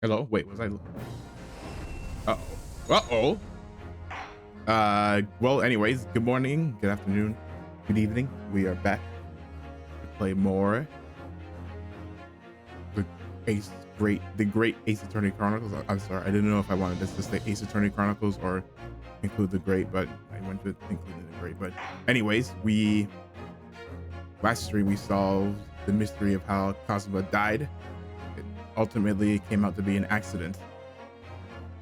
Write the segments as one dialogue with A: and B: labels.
A: Hello? Wait, was I? Uh-oh. Uh-oh. Well, anyways, good morning, good afternoon, good evening. We are back to play more the the Great Ace Attorney Chronicles. I'm sorry, I didn't know if I wanted this to say Ace Attorney Chronicles or include the Great, but I went with including the Great. But anyways, last stream we solved the mystery of how Cosmo died. It ultimately came out to be an accident.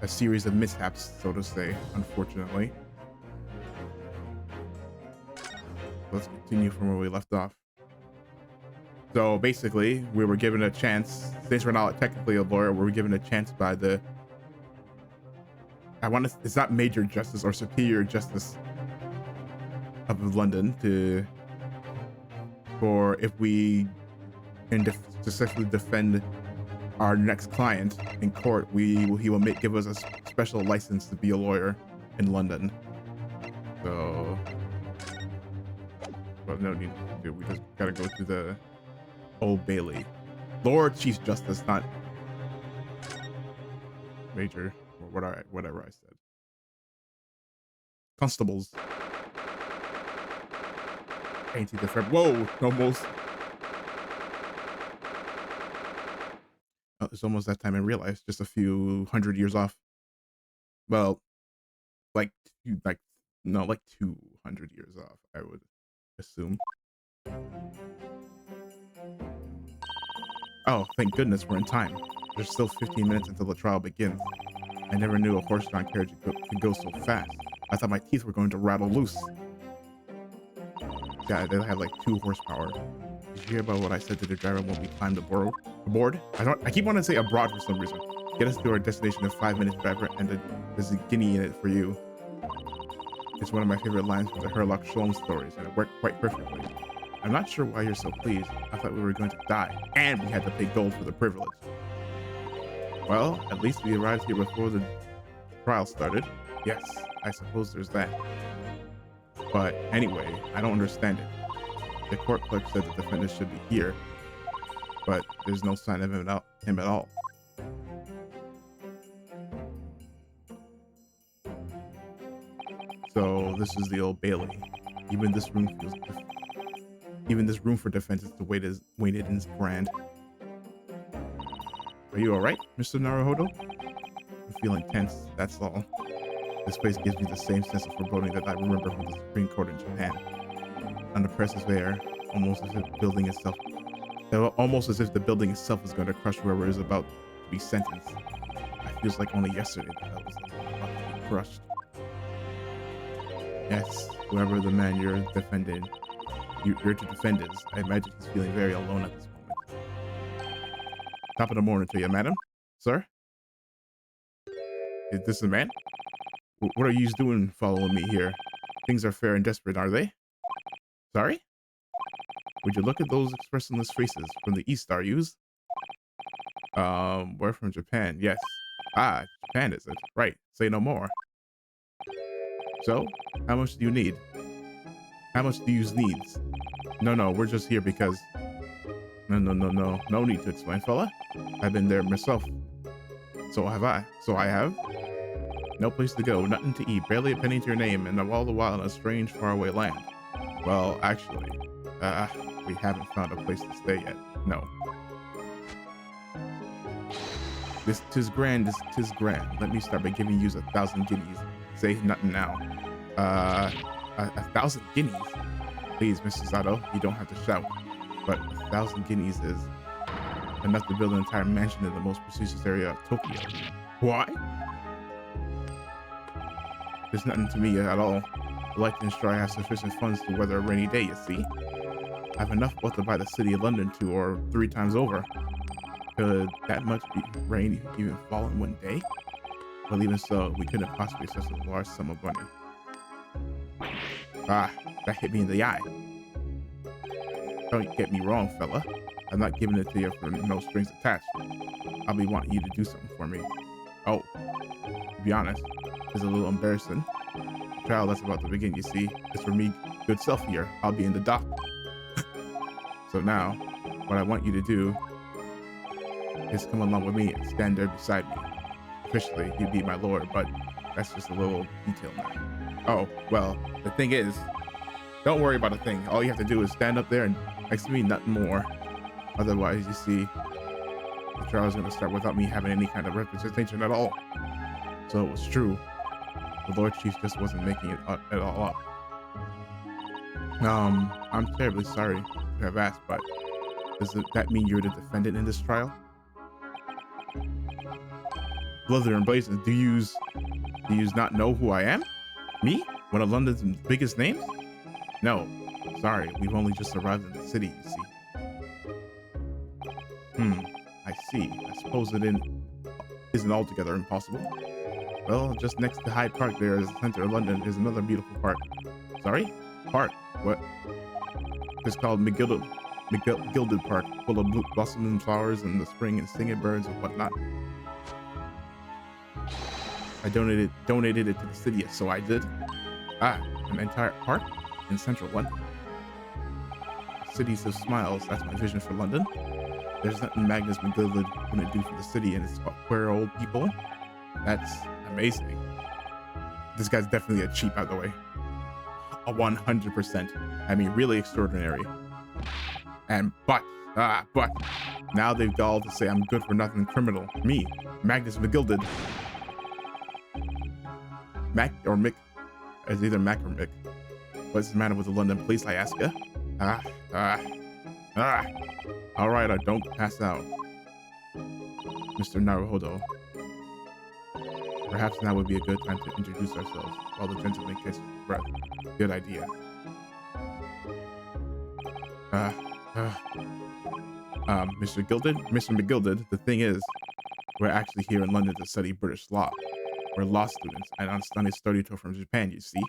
A: A series of mishaps, so to say, unfortunately. Let's continue from where we left off. So basically, we were given a chance, since we're not technically a lawyer, we were given a chance by it's not Major Justice or Superior Justice of London for if we can successfully defend our next client in court, he will give us a special license to be a lawyer in London. So, but no need to do. We just gotta go to the Old Bailey, Lord Chief Justice, not Major or whatever I said. Constables. 18th of February. Whoa, almost. Oh, it's almost that time in real life. Just a few hundred years off. Well, like 200 years off, I would assume. Oh, thank goodness we're in time. There's still 15 minutes until the trial begins. I never knew a horse-drawn carriage could go so fast. I thought my teeth were going to rattle loose. Yeah, they have like 2 horsepower. Did you hear about what I said to the driver when we climbed aboard? I keep wanting to say abroad for some reason. Get us to our destination in 5 minutes, driver, and there's a guinea in it for you. It's one of my favorite lines from the Sherlock Holmes stories, and it worked quite perfectly. I'm not sure why you're so pleased. I thought we were going to die, and we had to pay gold for the privilege. Well, at least we arrived here before the trial started. Yes, I suppose there's that. But anyway, I don't understand it. The court clerk said the defendant should be here, but there's no sign of him at all. So this is the Old Bailey. Even this room for defense is weighted in grand. Are you all right, Mr. Naruhodo? I'm feeling tense, that's all. This place gives me the same sense of foreboding that I remember from the Supreme Court in Japan. On the presses there, almost as if the building itself is going to crush whoever is about to be sentenced. It feels like only yesterday that I was about to be crushed. Yes, whoever the man you're to defend is, I imagine he's feeling very alone at this moment. Top of the morning to you, madam. Sir? Is this the man? What are you doing following me here? Things are fair and desperate, are they? Sorry? Would you look at those expressionless faces? From the East, are yous? We're from Japan, yes. Ah, Japan is it? Right, say no more. So, how much do you need? How much do you need? No, we're just here because... No need to explain, fella. I've been there myself. So have I. So I have? No place to go, nothing to eat, barely a penny to your name, and all the while in a strange, faraway land. Well, actually, we haven't found a place to stay yet. No. Tis grand. Let me start by giving you 1,000 guineas. Say nothing now. 1,000 guineas? Please, Mr. Sato, you don't have to shout. But 1,000 guineas is enough to build an entire mansion in the most prestigious area of Tokyo. Why? There's nothing to me at all. I'd like to ensure I have sufficient funds to weather a rainy day, you see. I have enough wealth to buy the city of London 2 or 3 times over. Could that much rain even fall in one day? Well, even so, we couldn't possibly such a large sum of money. Ah, that hit me in the eye. Don't get me wrong, fella. I'm not giving it to you for no strings attached. I'll be wanting you to do something for me. Oh, to be honest, it's a little embarrassing. The trial that's about to begin, you see, is for me, good self here. I'll be in the dock. So now, what I want you to do Just come along with me and stand there beside me. Officially, you'd be my lord, but that's just a little detail now. Oh, well, the thing is, don't worry about a thing. All you have to do is stand up there and next to me, nothing more. Otherwise, you see, the trial is going to start without me having any kind of representation at all. So it was true. The Lord Chief just wasn't making it at all up. I'm terribly sorry to have asked, but does that mean you're the defendant in this trial? Blither and Blazes, do you not know who I am? Me? One of London's biggest names? No, sorry, we've only just arrived in the city, you see. I see. I suppose it isn't altogether impossible. Well, just next to Hyde Park there is the center of London is another beautiful park. Sorry? Park? What? It's called McGilded Park, full of blossoming flowers in the spring and singing birds and whatnot. I donated it to the city, so I did. Ah, an entire park in central London. Cities of smiles, that's my vision for London. There's nothing Magnus McGilded gonna do for the city and its queer old people. That's amazing. This guy's definitely a cheat, by the way. 100%. I mean, really extraordinary. But now they've galled to say I'm good for nothing criminal. Me, Magnus McGilded. Mac or Mick? It's either Mac or Mick. What's the matter with the London police, I ask ya? All right, I don't pass out. Mr. Naruhodo. Perhaps now would be a good time to introduce ourselves while the gentleman catches his breath. Good idea. Mr. McGilded, the thing is, we're actually here in London to study British law. We're law students, and on a study tour from Japan, you see.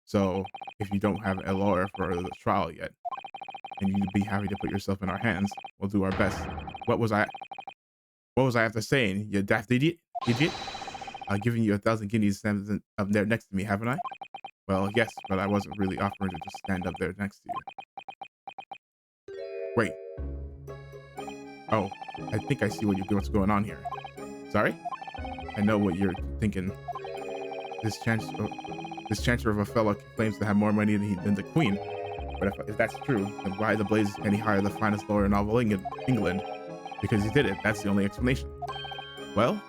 A: So, if you don't have a lawyer for the trial yet, and you'd be happy to put yourself in our hands, we'll do our best. What was I after saying, you daft idiot? I've given you 1,000 guineas up there next to me, haven't I? Well, yes, but I wasn't really offering to just stand up there next to you. Wait. Oh, I think I see what's going on here. Sorry? I know what you're thinking. This chancellor of a fellow claims to have more money than the queen. But if that's true, then why the blazes can he hire the finest lawyer in all of England? Because he did it. That's the only explanation. Well,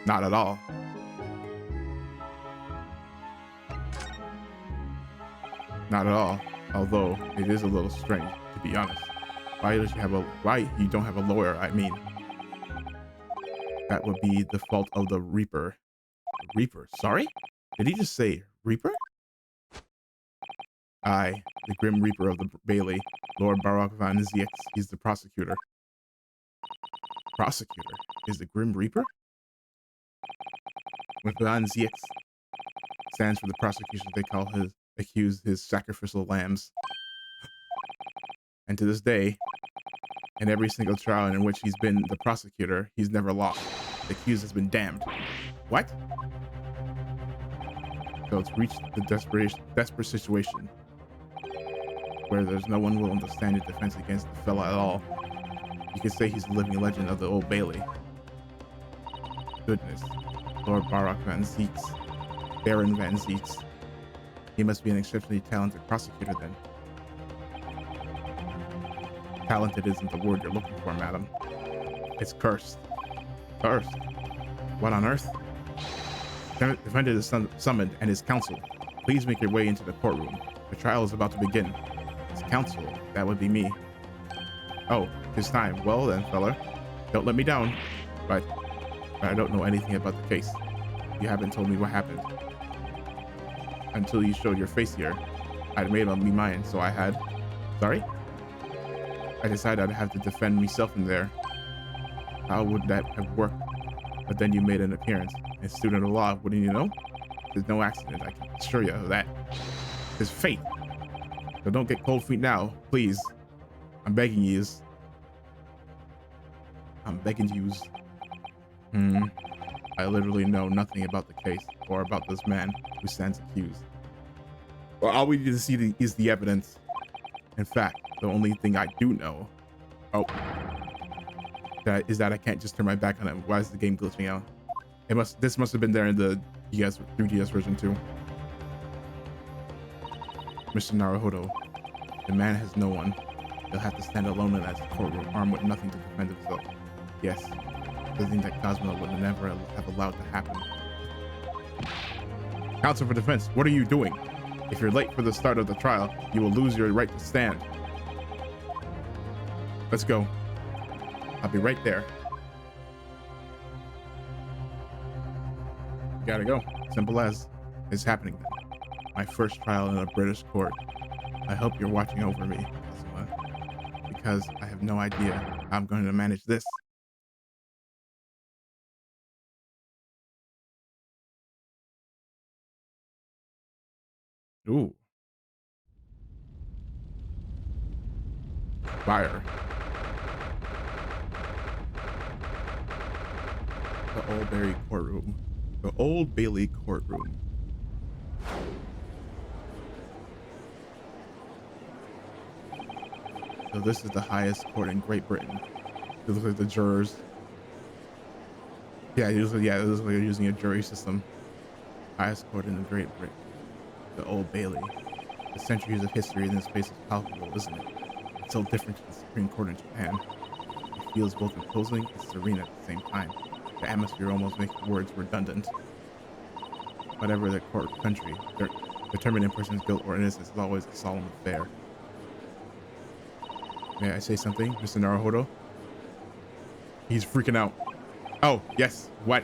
A: not at all. Not at all. Although it is a little strange, to be honest. Why you don't have a lawyer? I mean, that would be the fault of the Reaper. Reaper? Sorry? Did he just say Reaper? Aye, the Grim Reaper of the Bailey, Lord Baroque van Zieks. He's the prosecutor. Prosecutor? Is the Grim Reaper? When van Zieks stands for the prosecution, they call his accused his sacrificial lambs. And to this day, in every single trial in which he's been the prosecutor, he's never lost. The accused has been damned. What? So it's reached the desperate situation where there's no one willing to stand in defense against the fella at all. You could say he's a living legend of the Old Bailey. Goodness. Lord Baroque van Zieks. Baron van Zieks. He must be an exceptionally talented prosecutor then. Talented isn't the word you're looking for, madam. It's cursed. Cursed? What on earth? Defendant is summoned and his counsel. Please make your way into the courtroom. The trial is about to begin. His counsel, that would be me. Oh, it's time. Well then, fella. Don't let me down. But I don't know anything about the case. You haven't told me what happened. Until you showed your face here. I'd made up me mind, so I had... Sorry? I decided I'd have to defend myself in there. How would that have worked? But then you made an appearance. And student of law, wouldn't you know? There's no accident, I can assure you of that. It's fate. So don't get cold feet now, please. I'm begging yous. I'm begging yous. I literally know nothing about the case or about this man who stands accused. Well, all we need to see is the evidence. In fact, The only thing I do know, oh, is that I can't just turn my back on him. Why is the game glitching out? This must have been there in the 3DS version too. Mr. Naruhodo, the man has no one. He'll have to stand alone in that courtroom, armed with nothing to defend himself. Yes, the thing that Cosmo would never have allowed to happen. Counsel for defense, what are you doing? If you're late for the start of the trial, you will lose your right to stand. Let's go. I'll be right there. Gotta go. Simple as. It's happening now. My first trial in a British court. I hope you're watching over me, Kazuma, because I have no idea how I'm going to manage this. Ooh. Fire. The Old Bailey courtroom. The Old Bailey courtroom. So this is the highest court in Great Britain. It looks like the jurors. Yeah, it looks like they're using a jury system. Highest court in the Great Britain. The Old Bailey. The centuries of history in this place is palpable, isn't it? It's so different to the Supreme Court in Japan. It feels both imposing and serene at the same time. The atmosphere almost makes words redundant. Whatever the court country, determining a person's guilt or innocence is always a solemn affair. May I say something, Mr. Naruhodo? He's freaking out. Oh, yes. What?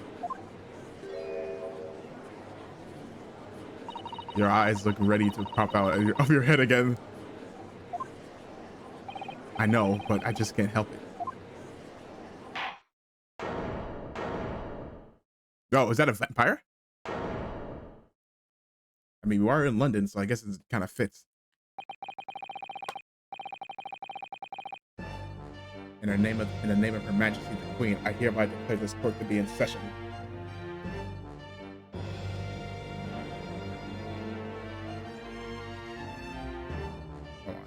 A: Your eyes look ready to pop out of your head again. I know, but I just can't help it. Oh, is that a vampire? I mean, we are in London, so I guess it kind of fits. In the name of Her Majesty the Queen, I hereby declare this court to be in session. Hold on.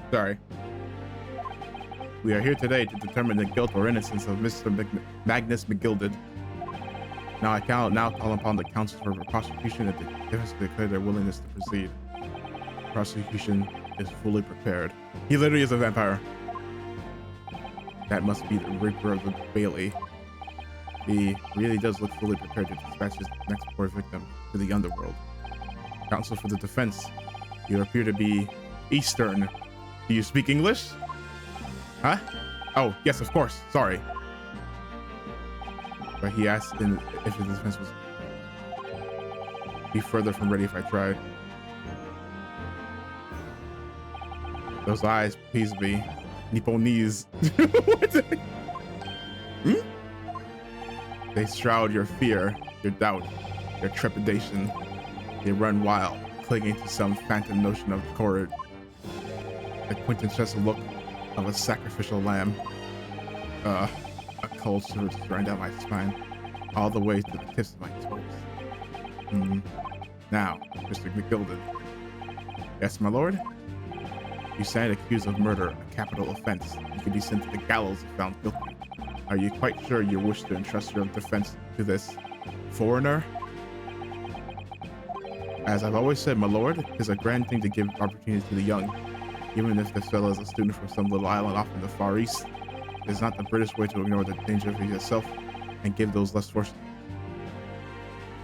A: Sorry. We are here today to determine the guilt or innocence of Mr. Magnus McGilded. Now I now call upon the counsel for prosecution and the defense to declare their willingness to proceed. Prosecution is fully prepared. He literally is a vampire. That must be the Reaper of the Bailey. He really does look fully prepared to dispatch his next poor victim to the underworld. Counsel for the defense. You appear to be Eastern. Do you speak English? Huh? Oh, yes, of course. Sorry. But he asked if his defense was be further from ready if I tried. Those eyes please me. Nipponese. They shroud your fear, your doubt, your trepidation. They run wild, clinging to some phantom notion of courage. The quintessential look of a sacrificial lamb. A cold shiver just ran down my spine, all the way to the tips of my toes. Now, Mr. McGilded. Yes, my lord? You stand accused of murder, a capital offense. You could be sent to the gallows if found guilty. Are you quite sure you wish to entrust your defense to this foreigner? As I've always said, my lord, it is a grand thing to give opportunity to the young. Even if this fellow is a student from some little island off in the Far East, it is not the British way to ignore the danger of yourself and give those less fortunate.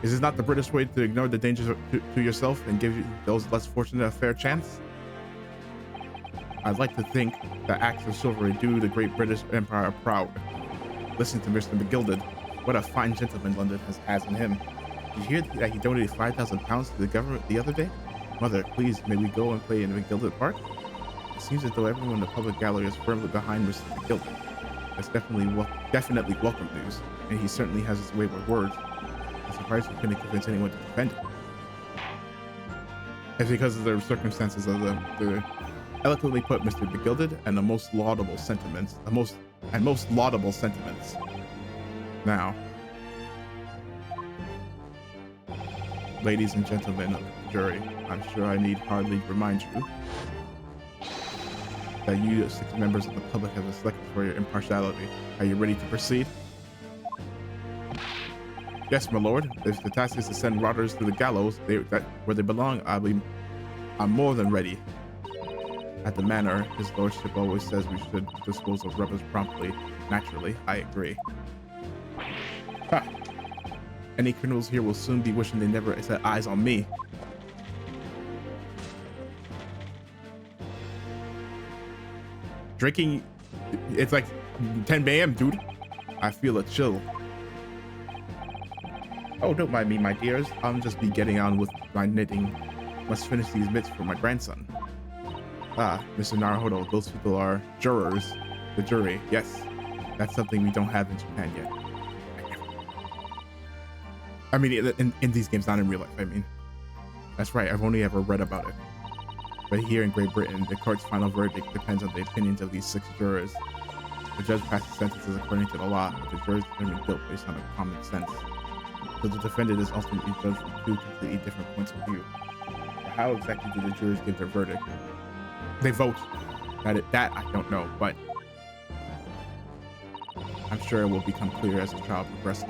A: Is it not the British way to ignore the dangers to yourself and give those less fortunate a fair chance? I'd like to think that acts of chivalry do the great British Empire proud. Listen to Mr. McGilded. What a fine gentleman London has in him. Did you hear that he donated £5,000 to the government the other day? Mother, please, may we go and play in the Gilded Park? It seems as though everyone in the public gallery is firmly behind Mr. Gilded. That's definitely welcome news, and he certainly has his way with words. I'm surprised he couldn't convince anyone to defend him. It's because of the circumstances of the eloquently put, Mr. Begilded, and the most laudable sentiments. Now, ladies and gentlemen of the jury, I'm sure I need hardly remind you that you 6 members of the public have been selected for your impartiality. Are you ready to proceed? Yes, my lord. If the task is to send rotters to the gallows where they belong, I'm more than ready. At the manor, his lordship always says we should dispose of rubbish promptly. Naturally, I agree. Ha! Any criminals here will soon be wishing they never set eyes on me. Drinking, it's like 10 a.m., dude. I feel a chill. Oh, don't mind me, my dears. I'll just be getting on with my knitting. Must finish these mitts for my grandson. Ah, Mr. Naruhodo, those people are jurors. The jury, yes. That's something we don't have in Japan yet. I mean, in these games, not in real life, I mean. That's right, I've only ever read about it. But here in Great Britain, the court's final verdict depends on the opinions of these 6 jurors. The judge passes sentences according to the law, but the jurors determine guilt based on common sense. So the defendant is ultimately judged from 2 completely different points of view. But how exactly do the jurors give their verdict? They vote. That I don't know, but I'm sure it will become clear as the trial progresses.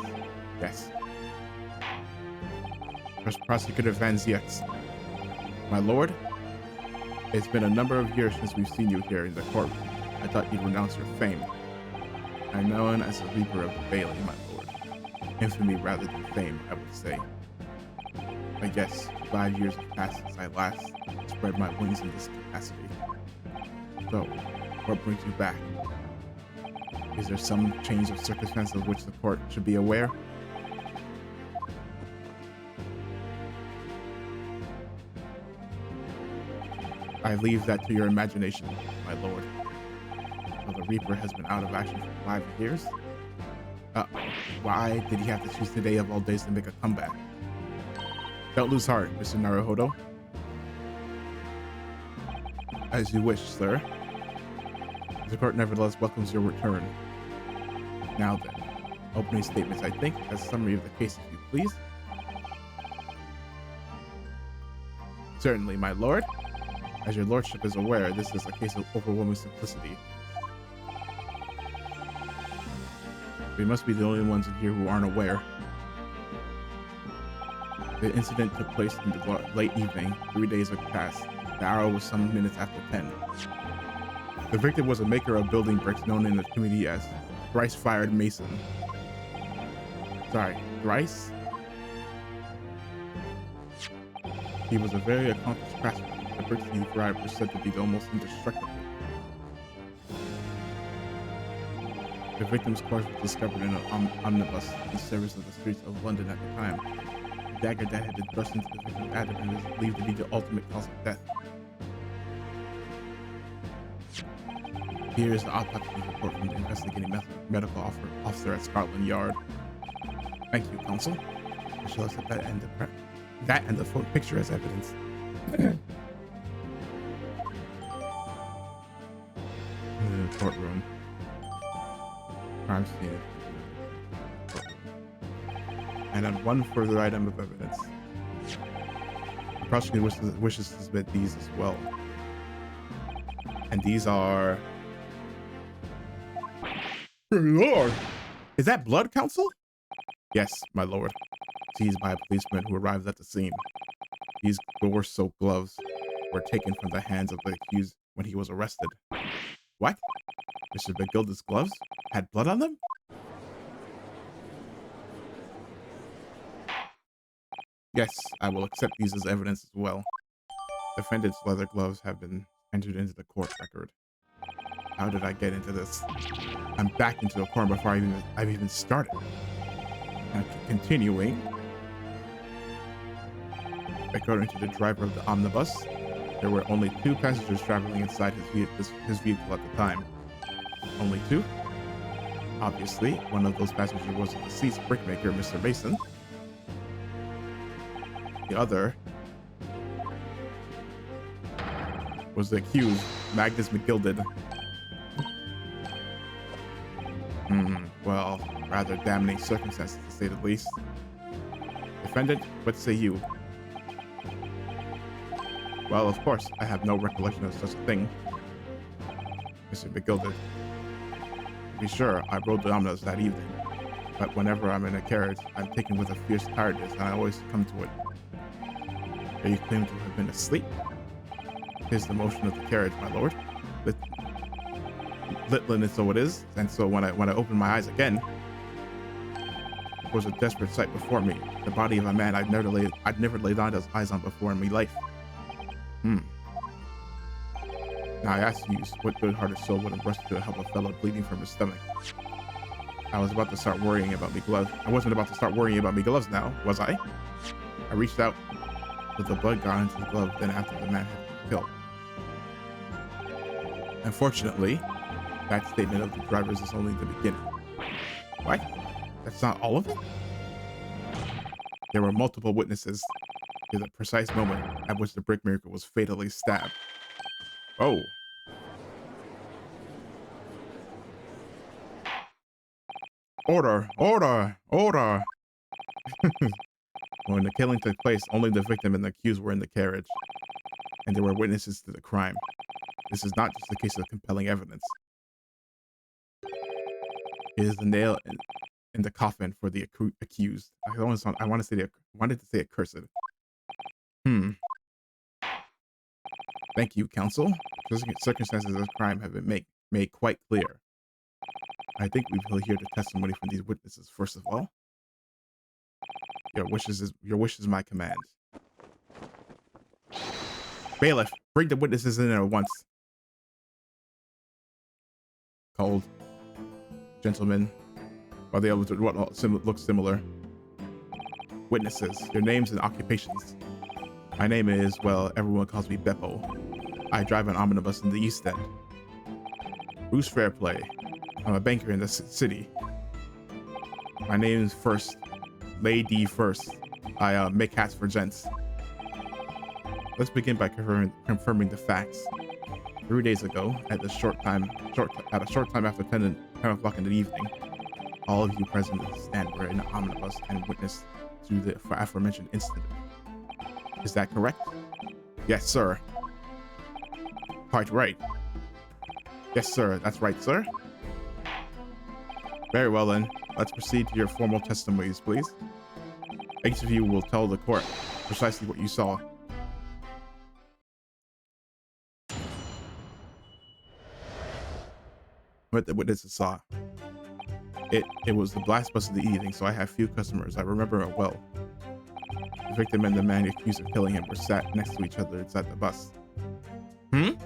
A: Yes. Prosecutor Van Zieks. My lord, it's been a number of years since we've seen you here in the courtroom. I thought you'd renounce your fame. I'm known as the Reaper of the Bailey, my lord. Infamy rather than fame, I would say. I guess 5 years have passed since I last spread my wings in this capacity. So, what brings you back? Is there some change of circumstances of which the court should be aware? I leave that to your imagination, my lord. So the Reaper has been out of action for 5 years? Why did he have to choose today of all days to make a comeback? Don't lose heart, Mr. Naruhodo. As you wish, sir. The court nevertheless welcomes your return. Now then, opening statements, I think, as a summary of the case, if you please. Certainly, my lord. As your lordship is aware, this is a case of overwhelming simplicity. We must be the only ones in here who aren't aware. The incident took place in the late evening. 3 days had passed. The hour was some minutes after 10. The victim was a maker of building bricks known in the community as thrice-fired mason. Sorry, thrice? He was a very accomplished craftsman. The bricks he derived were said to be almost indestructible. The victim's corpse was discovered in an omnibus in service of the streets of London at the time. The dagger that had been thrust into the victim's abdomen is believed to be the ultimate cause of death. Here is the autopsy report from the investigating medical officer at Scotland Yard. Thank you, counsel. I shall accept that and the photo picture as evidence. In the courtroom. Crime scene. And then one further item of evidence. The prosecutor wishes to submit these as well. And these are... Lord! Is that blood, counsel? Yes, my lord. Seized by a policeman who arrived at the scene. These gore-soaked gloves were taken from the hands of the accused when he was arrested. What? Mr. Begilded's gloves had blood on them? Yes, I will accept these as evidence as well. Defendant's leather gloves have been entered into the court record. How did I get into this? I'm back into the corner before I've even started. Now, continuing. According to the driver of the omnibus, there were only 2 passengers traveling inside his vehicle at the time. Only 2? Obviously, one of those passengers was the deceased brickmaker, Mr. Mason. The other was the accused, Magnus McGilded. Well, rather damning circumstances to say the least. Defendant, what say you? Well, of course, I have no recollection of such a thing. Mr. McGilded. To be sure, I rode the omnibus that evening, but whenever I'm in a carriage, I'm taken with a fierce tiredness, and I always come to it. Are you claiming to have been asleep? Tis the motion of the carriage, my lord. Littlin, and so it is. And so when I opened my eyes again, it was a desperate sight before me. The body of a man I'd never laid eyes on before in my life. Now I ask you, what good-hearted soul would have rushed to help a fellow bleeding from his stomach? I wasn't about to start worrying about me gloves now, was I? I reached out, but the blood got into the glove then after the man had been killed. Unfortunately, that statement of the driver's is only the beginning. What? That's not all of it? There were multiple witnesses to the precise moment at which the brickmaker was fatally stabbed. Oh. Order! Order! Order! When the killing took place, only the victim and the accused were in the carriage, and there were witnesses to the crime. This is not just a case of compelling evidence. It is the nail in the coffin for the accused. I wanted to say accursed. Thank you, counsel. Circumstances of the crime have been made quite clear. I think we will hear the testimony from these witnesses first of all. Your wish is my command. Bailiff, bring the witnesses in at once. Cold. Gentlemen, while they look similar. Witnesses, your names and occupations. My name is, well, everyone calls me Beppo. I drive an omnibus in the East End. Bruce Fairplay. I'm a banker in the city. My name is First. Lady First. I make hats for gents. Let's begin by confirming the facts. 3 days ago, at a short time after 10 o'clock in the evening, all of you present at the stand were in an omnibus and witnessed to the aforementioned incident. Is that correct? Yes, sir. Quite right. Yes, sir. That's right, sir. Very well, then. Let's proceed to your formal testimonies, please. Each of you will tell the court precisely what you saw. What the witnesses saw. It was the last bus of the evening, so I had few customers. I remember it well. The victim and the man accused of killing him were sat next to each other inside the bus. Then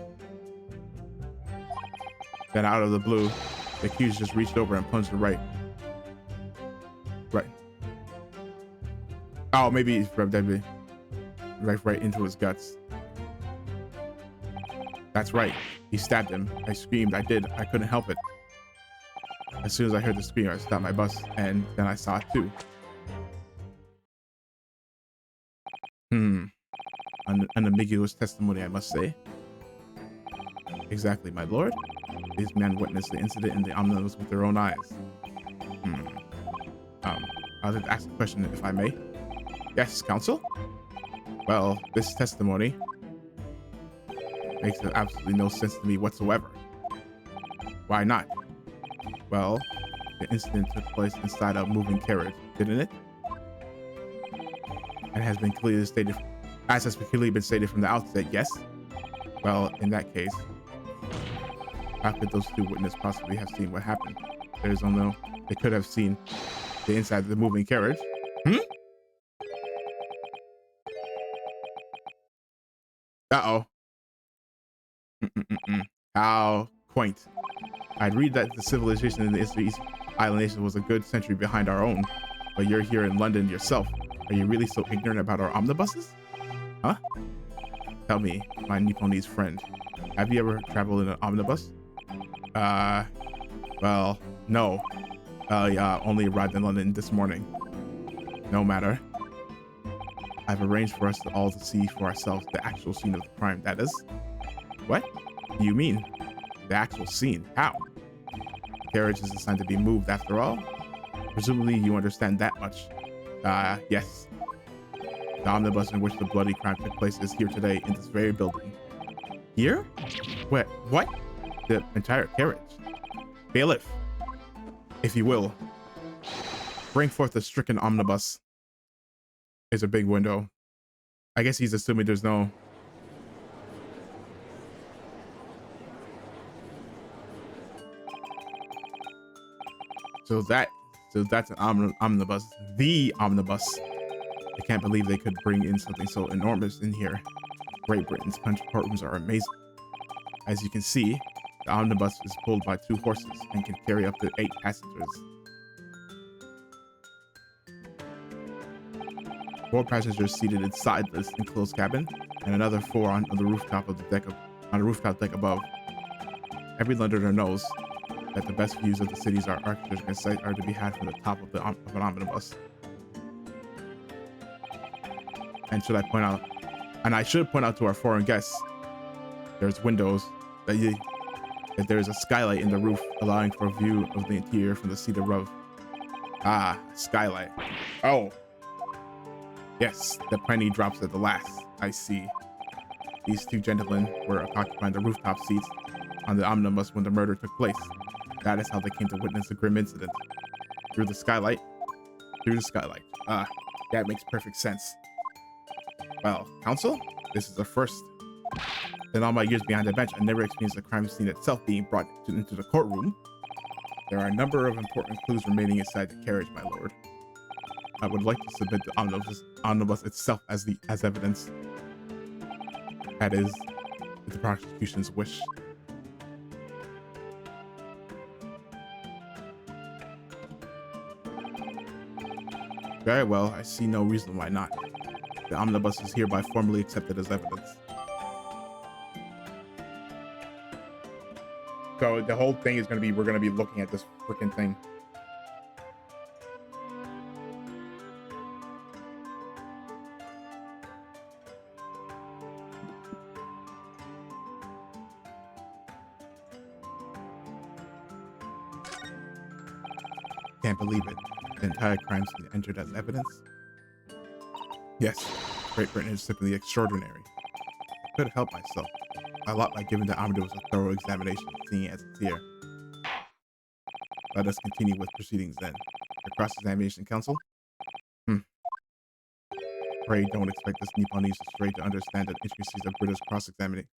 A: out of the blue, the accused just reached over and punched the right. Oh, maybe he's right into his guts. That's right. He stabbed him. I screamed. I couldn't help it. As soon as I heard the scream, I stopped my bus, and then I saw it too. An ambiguous testimony, I must say. Exactly, my lord. These men witnessed the incident in the omnibus with their own eyes. I'll just ask a question, if I may. Yes, counsel? Well, this testimony makes absolutely no sense to me whatsoever. Why not? Well, the incident took place inside a moving carriage, didn't it? And has been clearly stated, as has clearly been stated from the outset, yes? Well, in that case, how could those two witnesses possibly have seen what happened? There's no, they could have seen the inside of the moving carriage. Uh-oh. How quaint. I'd read that the civilization in the East Island Nation was a good century behind our own, but you're here in London yourself. Are you really so ignorant about our omnibuses? Huh? Tell me, my Nipponiese friend, have you ever traveled in an omnibus? Uh, well, no. Yeah, only arrived in London this morning. No matter. I've arranged for us to all to see for ourselves the actual scene of the crime. That is? What do you mean? The actual scene? How? The carriage is assigned to be moved after all? Presumably you understand that much. Yes. The omnibus in which the bloody crime took place is here today in this very building. Here? What? The entire carriage. Bailiff, if you will, bring forth the stricken omnibus. Is a big window. I guess he's assuming there's no. So that's an omnibus. The omnibus. I can't believe they could bring in something so enormous in here. Great Britain's country courtrooms are amazing. As you can see, the omnibus is pulled by 2 horses and can carry up to 8 passengers. 4 passengers seated inside this enclosed cabin, and another 4 on the rooftop of the deck on the rooftop deck above. Every Londoner knows that the best views of the city's architecture site are to be had from the top of an omnibus. And I should point out to our foreign guests, there's windows that there's a skylight in the roof, allowing for a view of the interior from the seat above. Ah, skylight. Oh, yes, the penny drops at the last. I see. These 2 gentlemen were occupying the rooftop seats on the omnibus when the murder took place. That is how they came to witness the grim incident. Through the skylight. Ah, that makes perfect sense. Well, counsel, this is a first. In all my years behind the bench, I never experienced the crime scene itself being brought into the courtroom. There are a number of important clues remaining inside the carriage, my lord. I would like to submit the omnibus itself as evidence. That is the prosecution's wish. Very well, I see no reason why not. The omnibus is hereby formally accepted as evidence. So the whole thing is we're gonna be looking at this freaking thing. Can't believe it. The entire crime scene entered as evidence? Yes, Great Britain is simply extraordinary. I could help myself a lot by giving the omnibus a thorough examination, seeing as it's here. Let us continue with proceedings then. The cross-examination counsel? Pray don't expect this Nipponese stray to understand the intricacies of British cross-examination.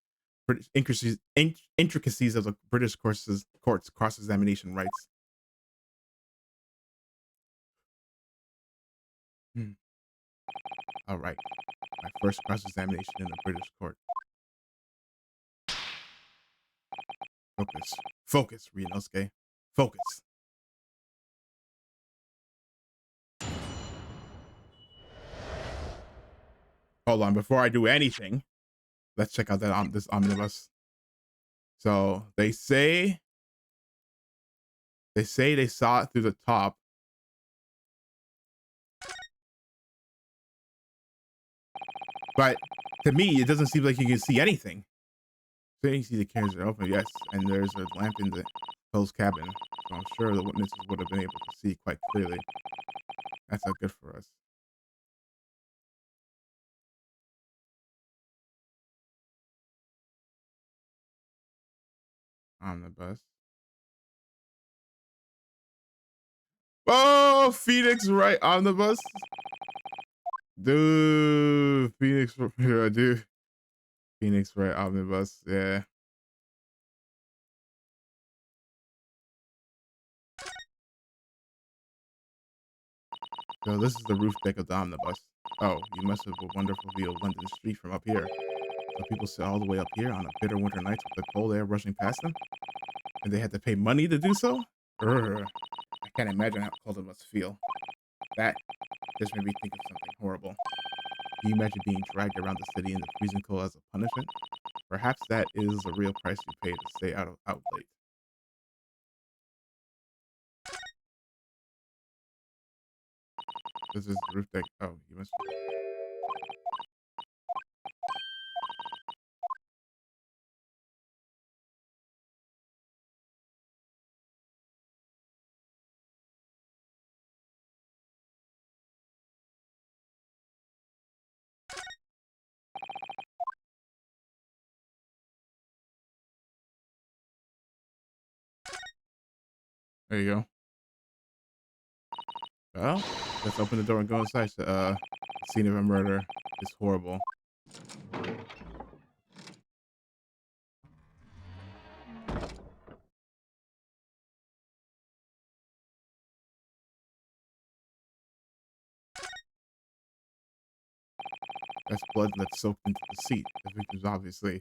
A: Intricacies of the British court's cross-examination rights. All right. My first cross-examination in the British court. Focus, Ryunosuke. Focus. Hold on, before I do anything, let's check out this omnibus. So they say they saw it through the top. But to me, it doesn't seem like you can see anything. So you see the carriages are open, yes, and there's a lamp in the closed cabin. So I'm sure the witnesses would have been able to see quite clearly. That's not good for us. Omnibus. Oh, Phoenix Wright omnibus. Dude, yeah, dude. Phoenix Wright omnibus, yeah. So this is the roof deck of the omnibus. Oh, you must have a wonderful view of London Street from up here. So people sit all the way up here on a bitter winter night with the cold air rushing past them? And they had to pay money to do so? Urgh. I can't imagine how cold it must feel. That just made me think of something horrible. Can you imagine being dragged around the city in the freezing cold as a punishment? Perhaps that is the real price you pay to stay out late. This is the roof deck. Oh, you must. There you go. Well, let's open the door and go inside. Scene of a murder is horrible. That's blood that's soaked into the seat. The victim's obviously,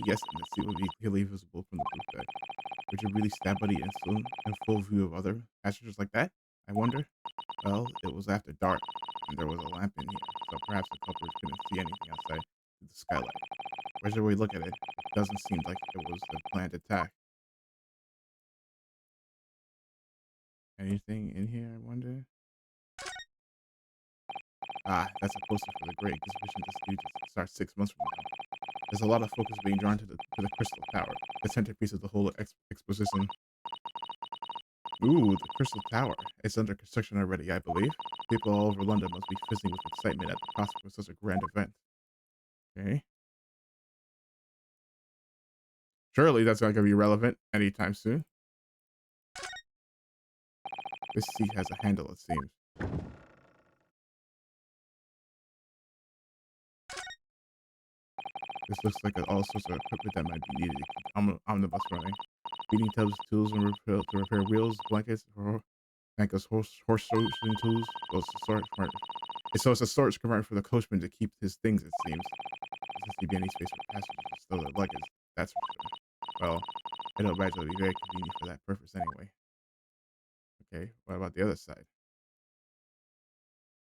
A: yes, and the seat would be clearly visible from the roof deck. Would you really stab Buddy in full view of other passengers like that? I wonder. Well, it was after dark, and there was a lamp in here, so perhaps the culprit couldn't see anything outside through the skylight. Wherever we look at it, it doesn't seem like it was a planned attack. Anything in here, I wonder? Ah, that's a poster for the Great Exhibition this due to start 6 months from now. There's a lot of focus being drawn to the Crystal Tower, the centerpiece of the whole exposition. Ooh, the Crystal Tower. It's under construction already, I believe. People all over London must be fizzing with excitement at the prospect of such a grand event. Okay. Surely that's not going to be relevant anytime soon. This seat has a handle, it seems. This looks like all sorts of equipment that might be needed to keep omnibus running. Feeding tubs, tools, and to repair wheels, blankets, horse sourcing tools. So it's a storage compartment for the coachman to keep his things, it seems. There doesn't seem to be any space for passengers to stow their luggage, that's for sure. Well, I don't imagine it'll be very convenient for that purpose anyway. Okay, what about the other side?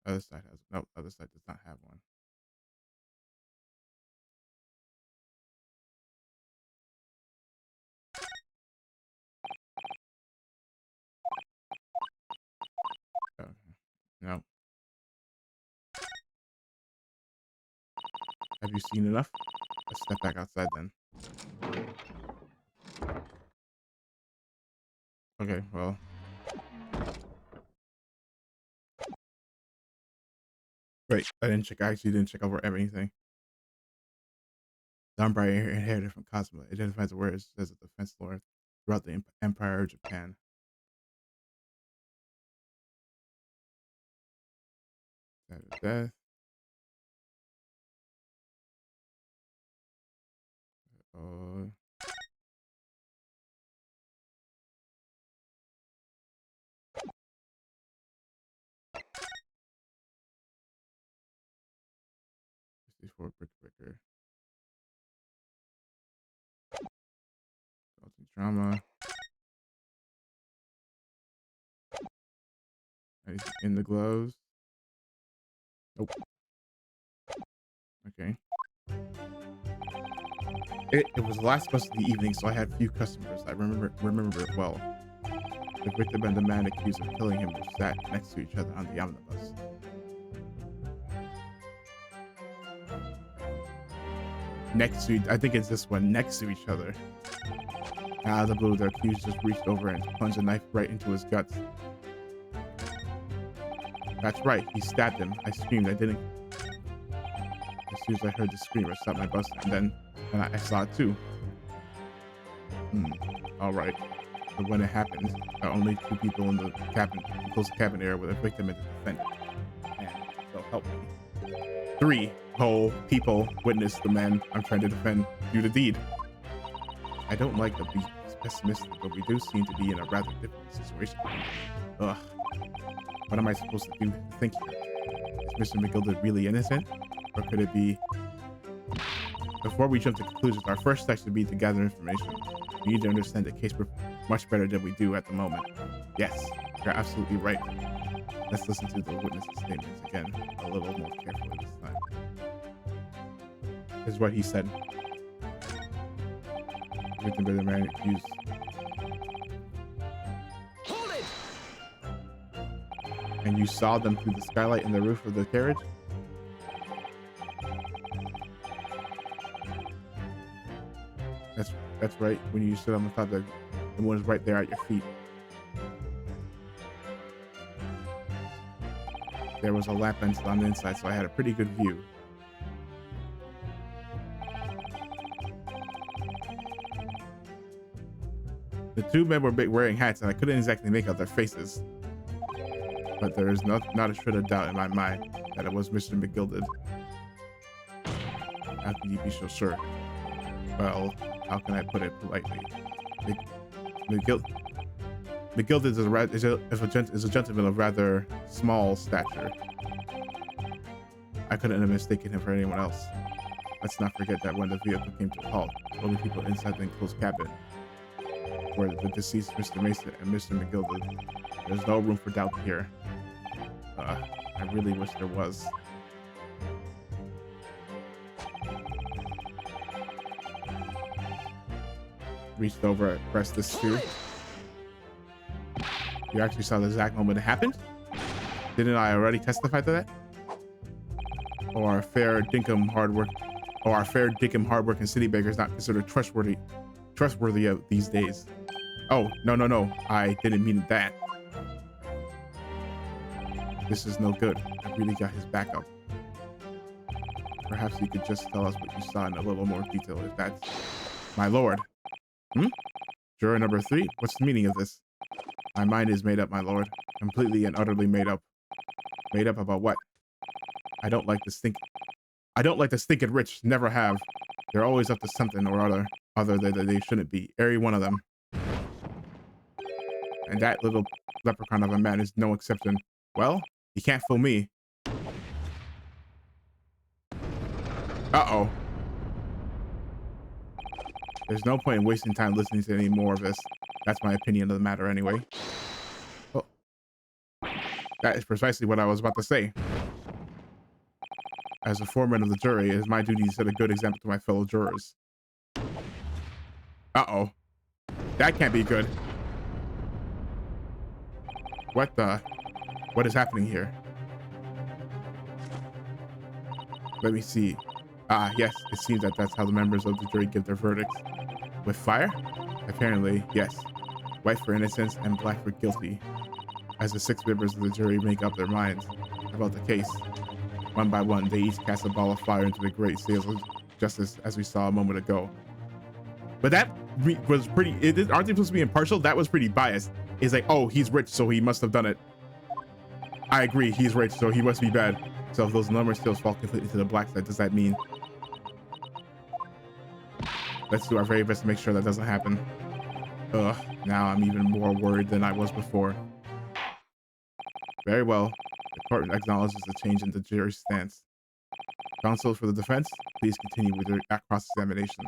A: Other side has no. Other side does not have one. Okay. No. Have you seen enough? Let's step back outside then. Okay, well. Wait, I actually didn't check over everything. The Umbra inherited from Cosmo. It identifies the word as a defense lord throughout the Empire of Japan. Death. Uh, 64 brick breaker. Salty trauma. Anything in the gloves? Nope. Okay. It was the last bus of the evening, so I had few customers. I remember it well. The victim and the man accused of killing him were sat next to each other on the omnibus. I think it's this one, next to each other. Out of the blue, the accused just reached over and plunged a knife right into his guts. That's right, he stabbed him. I screamed. I didn't. As soon as I heard the scream, I stopped my bus, and I saw it too. All right. But when it happened, only two people in the cabin, close cabin area, were the victim and the defendant. And they'll help me. 3 whole people witnessed the man I'm trying to defend do the deed. I don't like to be pessimistic, but we do seem to be in a rather difficult situation. Ugh. What am I supposed to do? Think here. Is Mr. McGilder really innocent? Or could it be... Before we jump to conclusions, our first step should be to gather information. We need to understand the case much better than we do at the moment. Yes, you're absolutely right. Let's listen to the witness's statements again a little more carefully this time. This is what he said. Victim by the man accused.
B: Hold it!
A: And you saw them through the skylight in the roof of the carriage? That's right. When you stood on the top, the one was right there at your feet. There was a lamp on the inside, so I had a pretty good view. The two men were wearing hats, and I couldn't exactly make out their faces. But there is not a shred of doubt in my mind that it was Mr. McGilded. How can you be so sure? Well, how can I put it politely? McGilded is a gentleman of rather small stature. I couldn't have mistaken him for anyone else. Let's not forget that when the vehicle came to a halt, only people inside the enclosed cabin were the deceased Mr. Mason and Mr. McGilded. There's no room for doubt here. I really wish there was. Reached over and pressed this too. You actually saw the exact moment it happened? Didn't I already testify to that? Or our fair dinkum hard working city beggar is not considered trustworthy of these days. Oh, no. I didn't mean that. This is no good. I really got his back up. Perhaps you could just tell us what you saw in a little more detail if that's... My lord. Juror number 3? What's the meaning of this? My mind is made up, my lord. Completely and utterly made up. Made up about what? I don't like the stinking rich. Never have. They're always up to something or other that they shouldn't be. Every one of them. And that little leprechaun of a man is no exception. Well, you can't fool me. Uh-oh. There's no point in wasting time listening to any more of this. That's my opinion of the matter anyway. Oh. That is precisely what I was about to say. As a foreman of the jury, it is my duty to set a good example to my fellow jurors. Uh-oh. That can't be good. What is happening here? Let me see. Ah, yes, it seems that that's how the members of the jury give their verdicts. With fire? Apparently, yes. White for innocence and black for guilty. As the 6 members of the jury make up their minds about the case, one by one, they each cast a ball of fire into the great sails of justice as we saw a moment ago. But that was pretty... aren't they supposed to be impartial? That was pretty biased. It's like, oh, he's rich, so he must have done it. I agree, he's rich, so he must be bad. So if those number skills fall completely to the black side, does that mean... Let's do our very best to make sure that doesn't happen. Ugh, now I'm even more worried than I was before. Very well. The court acknowledges the change in the jury's stance. Counsel for the defense, please continue with your cross-examination.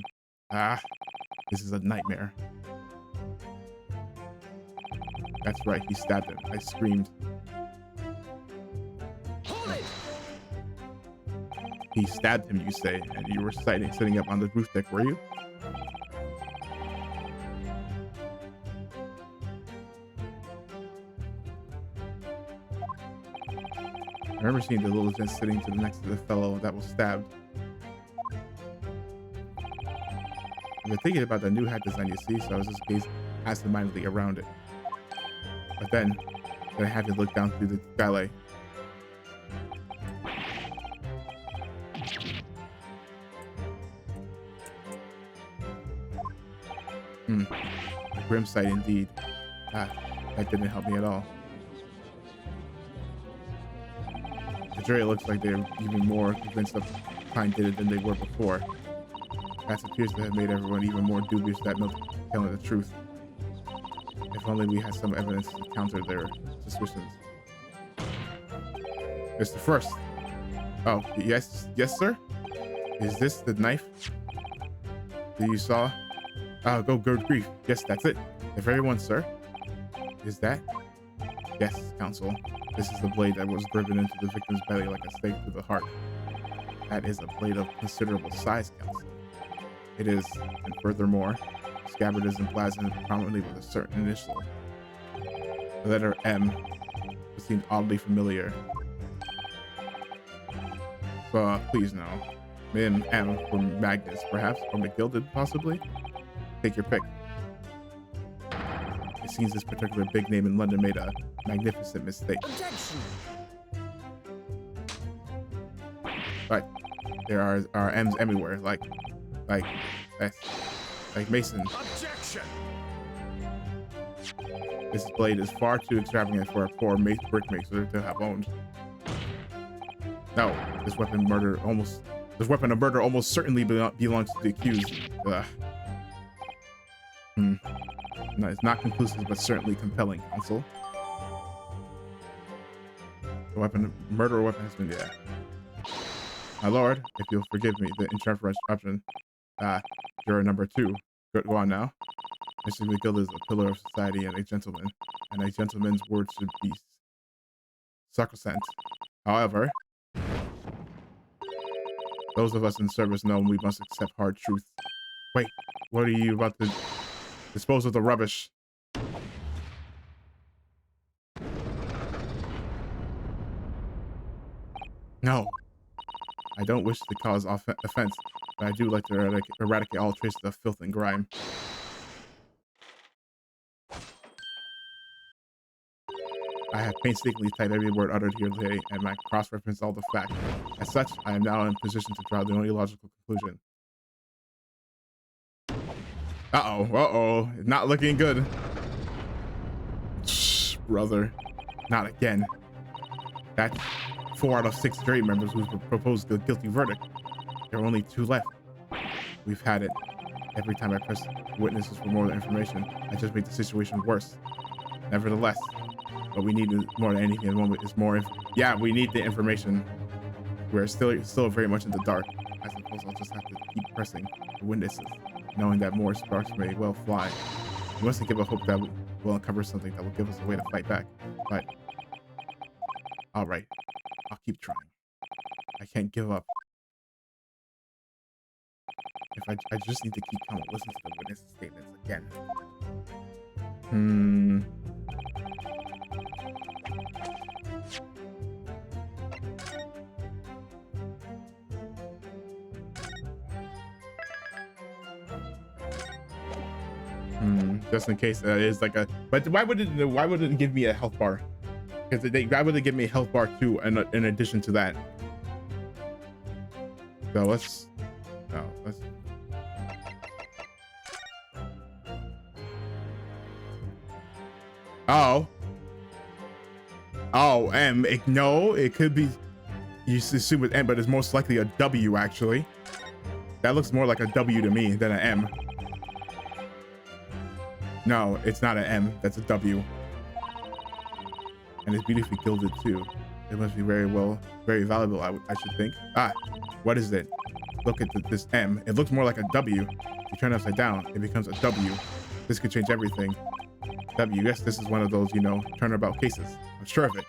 A: Ah, this is a nightmare. That's right, he stabbed him. I screamed. He stabbed him, you say, and you were sitting up on the roof deck, were you? I remember seeing the little gent sitting next to the fellow that was stabbed. I've been thinking about the new hat design, you see, so I was just gazing absentmindedly around it. But then I had to look down through the skylight. A grim sight indeed. Ah, that didn't help me at all. The jury looks like they're even more convinced that Pine did it than they were before. That appears to have made everyone even more dubious that Milton was telling the truth. If only we had some evidence to counter their suspicions. Mr. First. Oh, yes, sir? Is this the knife that you saw? Oh, good grief. Yes, that's it. The very one, sir. Is that? Yes, counsel. This is the blade that was driven into the victim's belly like a stake to the heart. That is a blade of considerable size, Counsel. It is, and furthermore, the scabbard is emblazoned prominently with a certain initial. The letter M seemed oddly familiar. Please no. M for Magnus, perhaps, or McGilded, possibly? Take your pick. It seems this particular big name in London made a magnificent mistake.
B: Objection.
A: But there are M's everywhere, like Mason.
B: Objection.
A: This blade is far too extravagant for a poor brick maker to have owned. No, this weapon of murder almost certainly belongs to the accused. No, it's not conclusive, but certainly compelling, Counsel. The murder weapon has been, yeah. My lord, if you'll forgive me the interruption, juror number 2. Go on now. Mr. McGill is a pillar of society and a gentleman, and a gentleman's word should be sacrosanct. However, those of us in service know we must accept hard truth. Wait, what are you about to dispose of the rubbish? No, I don't wish to cause offense, but I do like to eradicate all traces of filth and grime. I have painstakingly typed every word uttered here today, and I cross-reference all the facts. As such, I am now in position to draw the only logical conclusion. Uh-oh, not looking good. Shh, brother, not again. That's 4 out of 6 jury members who proposed the guilty verdict. There are only 2 left. We've had it. Every time I press witnesses for more information, I just make the situation worse. Nevertheless, what we need more than anything at the moment is more yeah, we need the information. We're still very much in the dark. I suppose I'll just have to keep pressing the witnesses, knowing that more sparks may well fly. We must give a hope that we'll uncover something that will give us a way to fight back. But all right, I'll keep trying. I can't give up. If I just need to keep calm and listen to the witness statements again. Just in case that is like a. But why would it give me a health bar? Because why would it give me a health bar too? In addition to that. So let's. Oh, M. No, it could be. You assume with M, but it's most likely a W actually. That looks more like a W to me than an M. No, it's not an M. That's a W. And it's beautifully gilded too. It must be very valuable. I should think. What is it? Look at this M. It looks more like a W. You turn it upside down, it becomes a W. This could change everything. W. Yes, this is one of those, turnabout cases. I'm sure of it.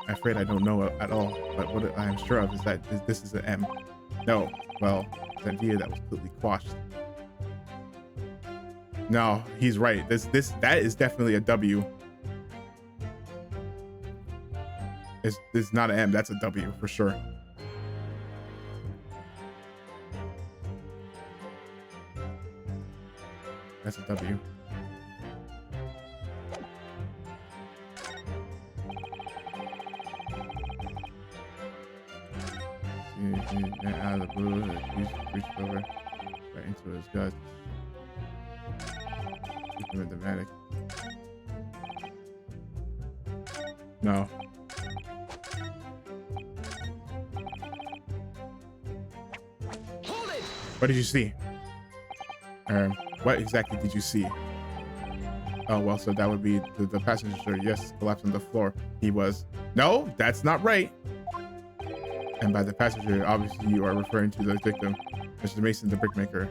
A: I'm afraid I don't know at all, but what I am sure of is that this is an M. No, well, the idea that was completely quashed. No, he's right. That is definitely a W. It's not an M. That's a W for sure. That's a W. Out of the blue, he reached over right into his gut. Keep him dramatic. No.
B: Hold it!
A: What did you see? What exactly did you see? Oh, well, so that would be the passenger, yes, collapsed on the floor. He was. No, that's not right. And by the passenger, obviously you are referring to the victim, Mr. Mason, the brickmaker.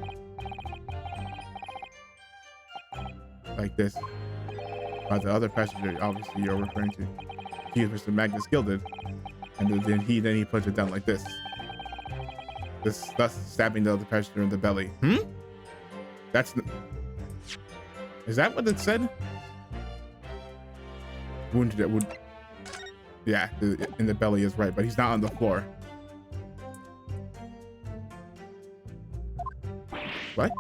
A: Like this. By the other passenger, obviously you're referring to accused Mr. Magnus gilded, and then he puts it down like this. Thus stabbing the other passenger in the belly. Is that what it said? Wounded it would. Yeah, in the belly is right, but he's not on the floor. What?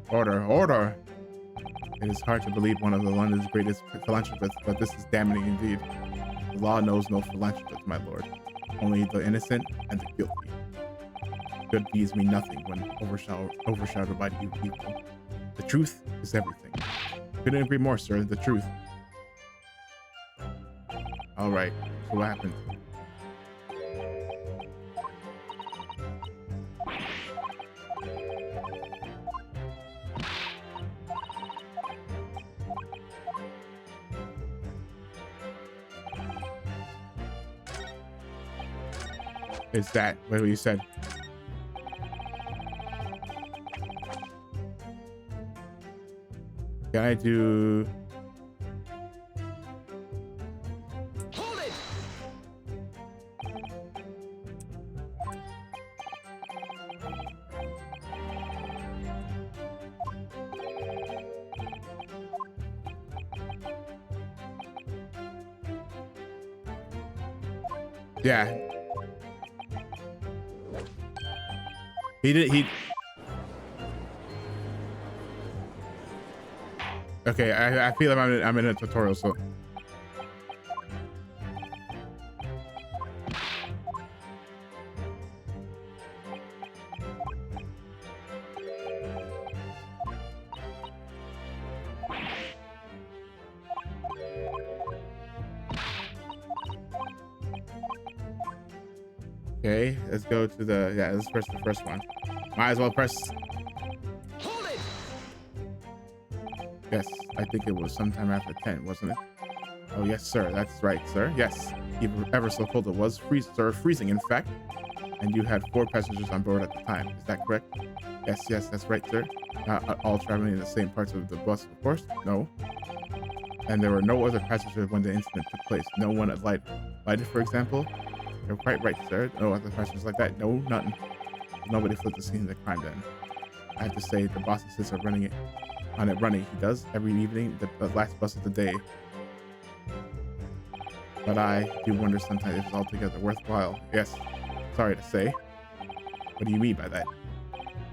A: Order. It is hard to believe one of the London's greatest philanthropists, but this is damning indeed. The law knows no philanthropist, my lord. Only the innocent and the guilty. Good deeds mean nothing when overshadowed by the evil. The truth is everything. Couldn't agree more, sir. The truth. All right. So what happened? Is that what you said? Can I do?
B: Hold it!
A: Yeah. He okay, I feel like I'm in a tutorial, so okay, let's go to the let's press the first one. Might as well press.
B: Hold it!
A: Yes, I think it was sometime after 10, wasn't it? Oh yes, sir. That's right, sir. Yes, ever so cold it was, freezing in fact. And you had 4 passengers on board at the time. Is that correct? Yes, that's right, sir. Not all traveling in the same parts of the bus, of course. No. And there were no other passengers when the incident took place. No one had lighted, for example. You're quite right, sir. No other passengers like that. No, nothing. Nobody flipped the scene of the crime then. I have to say, the boss insists on running. He does every evening, the last bus of the day. But I do wonder sometimes if it's altogether worthwhile. Yes, sorry to say. What do you mean by that?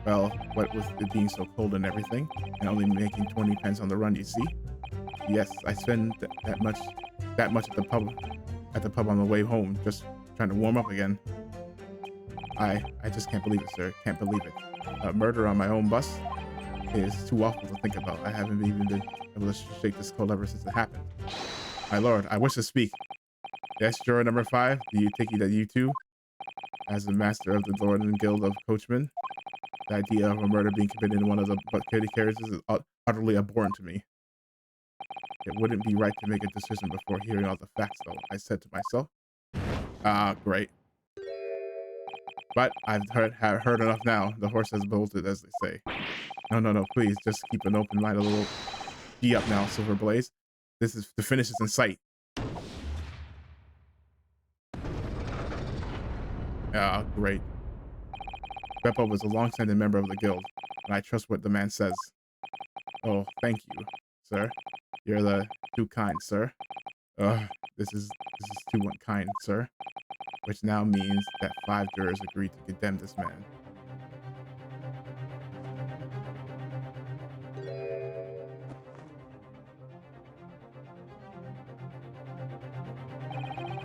A: Well, what with it being so cold and everything, and only making 20 pence on the run, you see? Yes, I spend that much at the pub on the way home, just trying to warm up again. I just can't believe it, sir. Can't believe it. Murder on my own bus is too awful to think about. I haven't even been able to shake this cold ever since it happened. My lord, I wish to speak. Yes, juror number 5, do you think that you too, as the master of the London Guild of Coachmen, the idea of a murder being committed in one of the carriages is utterly abhorrent to me. It wouldn't be right to make a decision before hearing all the facts, though, I said to myself. Great. But I've heard enough now. The horse has bolted, as they say. No, please, just keep an open mind a little. Gee up now, Silver Blaze. The finish is in sight. Great. Beppo was a long-standing member of the guild, and I trust what the man says. Oh, thank you, sir. You're too kind, sir. This is too unkind, sir. Which now means that 5 jurors agreed to condemn this man.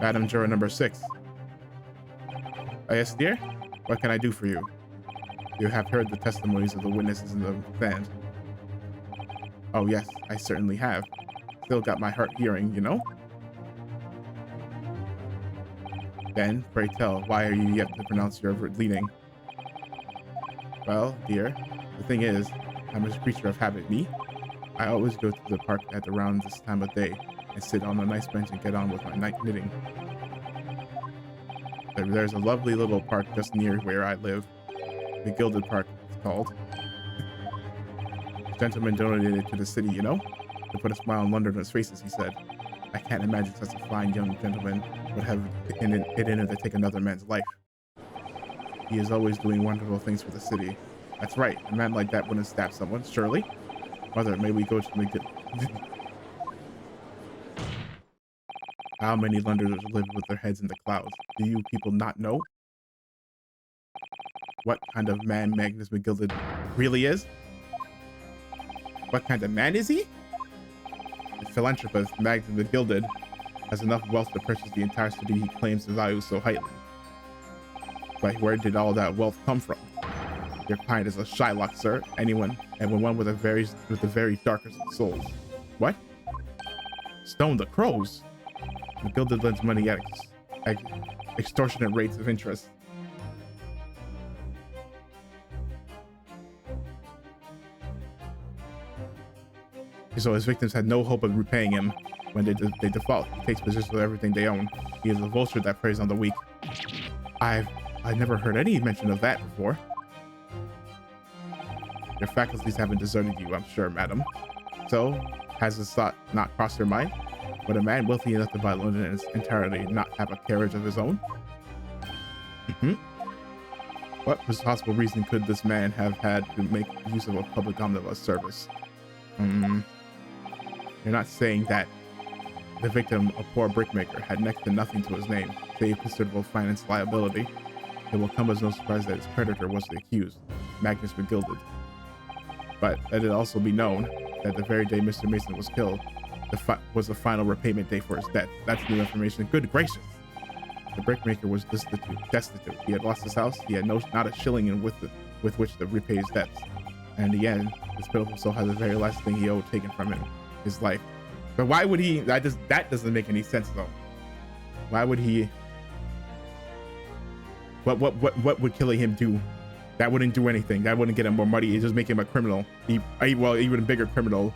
A: Madam Juror number 6. Yes, dear? What can I do for you? You have heard the testimonies of the witnesses in the stand. Oh yes, I certainly have. Still got my heart hearing, you know? Then, pray tell, why are you yet to pronounce your leading? Well, dear, the thing is, I'm a creature of habit, me. I always go to the park at around this time of day and sit on a nice bench and get on with my night knitting. There's a lovely little park just near where I live. The Gilded Park, it's called. Gentlemen donated it to the city, you know? To put a smile on Londoners' faces, he said. I can't imagine such a fine young gentleman would have it in it to take another man's life. He is always doing wonderful things for the city. That's right. A man like that wouldn't stab someone, surely. Mother, may we go to the How many Londoners live with their heads in the clouds? Do you people not know what kind of man Magnus McGilded really is? What kind of man is he? The philanthropist Magnus McGilded has enough wealth to purchase the entire city he claims to value so highly. But where did all that wealth come from? Your client is a Shylock, sir. Anyone and one with the very darkest of souls. What? Stone the crows. McGilded lends money at extortionate rates of interest. So his victims had no hope of repaying him when they default. He takes possession of everything they own. He is a vulture that preys on the weak. I've never heard any mention of that before. Your faculties haven't deserted you, I'm sure, madam. So, has this thought not crossed your mind? Would a man wealthy enough to buy London in its entirety not have a carriage of his own? What possible reason could this man have had to make use of a public omnibus service? You're not saying that the victim, a poor brickmaker, had next to nothing to his name, save considerable finance liability. It will come as no surprise that his creditor was the accused, Magnus McGilded. But let it also be known that the very day Mr. Mason was killed was the final repayment day for his debt. That's new information. Good gracious! The brickmaker was destitute. He had lost his house. He had not a shilling with which to repay his debts. And in the end, this pitiful soul had the very last thing he owed taken from him, his life. But why would he? That doesn't make any sense though. Why would he? What would killing him do? That wouldn't do anything. That wouldn't get him more money. It just make him a criminal. Well, even a bigger criminal.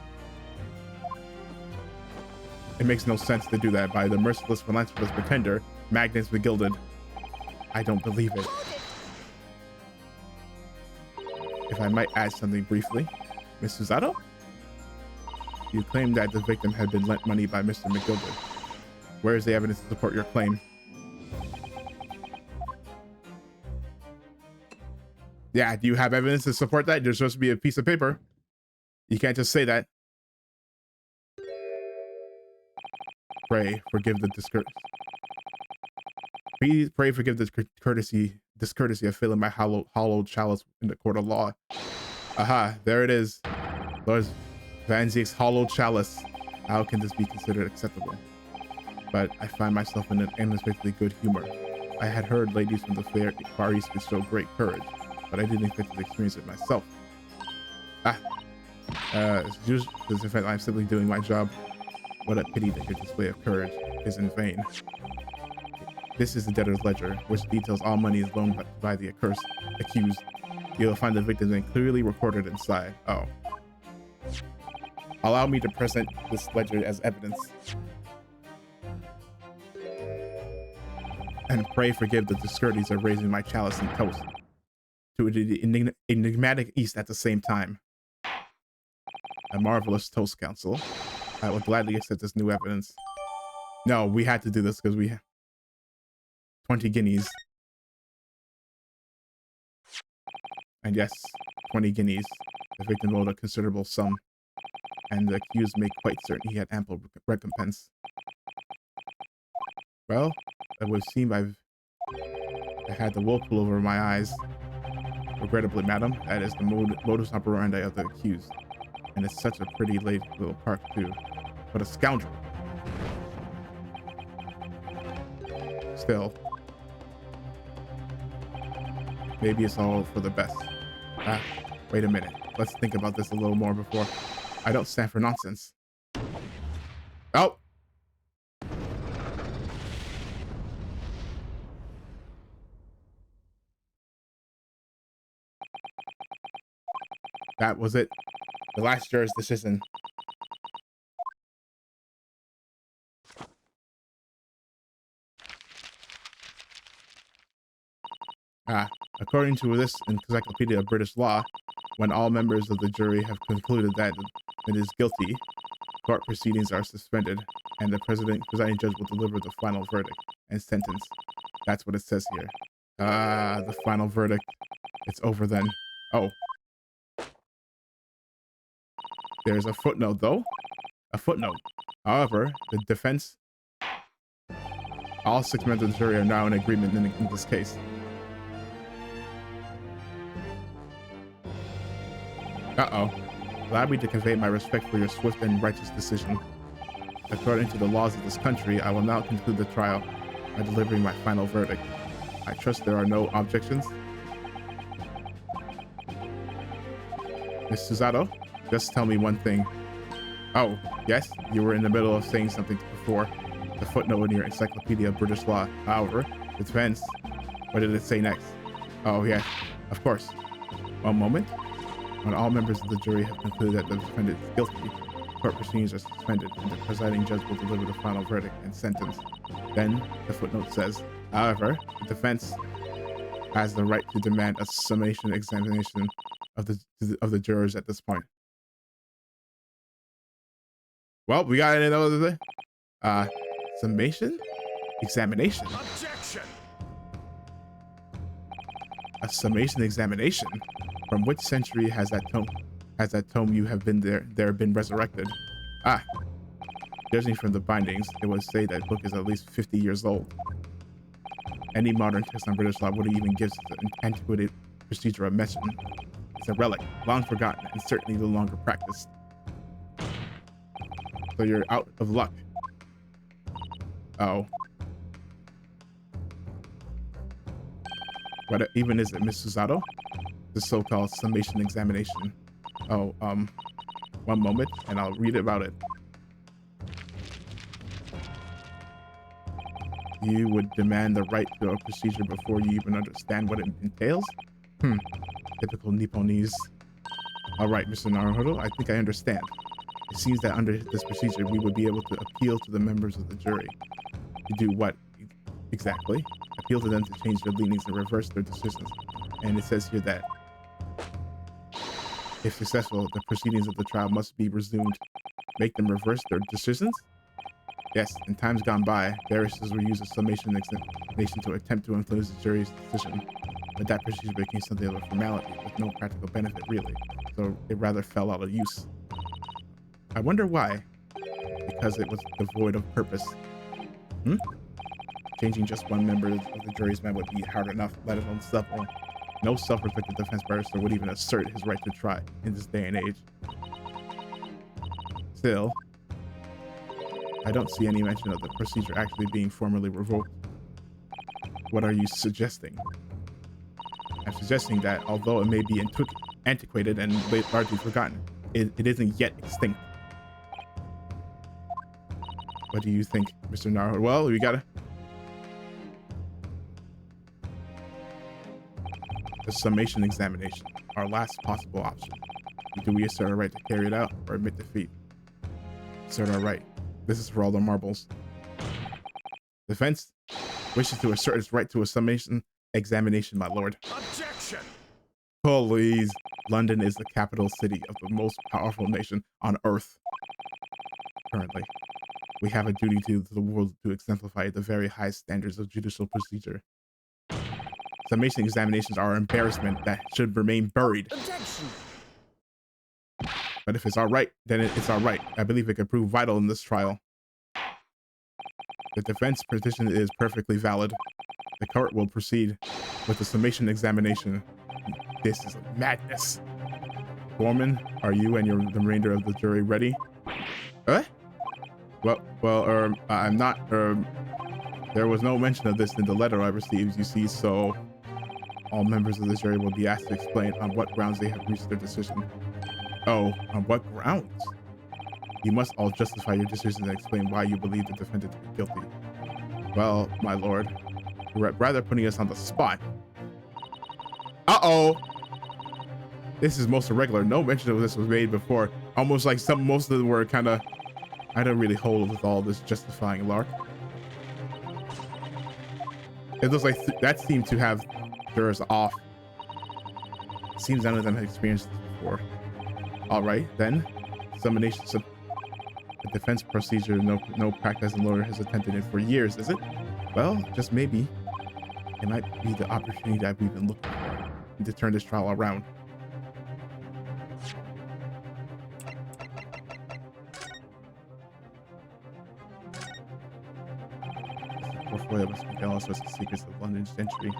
A: It makes no sense to do that by the merciless philanthropist pretender, Magnus McGilded. I don't believe it. If I might add something briefly, Miss Susato? You claim that the victim had been lent money by Mr. McGilded. Where is the evidence to support your claim? Yeah, do you have evidence to support that? There's supposed to be a piece of paper. You can't just say that. Pray forgive the discourtesy of filling my hollowed chalice in the court of law. Aha, there it is. Lord Van Ziek's hollowed chalice. How can this be considered acceptable? But I find myself in an unexpectedly good humor. I had heard ladies from the Far East could show great courage, but I didn't expect to experience it myself. Just in fact, I'm simply doing my job. What a pity that your display of courage is in vain. This is the debtor's ledger, which details all money is loaned by the accused. You'll find the victim's name clearly recorded inside. Oh. Allow me to present this ledger as evidence. And pray forgive the discourteties of raising my chalice and toast to the enigmatic East at the same time. A marvelous toast, counsel. I would gladly accept this new evidence. No, we had to do this because we have 20 guineas. And yes, 20 guineas. The victim owed a considerable sum, and the accused made quite certain he had ample recompense. Well, it would seem I had the wool pull over my eyes. Regrettably, madam, that is the modus operandi of the accused. And it's such a pretty late little park too. But a scoundrel. Still. Maybe it's all for the best. Wait a minute. Let's think about this a little more before. I don't stand for nonsense. Oh! That was it. The last juror's decision. According to this Encyclopedia of British Law, when all members of the jury have concluded that it is guilty, court proceedings are suspended, and the presiding judge will deliver the final verdict and sentence. That's what it says here. The final verdict. It's over then. Oh. There's a footnote, though. A footnote. However, the defense, all 6 members of the jury are now in agreement in this case. Uh-oh. Allow me to convey my respect for your swift and righteous decision. According to the laws of this country, I will now conclude the trial by delivering my final verdict. I trust there are no objections. Miss Susato, just tell me one thing. Oh, yes, you were in the middle of saying something before. The footnote in your Encyclopedia of British Law. However, the defense, what did it say next? Oh, yeah, of course. One moment. When all members of the jury have concluded that the defendant is guilty, court proceedings are suspended and the presiding judge will deliver the final verdict and sentence. Then, the footnote says, however, the defense has the right to demand a summation examination of the jurors at this point. Well, we got another summation examination.
B: Objection.
A: A summation examination. From which century has that tome you have been there been resurrected? Ah, judging from the bindings, it would say that book is at least 50 years old. Any modern text on British law wouldn't even give the antiquated procedure a mention. It's a relic, long forgotten, and certainly no longer practiced. So you're out of luck. Oh. What even is it, Miss Susato? The so-called summation examination. Oh, one moment, and I'll read about it. You would demand the right to a procedure before you even understand what it entails? Typical Nipponese. All right, Mr. Naruhodo, I think I understand. It seems that under this procedure, we would be able to appeal to the members of the jury. To do what exactly? Appeal to them to change their leanings and reverse their decisions. And it says here that if successful, the proceedings of the trial must be resumed. Make them reverse their decisions? Yes, in times gone by, barristers will use a summation examination to attempt to influence the jury's decision. But that procedure became something of a formality with no practical benefit, really. So it rather fell out of use. I wonder why. Because it was devoid of purpose. Changing just one member of the jury's mind would be hard enough, let alone several. No self-respecting defense barrister would even assert his right to try in this day and age. Still, I don't see any mention of the procedure actually being formally revoked. What are you suggesting? I'm suggesting that although it may be antiquated and largely forgotten, it isn't yet extinct. What do you think, Mr. Naruhodo? Well, we gotta... The summation examination, our last possible option. Do we assert our right to carry it out or admit defeat? Assert our right. This is for all the marbles. Defense wishes to assert its right to a summation examination, my lord.
B: Objection.
A: Please. London is the capital city of the most powerful nation on earth. Currently, we have a duty to the world to exemplify the very high standards of judicial procedure. Summation examinations are an embarrassment that should remain buried.
B: Objection.
A: But if it's our right, then it's our right. I believe it could prove vital in this trial. The defense petition is perfectly valid. The court will proceed with the summation examination. This is madness. Foreman, are you and the remainder of the jury ready? Well, I'm not. There was no mention of this in the letter I received, you see, so all members of the jury will be asked to explain on what grounds they have reached their decision. Oh, on what grounds? You must all justify your decision and explain why you believe the defendant to be guilty. Well, my lord, you're rather putting us on the spot. Uh-oh. This is most irregular. No mention of this was made before. Almost like most of them were kind of, I don't really hold with all this justifying lark. It looks like that seemed to have jurors off It seems none of them had experienced this before. All right, then. Examination of a defense procedure no practicing lawyer has attempted it for years, is it? Well, just maybe. It might be the opportunity that we've been looking for to turn this trial around. This portfolio must contain all sorts of secrets of London's gentry.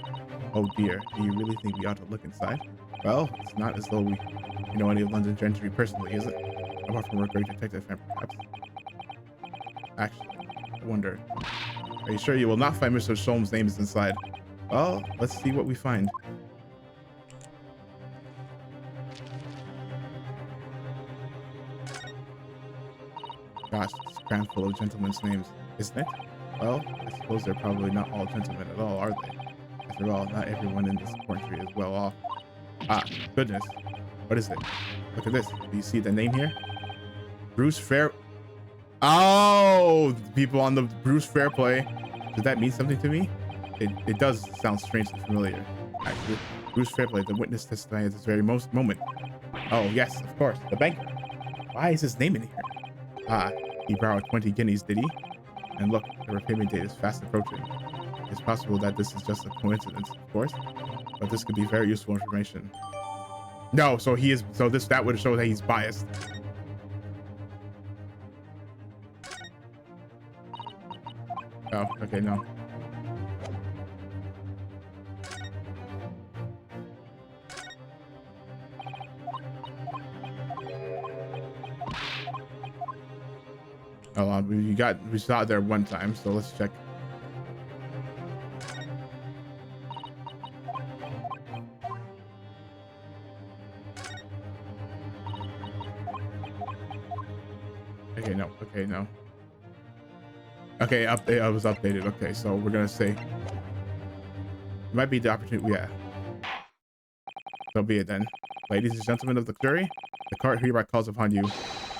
A: Oh dear, do you really think we ought to look inside? Well, it's not as though we know any of London's gentry personally, is it? Apart from our great detective friend, perhaps. Actually, I wonder. Are you sure you will not find Mr. Sholmes' name is inside? Well, let's see what we find. Gosh, it's crammed full of gentlemen's names, isn't it? Well, I suppose they're probably not all gentlemen at all, are they? After all, not everyone in this country is well off. Ah, goodness. What is it? Look at this. Do you see the name here? Bruce Fair. Oh, people on the Bruce Fairplay. Does that mean something to me? It does sound strangely familiar. Actually, Bruce Fairplay, the witness testifying at this very moment. Oh, yes, of course. The banker. Why is his name in here? Ah, he borrowed 20 guineas, did he? And look, the repayment date is fast approaching. It's possible that this is just a coincidence, of course, but this could be very useful information. No, so he is. So that would show that he's biased. Oh, okay, no. Hold on, we saw it there one time, so let's check. Okay, no. Okay, no. Okay, update. I was updated. Okay, so we're gonna say it might be the opportunity. Yeah. So be it then. Ladies and gentlemen of the jury, the court hereby calls upon you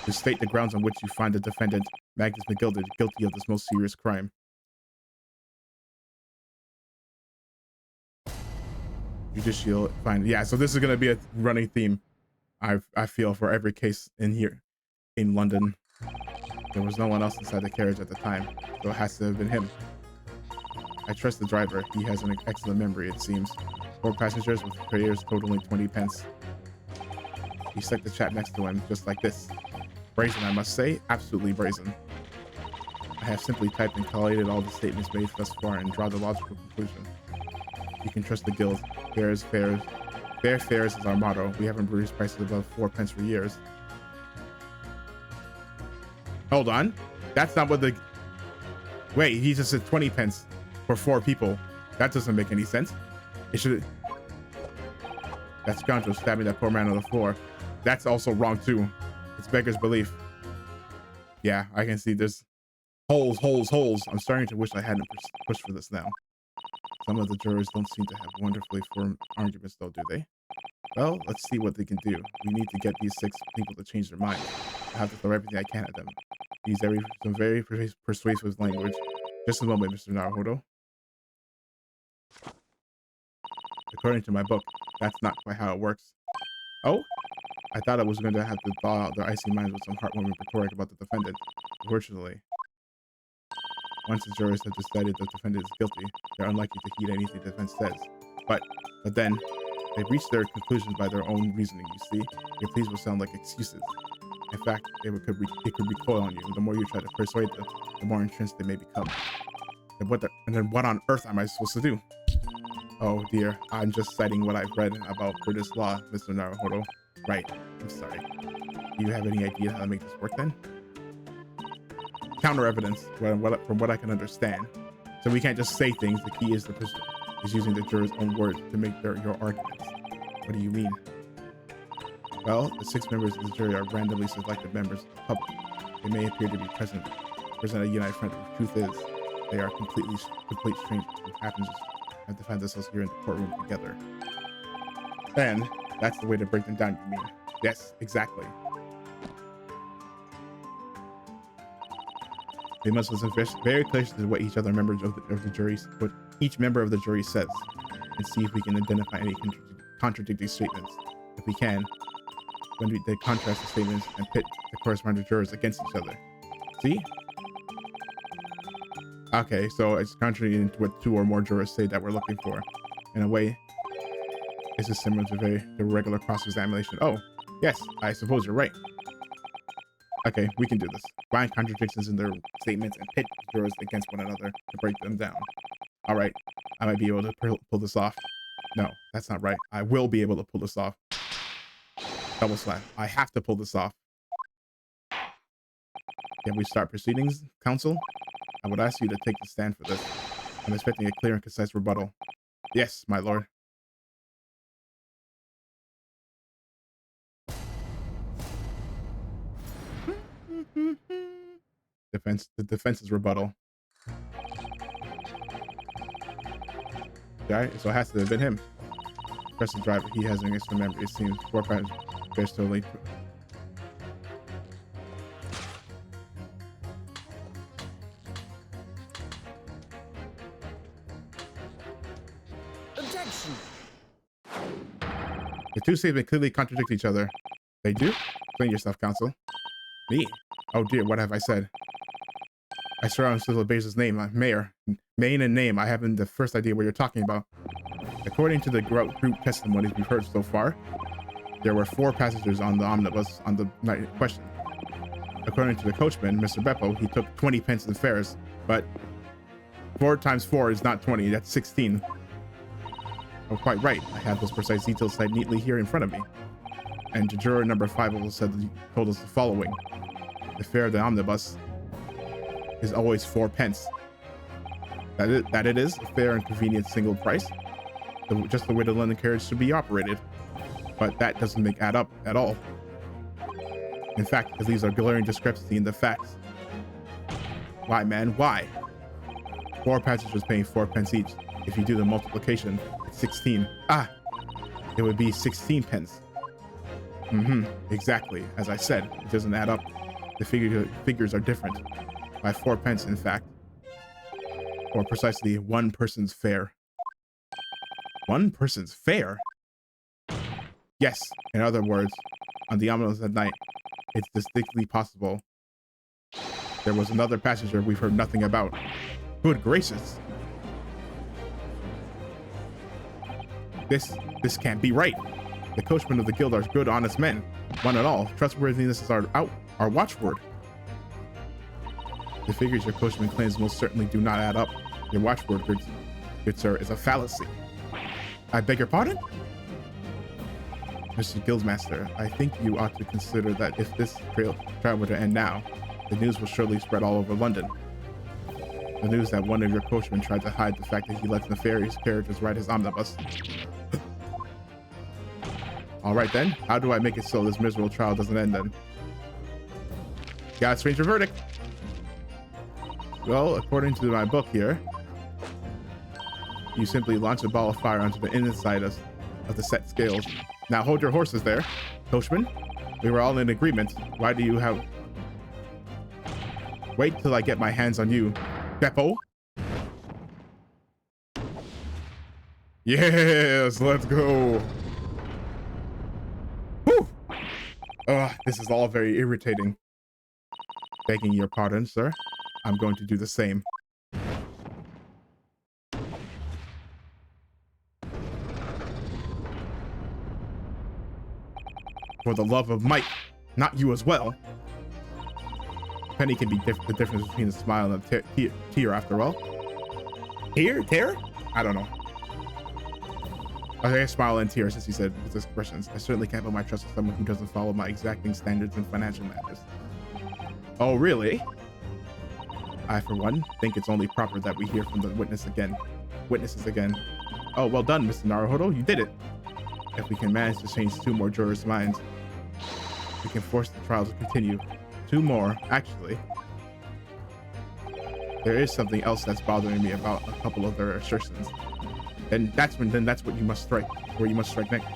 A: to state the grounds on which you find the defendant, Magnus McGilded, guilty of this most serious crime. Judicial find. Yeah, so this is gonna be a running theme. I feel for every case in here in London. There was no one else inside the carriage at the time, so it has to have been him. I trust the driver. He has an excellent memory, it seems. 4 passengers with fares totaling 20 pence. He stuck the chap next to him, just like this. Brazen, I must say. Absolutely brazen. I have simply typed and collated all the statements made thus far and draw the logical conclusion. You can trust the guild. Fares. Fair fares is our motto. We haven't reduced prices above 4 pence for years. Hold on. That's not what the... Wait, he just said 20 pence for 4 people. That doesn't make any sense. It should... That scoundrel stabbing that poor man on the floor. That's also wrong too. It's beggar's belief. Yeah, I can see there's holes. I'm starting to wish I hadn't pushed for this now. Some of the jurors don't seem to have wonderfully formed arguments though, do they? Well, let's see what they can do. We need to get these 6 people to change their minds. I have to throw everything I can at them. Use some very persuasive language. Just a moment, Mr. Naruhodo. According to my book, that's not quite how it works. Oh? I thought I was going to have to thaw out their icy minds with some heartwarming rhetoric about the defendant. Unfortunately, once the jurors have decided the defendant is guilty, they're unlikely to heed anything the defense says. But then, they reach their conclusions by their own reasoning, you see. Your pleas will sound like excuses. In fact, it could recoil on you. The more you try to persuade them, the more entrenched they may become. And then what on earth am I supposed to do? Oh dear, I'm just citing what I've read about British law, Mr. Naruhodo. Right, I'm sorry. Do you have any idea how to make this work then? Counter evidence, from what I can understand. So we can't just say things. The key is using the jurors' own words to make your arguments. What do you mean? Well, the 6 members of the jury are randomly selected members of the public. They may appear to be present a united front, but the truth is, they are complete strangers who happen to have to find themselves here in the courtroom together. And that's the way to break them down, you mean? Yes, exactly. They must listen very closely to what each member of the jury says, and see if we can identify any contradict these statements. If we can, when they contrast the statements and pit the corresponding jurors against each other. See? Okay, so it's contradicting what 2 or more jurors say that we're looking for. In a way, this is similar to the regular cross-examination. Oh, yes, I suppose you're right. Okay, we can do this. Find contradictions in their statements and pit jurors against one another to break them down. All right, I might be able to pull this off. No, that's not right. I will be able to pull this off. Double slap. I have to pull this off. Can we start proceedings, counsel? I would ask you to take the stand for this. I'm expecting a clear and concise rebuttal. Yes, my lord. The defense's rebuttal. Alright, so it has to have been him. Press the driver. He has an instant memory. It seems 4 times there's totally.
B: Objection.
A: The 2 statements clearly contradict each other. They do? Explain yourself, counsel. Me? Oh dear, what have I said? I swear on Civil Base's name, Mayor. Name and name, I haven't the first idea what you're talking about. According to the group testimonies we've heard so far, there were 4 passengers on the omnibus on the night in question. According to the coachman, Mr. Beppo, he took 20 pence in fares, but 4 times 4 is not 20, that's 16. Oh, quite right. I have those precise details cited neatly here in front of me. And juror number 5 also told us the following. The fare of the omnibus is always 4 pence. That it is a fair and convenient single price. Just the way the London carriage should be operated. But that doesn't add up at all. In fact, it leaves a glaring discrepancy in the facts. Why, man? Why? 4 passengers paying 4 pence each. If you do the multiplication, it's 16. Ah! It would be 16 pence. Exactly. As I said, it doesn't add up. The figures are different. By 4 pence, in fact. Or precisely 1 person's fare. 1 person's fare? Yes. In other words, on the omnibus that night, it's distinctly possible there was another passenger we've heard nothing about. Good gracious. This can't be right. The coachmen of the guild are good, honest men. One and all, trustworthiness is our watchword. The figures your coachman claims most certainly do not add up. Your watchword, good sir, is a fallacy. I beg your pardon? Mr. Guildmaster, I think you ought to consider that if this trial were to end now, the news will surely spread all over London. The news that one of your coachmen tried to hide the fact that he let nefarious characters ride his omnibus. All right then, how do I make it so this miserable trial doesn't end then? Got a stranger verdict. Well, according to my book here, you simply launch a ball of fire onto the inside of the set scales. Now hold your horses there, coachman. We were all in agreement. Why do you have... Wait till I get my hands on you, Beppo. Yes, let's go. Whew. This is all very irritating. Begging your pardon, sir. I'm going to do the same. For the love of Mike, not you as well. Penny can be the difference between a smile and a tear after all. Tear? I don't know. I think I smile and tear since he said with expressions. I certainly can't put my trust in someone who doesn't follow my exacting standards in financial matters. Oh, really? I, for one, think it's only proper that we hear from the witnesses again. Oh, well done, Mr. Naruhodo. You did it. If we can manage to change 2 more jurors' minds, we can force the trial to continue. 2 more, actually. There is something else that's bothering me about a couple of their assertions. And that's what you must strike, where you must strike next.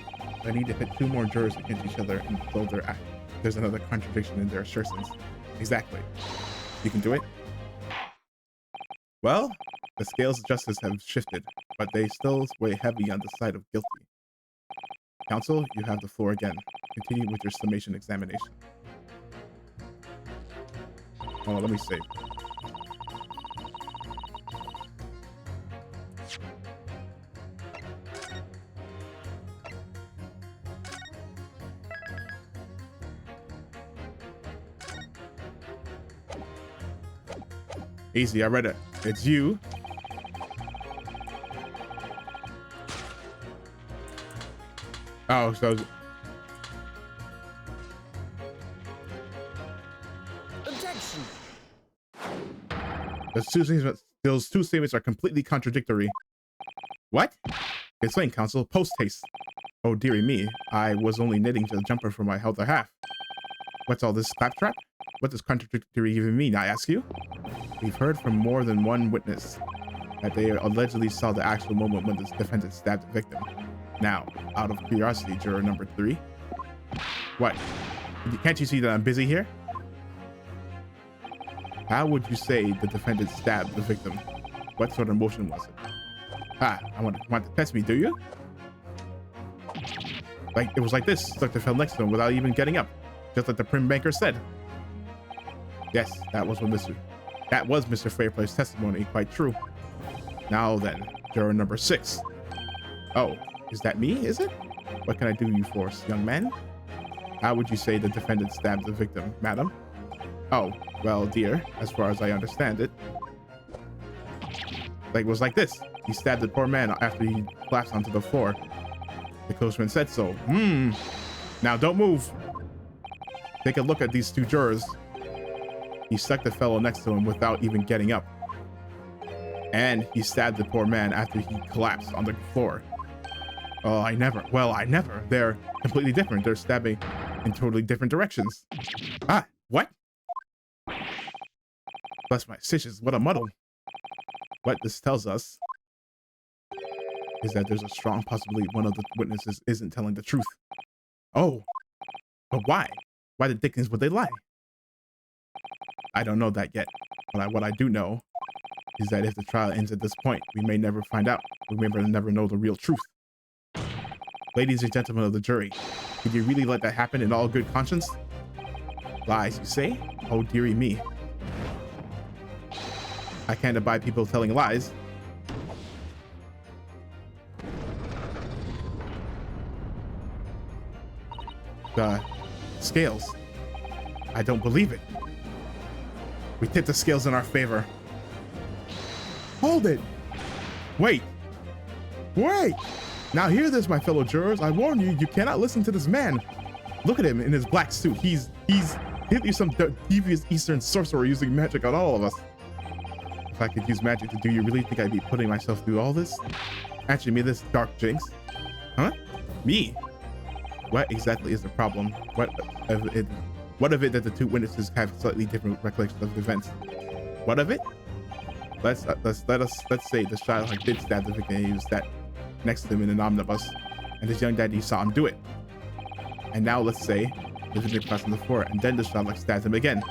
A: I need to pit 2 more jurors against each other until there's another contradiction in their assertions. Exactly. You can do it? Well, the scales of justice have shifted, but they still weigh heavy on the side of guilty. Counsel, you have the floor again. Continue with your summation examination. Oh, let me save. Easy, I read it. It's you. Oh, so
B: Objection.
A: those two statements are completely contradictory. What? Explain, counsel. Post haste. Oh, dearie me. I was only knitting to the jumper for my other half. What's all this claptrap? What does contradictory even mean, I ask you? We've heard from more than one witness that they allegedly saw the actual moment when the defendant stabbed the victim. Now, out of curiosity, juror number 3. What? Can't you see that I'm busy here? How would you say the defendant stabbed the victim? What sort of motion was it? Ah, want to test me, do you? Like, it was like this. Dr. fell next to him without even getting up. Just like the prim banker said. Yes, that was Mr. Fairplay's testimony. Quite true. Now then, juror number 6. Oh, is that me, is it? What can I do you for, young man? How would you say the defendant stabbed the victim, madam? Oh, well, dear, as far as I understand it, it was like this. He stabbed the poor man after he collapsed onto the floor. The coachman said so. Now don't move. Take a look at these 2 jurors. He stuck the fellow next to him without even getting up. And he stabbed the poor man after he collapsed on the floor. Oh, I never. They're completely different. They're stabbing in totally different directions. Ah, what? Bless my stitches, what a muddle. What this tells us is that there's a strong possibility one of the witnesses isn't telling the truth. Oh, but why? Why the dickens would they lie? I don't know that yet. But what I do know is that if the trial ends at this point, we may never find out. We may never know the real truth. Ladies and gentlemen of the jury, could you really let that happen in all good conscience? Lies, you say? Oh, dearie me. I can't abide people telling lies. The scales. I don't believe it. We tip the scales in our favor. Hold it. Wait. Now hear this, my fellow jurors. I warn you, you cannot listen to this man. Look at him in his black suit. He's hit you some devious Eastern sorcerer using magic on all of us. If I could use magic, do you really think I'd be putting myself through all this? Answer me this, dark jinx. Huh? Me? What exactly is the problem? What of it that the 2 witnesses have slightly different recollections of the events? What of it? Let's say the Shylock did stab the victim and he was that next to him in an omnibus, and his young daddy saw him do it. And now let's say the victim collapsed on the floor, and then the Shylock stabbed him again.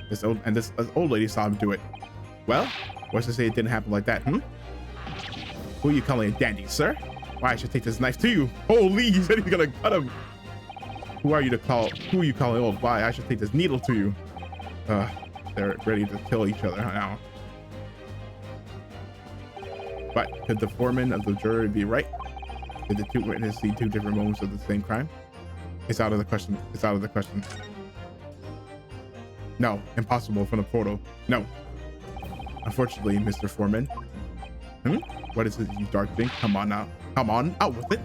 A: This old lady saw him do it. Well, what's to say it didn't happen like that, Who are you calling a dandy, sir? Why, I should take this knife to you. Holy, he said he's gonna cut him. Who are you calling old? Why, I should take this needle to you. They're ready to kill each other now. But could the foreman of the jury be right? Did the 2 witnesses see 2 different moments of the same crime? It's out of the question. No, impossible from the photo. No. Unfortunately, Mr. Foreman. What is it, you dark thing? Come on now. Come on, out with it.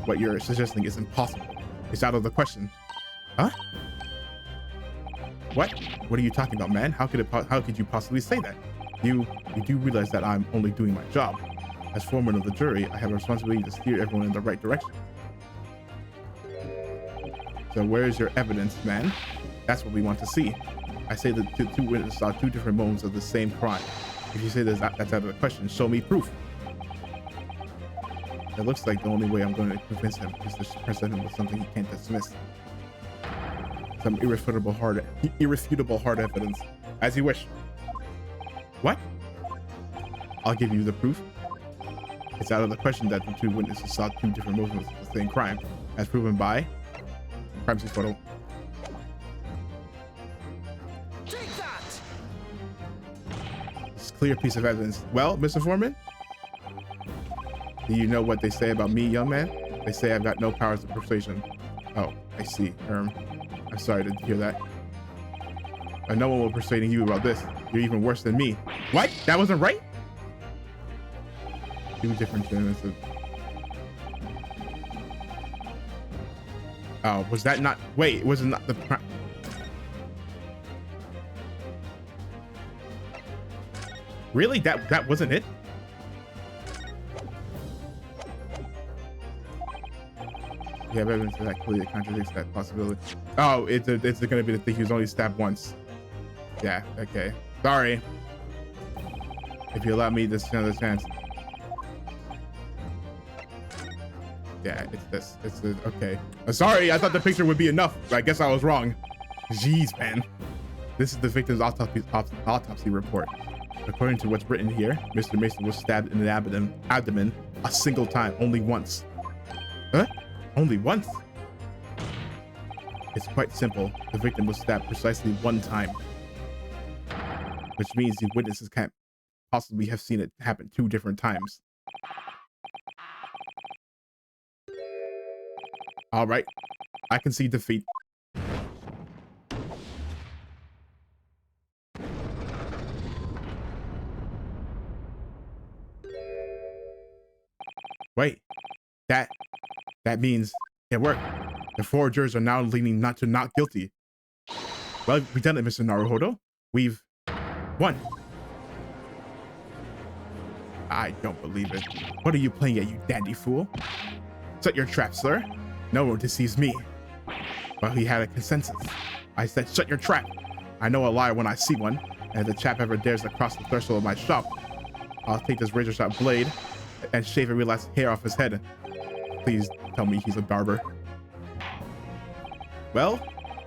A: What you're suggesting is impossible. It's out of the question. Huh? What? What are you talking about, man? How could you possibly say that? You do realize that I'm only doing my job. As foreman of the jury, I have a responsibility to steer everyone in the right direction. So where is your evidence, man? That's what we want to see. I say that the 2 witnesses saw 2 different moments of the same crime. If you say that's out of the question, show me proof. It looks like the only way I'm going to convince him is to present him with something he can't dismiss. Some irrefutable hard evidence. As you wish. What? I'll give you the proof. It's out of the question that the two witnesses saw two different motives of the same crime, as proven by crime scene photo.
B: Take that!
A: It's a clear piece of evidence. Well, Mr. Foreman, do you know what they say about me, young man? They say I've got no powers of persuasion. Oh, I see. I'm sorry to hear that. But no one will persuade you about this. You're even worse than me. What? That wasn't right? Two different tournaments. Oh, was that not? Wait, was it not the? Really? That wasn't it? You have evidence that clearly contradicts that possibility. Oh, it's going to be the thing. He was only stabbed once. Yeah. Okay. Sorry. If you allow me this another chance. Yeah, it's this. It's the okay. Sorry, I thought the picture would be enough, but I guess I was wrong. Jeez, man. This is the victim's autopsy report. According to what's written here, Mr. Mason was stabbed in the abdomen a single time, only once. Huh? Only once? It's quite simple. The victim was stabbed precisely one time, which means the witnesses can't possibly have seen it happen two different times. All right, I can see defeat. Wait, that means it worked. The four jurors are now leaning not guilty. Well, we've done it, Mr. Naruhodo. We've won. I don't believe it. What are you playing at, you dandy fool? Set your trap, sir. No one deceives me. Well, we had a consensus. I said, shut your trap. I know a liar when I see one, and if the chap ever dares to cross the threshold of my shop, I'll take this razor sharp blade and shave every last hair off his head. Please tell me he's a barber. Well,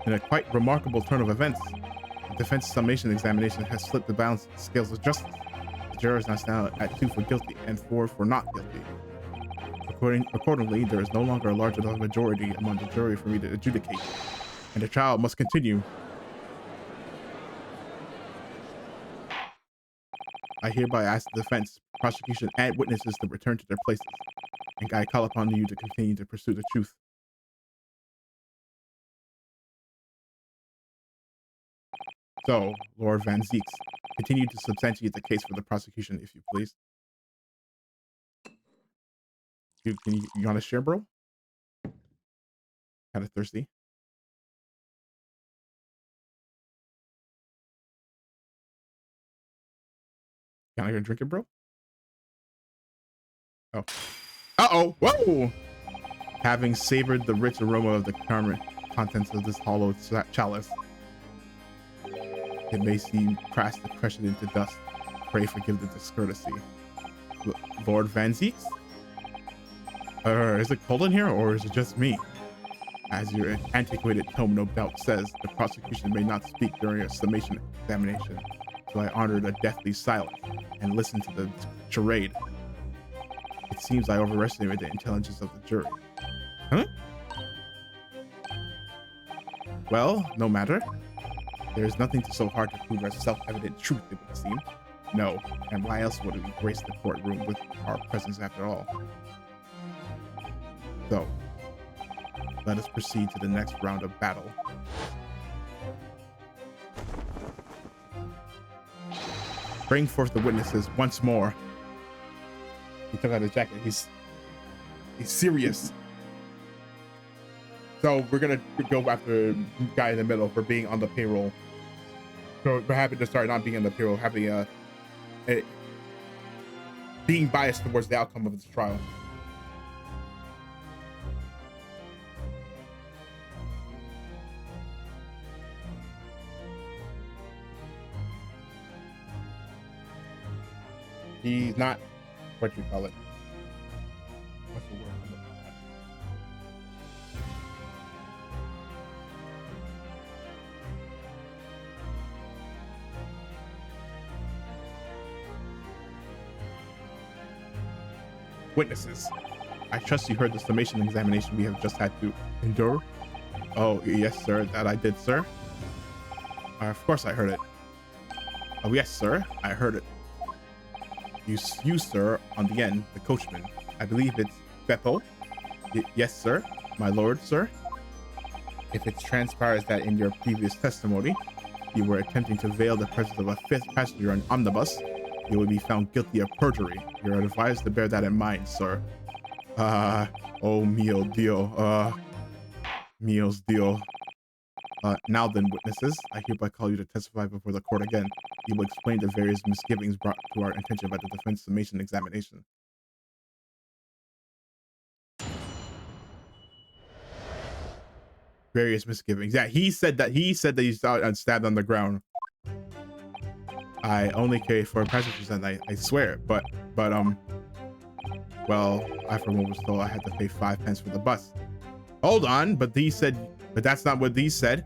A: in a quite remarkable turn of events, the defense summation examination has flipped the balance scales of justice. The jurors now stand at 2 for guilty and 4 for not guilty. Accordingly, there is no longer a large enough majority among the jury for me to adjudicate, and the trial must continue. I hereby ask the defense, prosecution, and witnesses to return to their places, and I call upon you to continue to pursue the truth. So, Lord Van Zeeks, continue to substantiate the case for the prosecution, if you please. You want to share, bro? Kind of thirsty. Can I go drink it, bro? Oh. Uh-oh. Whoa! Having savored the rich aroma of the contents of this hollow chalice, it may seem crass to crush it into dust. Pray forgive the discourtesy. Lord Van Zeeks? Is it cold in here, or is it just me? As your antiquated tome no doubt says, the prosecution may not speak during a summation examination, so I honored a deathly silence and listened to the charade. It seems I overestimated the intelligence of the jury. Huh? Well, no matter. There is nothing so hard to prove as self-evident truth, it would seem. No, and why else would we grace the courtroom with our presence after all? So, let us proceed to the next round of battle. Bring forth the witnesses once more. He took out his jacket. He's serious. So we're gonna go after the guy in the middle for being on the payroll. So we're happy to start not being on the payroll, having being biased towards the outcome of this trial. He's not, what you call it. What's the word? Witnesses, I trust you heard the summation examination we have just had to endure. Oh, yes, sir. That I did, sir. Of course I heard it. Oh, yes, sir. I heard it. You, sir, on the end, the coachman. I believe it's Beppo. Yes, sir. My lord, sir. If it transpires that in your previous testimony, you were attempting to veil the presence of a fifth passenger on omnibus, you will be found guilty of perjury. You're advised to bear that in mind, sir. Oh mio dio, mio's dio. Now then, witnesses, I hereby call you to testify before the court again. You will explain the various misgivings brought to our attention by the defense summation examination. Various misgivings. Yeah, he said that he saw it stabbed on the ground. I only carried 4 passengers that night, I swear. But well, I for one was told I had to pay 5 pence for the bus. Hold on, but that's not what these said.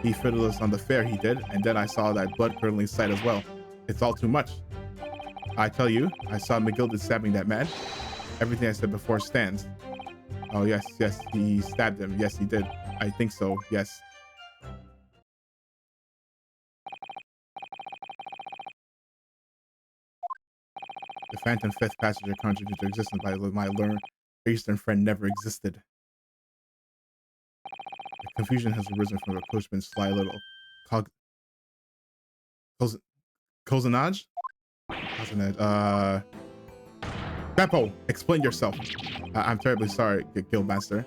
A: He fiddled us on the fare, he did, and then I saw that blood-curdling sight as well. It's all too much. I tell you, I saw McGilded stabbing that man. Everything I said before stands. Oh, yes, he stabbed him. Yes, he did. I think so, yes. The phantom fifth passenger conjured into existence by my learned Eastern friend never existed. The confusion has arisen from the coachman's sly little cozenage? Beppo, explain yourself. I'm terribly sorry, Guildmaster.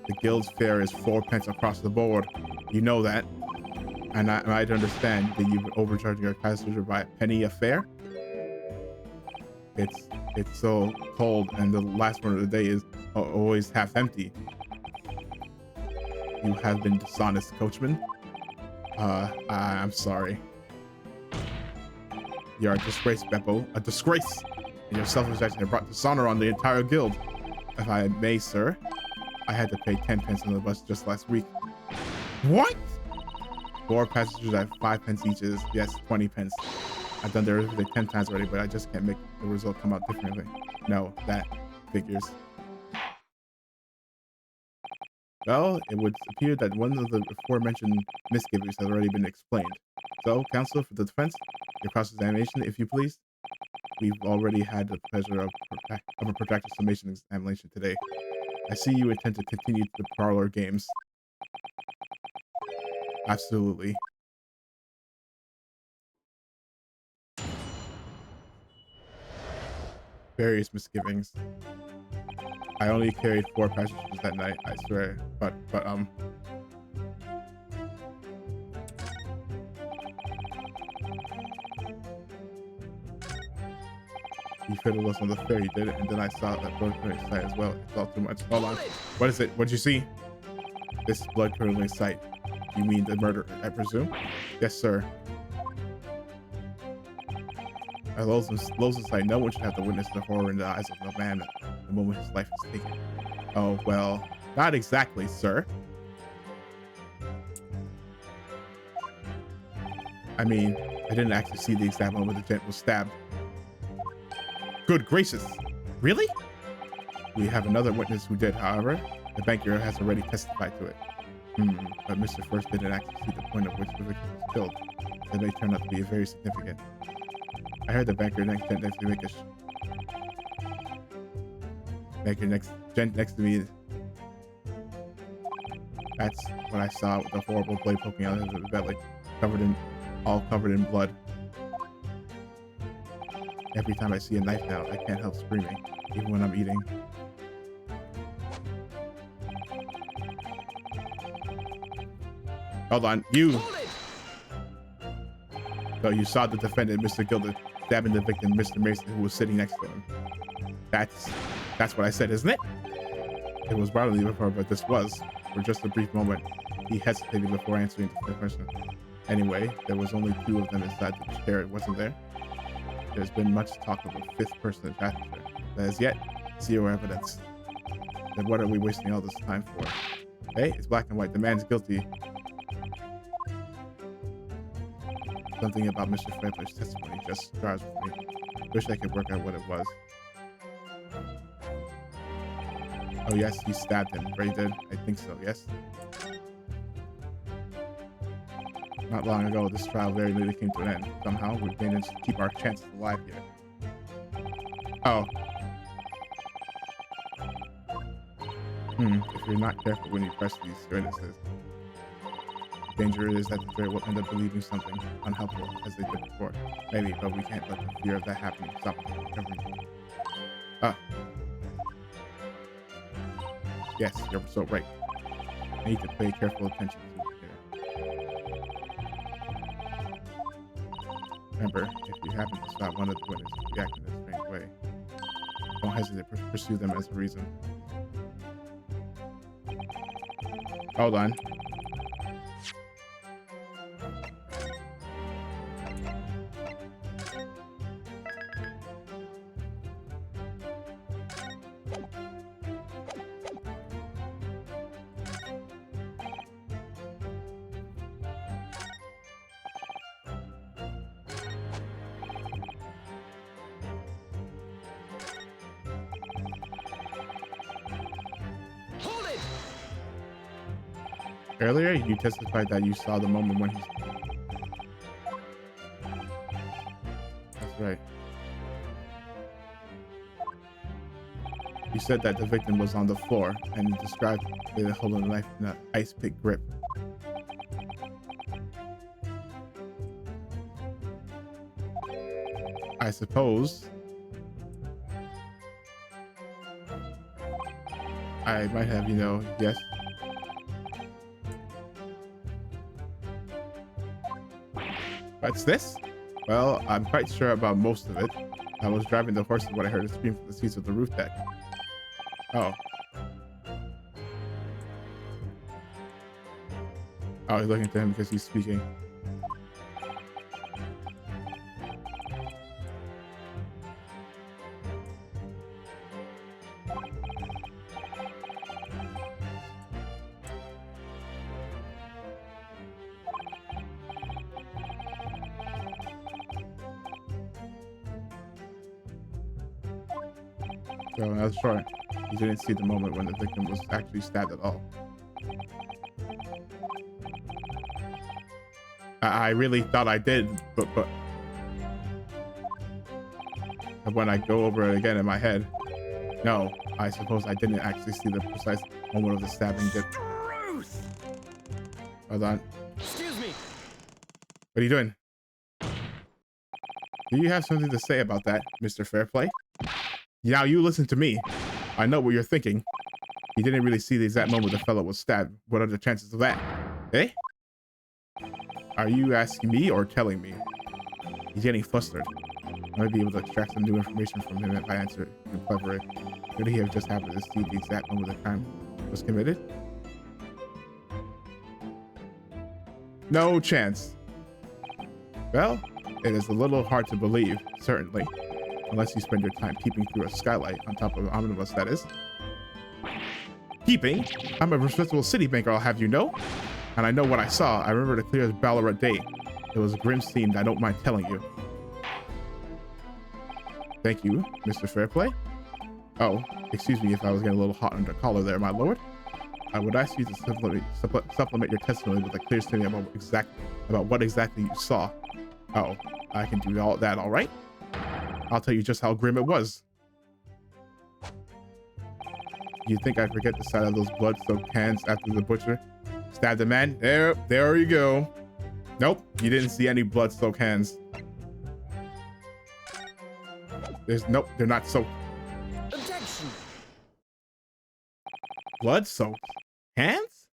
A: The guild's fare is 4 pence across the board. You know that. And I'd understand that you've overcharged your passenger by a penny a fare. It's so cold, and the last one of the day is always half empty. You have been dishonest, coachman. I'm sorry. You're a disgrace, Beppo. A disgrace! And your selfish action have brought dishonor on the entire guild. If I may, sir, I had to pay 10 pence on the bus just last week. What? 4 passengers at 5 pence each is, yes, 20 pence. I've done the arithmetic 10 times already, but I just can't make the result come out differently. No, that figures. Well, it would appear that one of the aforementioned misgivings has already been explained. So, counsel for the defense, your cross-examination, if you please. We've already had the pleasure of a protracted summation examination today. I see you intend to continue the parlor games. Absolutely. Various misgivings. I only carried 4 passengers that night, I swear. But he fiddled us on the ferry, did it, and then I saw that blood-curdling sight as well. It's all too much. Hold on. What is it? What'd you see? This blood-curdling sight. You mean the murder, I presume? Yes, sir. At Lozen's sight, no one should have to witness the horror in the eyes of a man the moment his life is taken. Oh, well, not exactly, sir. I mean, I didn't actually see the exact moment the gent was stabbed. Good gracious. Really? We have another witness who did, however. The banker has already testified to it. But Mr. First didn't actually see the point at which the victim was killed. That may turn out to be very significant. I heard the banker next to me. That's what I saw with the horrible blade poking out of his belly, all covered in blood. Every time I see a knife now, I can't help screaming, even when I'm eating. Hold on, you! So you saw the defendant, Mr. Gilder, stabbing the victim, Mr. Mason, who was sitting next to him. That's what I said, isn't it? It was bodily before, but this was. For just a brief moment, he hesitated before answering the question. Anyway, there was only 2 of them inside the chair, wasn't there? There's been much talk of a 5th person in passenger, but as yet, 0 evidence. Then what are we wasting all this time for? Hey, it's black and white. The man's guilty. Something about Mr. Franklin's testimony just drives with me. Wish I could work out what it was. Oh yes, he stabbed him. Right, he did. I think so, yes. Not long ago, this trial very nearly came to an end. Somehow, we managed to keep our chances alive here. Oh. If you're not careful when you press these witnesses, the danger is that the jury will end up believing something unhelpful as they did before. Maybe, but we can't let the fear of that happening stop us from recovering. Ah. Yes, you're so right. I need to pay careful attention to it here. Remember, if you happen to stop one of the witnesses reacting in a strange way, don't hesitate to pursue them as a reason. Hold on.
B: Hold it!
A: Earlier, you testified that you saw the moment when he's... That's right. You said that the victim was on the floor and described it holding a knife in an ice pick grip. I suppose I might have, yes. What's this? Well, I'm quite sure about most of it. I was driving the horses when I heard a scream from the seats of the roof deck. Oh. Oh, he's looking to him because he's speaking. So that's short. You didn't see the moment when the victim was actually stabbed at all. I really thought I did, but when I go over it again in my head, no, I suppose I didn't actually see the precise moment of the stabbing. Hold on.
B: Excuse me.
A: What are you doing? Do you have something to say about that, Mr. Fairplay? Now you listen to me. I know what you're thinking. You didn't really see the exact moment the fellow was stabbed. What are the chances of that? Eh? Are you asking me or telling me? He's getting flustered. I might be able to extract some new information from him if I answer too clever. Could he have just happened to see the exact moment the crime was committed? No chance. Well, it is a little hard to believe, certainly. Unless you spend your time peeping through a skylight on top of an omnibus, that is. Peeping? I'm a respectable city banker, I'll have you know. And I know what I saw. I remember it clear as Ballarat day. It was a grim scene I don't mind telling you. Thank you, Mr. Fairplay. Oh, excuse me if I was getting a little hot under collar there, my lord. I would ask you to supplement your testimony with a clear statement about what exactly you saw. Oh, I can do all that, all right? I'll tell you just how grim it was. You think I forget the sight of those blood-soaked hands after the butcher stabbed the man? There you go. Nope, you didn't see any blood-soaked hands. Nope, they're not soaked.
B: Objection.
A: Blood-soaked hands?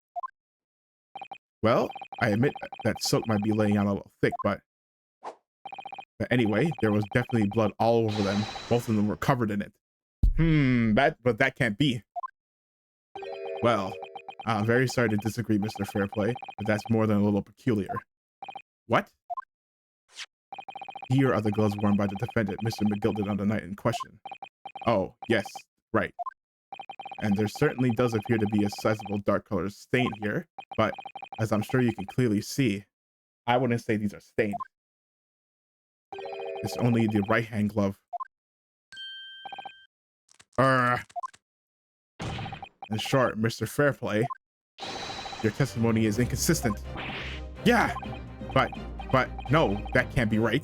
A: Well, I admit that soak might be laying out a little thick, but anyway, there was definitely blood all over them. Both of them were covered in it. But that can't be. Well, I'm very sorry to disagree, Mr. Fairplay, but that's more than a little peculiar. What? Here are the gloves worn by the defendant, Mr. McGilden, on the night in question. Oh, yes, right. And there certainly does appear to be a sizable dark color stain here, but as I'm sure you can clearly see, I wouldn't say these are stained. It's only the right-hand glove In short, Mr. Fairplay, your testimony is inconsistent. Yeah, but no, that can't be right.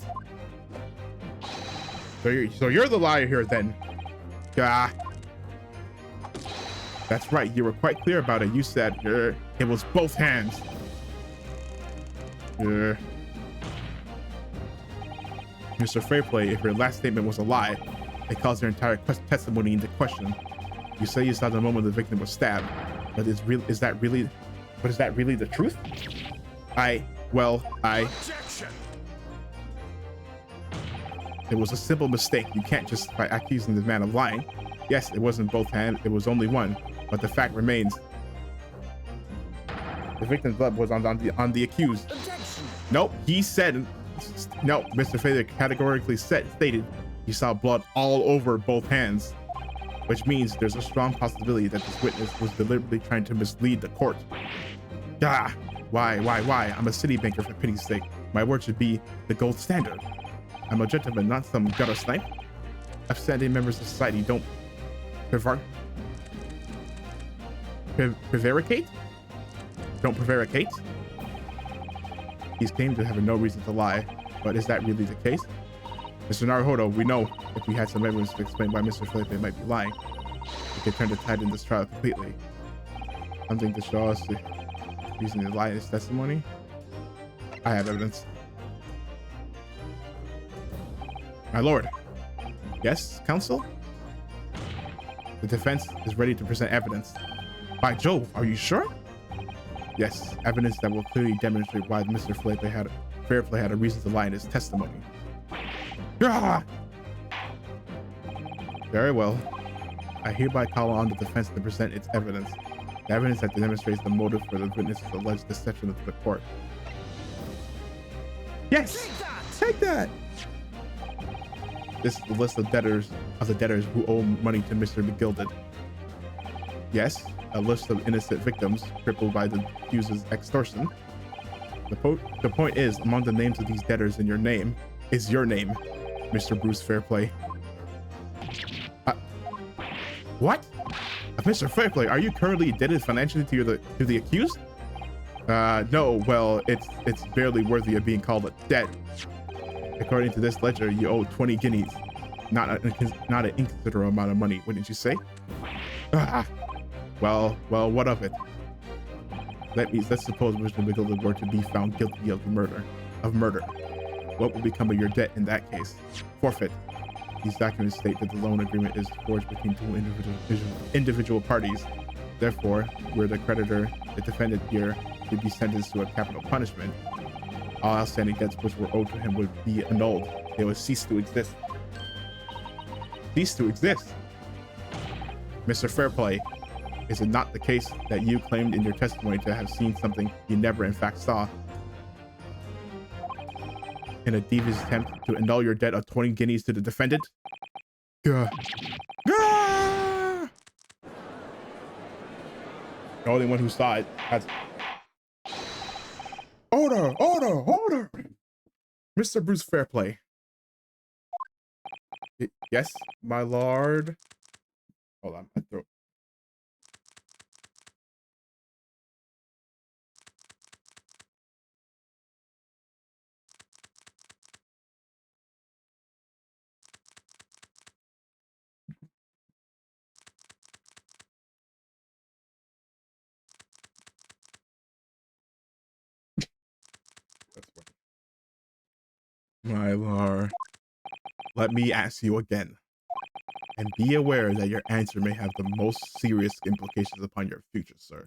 A: So you're the liar here then. Yeah. That's right. You were quite clear about it. You said it was both hands. Mr. Fairplay, if your last statement was a lie, it calls your entire testimony into question. You say you saw the moment the victim was stabbed, but is that really the truth?
B: Objection!
A: It was a simple mistake. You can't justify accusing the man of lying. Yes, it wasn't both hands, it was only one, but the fact remains. The victim's blood was on the accused.
B: Objection!
A: Nope, he said, no, Mr. Fader categorically stated he saw blood all over both hands, which means there's a strong possibility that this witness was deliberately trying to mislead the court. Ah, why? I'm a city banker, for pity's sake. My word should be the gold standard. I'm a gentleman, not some gutter snipe. Upstanding members of society don't prevaricate? Don't prevaricate? He's claimed to have no reason to lie, but is that really the case? Mr. Naruhodo, we know if we had some evidence to explain why Mr. Felipe might be lying, we could turn the tide in this trial completely. Something to show us the reason to lie in his testimony? I have evidence. My lord. Yes, counsel? The defense is ready to present evidence. By Jove, are you sure? Yes, evidence that will clearly demonstrate why Mr. Fairplay had a reason to lie in his testimony. Ah! Very well. I hereby call on the defense to present its evidence. The evidence that demonstrates the motive for the witness's alleged deception to the court. Yes! Take that! This is the list of the debtors who owe money to Mr. McGilded. Yes, a list of innocent victims crippled by the accuser's extortion. The point is, among the names of these debtors in your name is your name, Mr. Bruce Fairplay. What? Mr. Fairplay, are you currently indebted financially to the accused? No, well, it's barely worthy of being called a debt. According to this ledger, you owe 20 guineas. Not an inconsiderable amount of money, wouldn't you say? Well, what of it? Let's suppose Mr. McGilded were to be found guilty of murder. What will become of your debt in that case? Forfeit. These documents state that the loan agreement is forged between two individual parties. Therefore, were the creditor, the defendant here, to be sentenced to a capital punishment, all outstanding debts which were owed to him would be annulled. They would cease to exist. Cease to exist? Mr. Fairplay, is it not the case that you claimed in your testimony to have seen something you never in fact saw? In a devious attempt to annul your debt of 20 guineas to the defendant? Gah. Gah! The only one who saw it has... Order! Mr. Bruce Fairplay. Yes, my lord. Hold on, my throat. My lord, let me ask you again, and be aware that your answer may have the most serious implications upon your future, sir.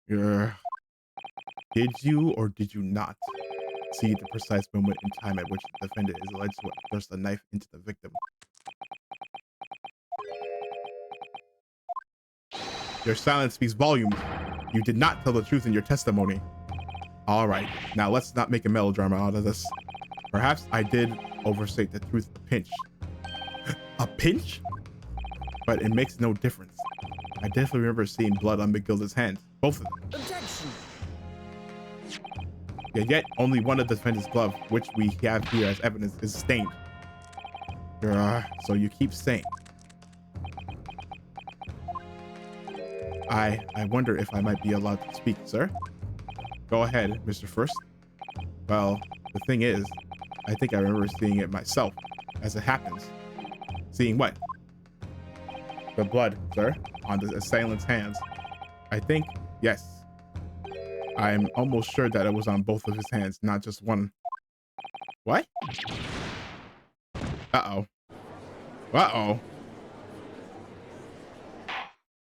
A: Did you or did you not see the precise moment in time at which the defendant is alleged to have thrust a knife into the victim? Your silence speaks volumes. You did not tell the truth in your testimony. All right, now let's not make a melodrama out of this. Perhaps I did overstate the truth a pinch. A pinch? But it makes no difference. I definitely remember seeing blood on McGilded's hands. Both of them.
B: Objection!
A: Yet only one of the defendant's glove, which we have here as evidence, is stained. So you keep saying I wonder if I might be allowed to speak, sir. Go ahead, Mr. First. Well, the thing is, I think I remember seeing it myself, as it happens. Seeing what? The blood, sir, on the assailant's hands. I think, yes. I'm almost sure that it was on both of his hands, not just one. What? Uh-oh. Uh-oh.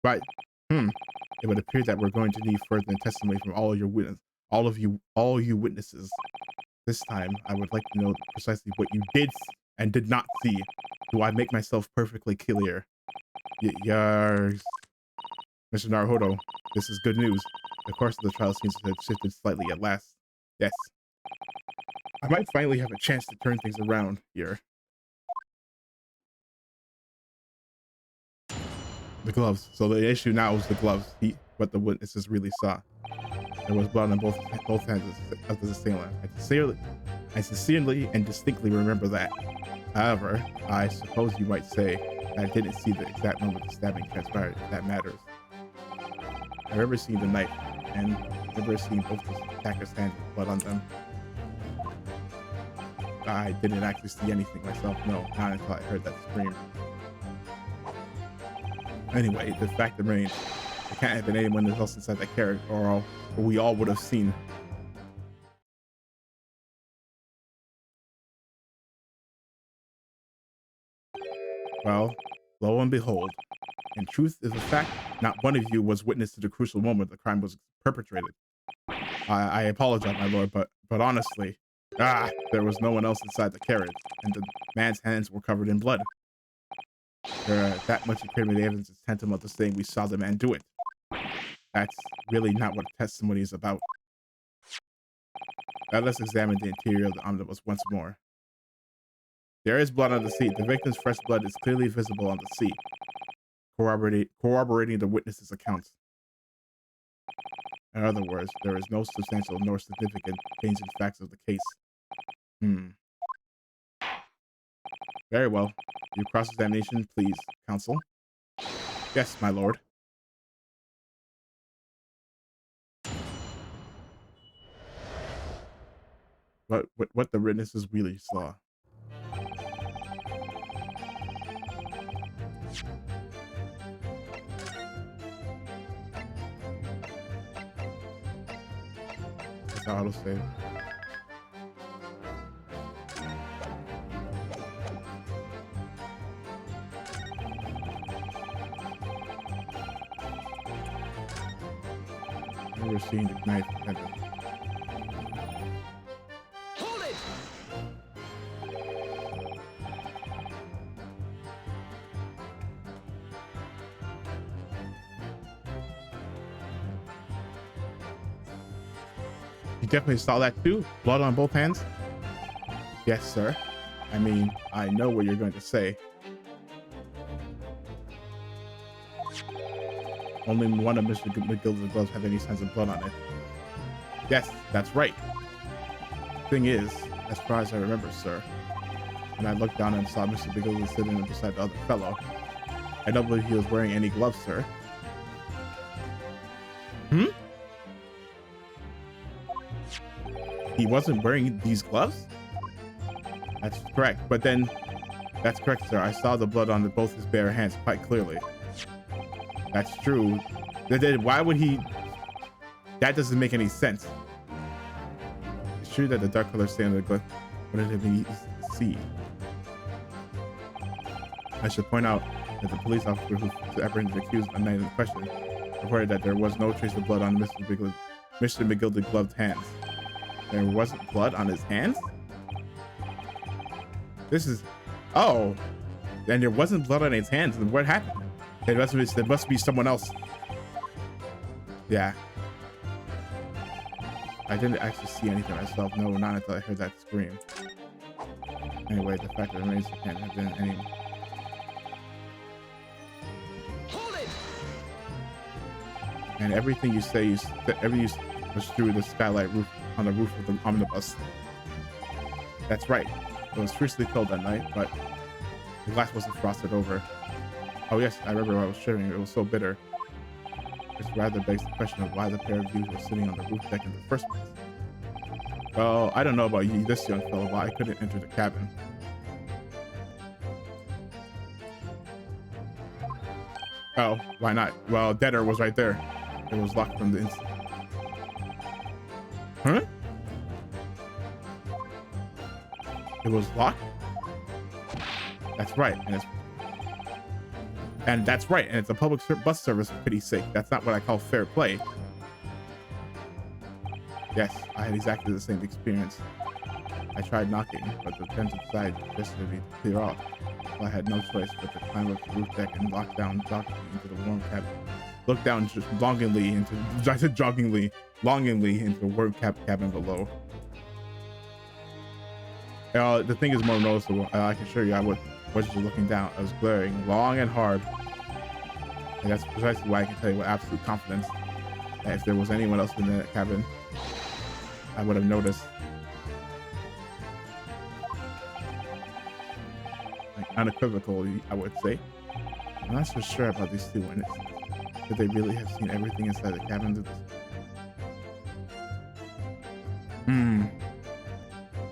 A: Right. It would appear that we're going to need further testimony from all you witnesses. This time, I would like to know precisely what you did and did not see. Do I make myself perfectly clear? Yes. Mr. Naruhodo, this is good news. The course of the trial seems to have shifted slightly at last. Yes. I might finally have a chance to turn things around here. The gloves. So the issue now is the gloves. What the witnesses really saw. There was blood on both hands of the assailant. I sincerely and distinctly remember that. However, I suppose you might say that I didn't see the exact moment the stabbing transpired, if that matters. I remember seeing the knife, and I remember seeing both the attacker's hands with blood on them. I didn't actually see anything myself, no, not until I heard that scream. Anyway, the fact remains, there can't have been anyone else inside that carriage, or we all would have seen. Well, lo and behold, in truth is a fact, not one of you was witness to the crucial moment the crime was perpetrated. I apologize, my lord, but honestly, there was no one else inside the carriage, and the man's hands were covered in blood. That much incriminating evidence is tantamount to saying we saw the man do it. That's really not what testimony is about. Now let's examine the interior of the omnibus once more. There is blood on the seat. The victim's fresh blood is clearly visible on the seat, corroborating the witness's accounts. In other words, there is no substantial nor significant change in facts of the case. Very well. Your cross-examination, please, counsel. Yes, my lord. What the witnesses really saw. That's how it'll save. We're seeing the knife.
B: Hold it!
A: You definitely saw that too? Blood on both hands? Yes, sir. I mean, I know what you're going to say. Only one of Mr. McGilda's gloves have any signs of blood on it. Yes, that's right. Thing is, as far as I remember, sir, when I looked down and saw Mr. McGilda sitting beside the other fellow, I don't believe he was wearing any gloves, sir. He wasn't wearing these gloves? That's correct, but then, that's correct, sir. I saw the blood on both his bare hands quite clearly. That's true. Then why would he? That doesn't make any sense. It's true that the dark color stain on the glove wouldn't have been easy to see. I should point out that the police officer who apprehended the accused on the night in question reported that there was no trace of blood on Mr. McGilda's gloved hands. There wasn't blood on his hands? This is... Oh. And there wasn't blood on his hands. Then what happened? There must be someone else. Yeah. I didn't actually see anything myself. No, not until I heard that scream. Anyway, the fact that remains there can't have been any...
B: Hold it!
A: And everything you say, was through the skylight roof on the roof of the omnibus. That's right. It was fiercely cold that night, but the glass wasn't frosted over. Oh yes, I remember I was shivering. It was so bitter. This rather begs the question of why the pair of you were sitting on the roof deck in the first place. Well, I don't know about you, this young fellow, but I couldn't enter the cabin. Oh, why not? Well, Deader was right there. It was locked from the inside. Huh? It was locked? That's right, and that's right, and it's a public bus service for pity's sake. That's not what I call fair play. Yes, I had exactly the same experience. I tried knocking, but the fence inside suggested me to clear off. So I had no choice but to climb up the roof deck and look down joggingly into the warm cabin. Look down just longingly into, I said joggingly, longingly into the warm cabin below. The thing is more noticeable. I can assure you I wasn't just looking down. I was glaring long and hard. And that's precisely why I can tell you with absolute confidence that if there was anyone else in that cabin, I would have noticed. Like unequivocally, I would say. I'm not so sure about these two witnesses. Could they really have seen everything inside the cabin through this?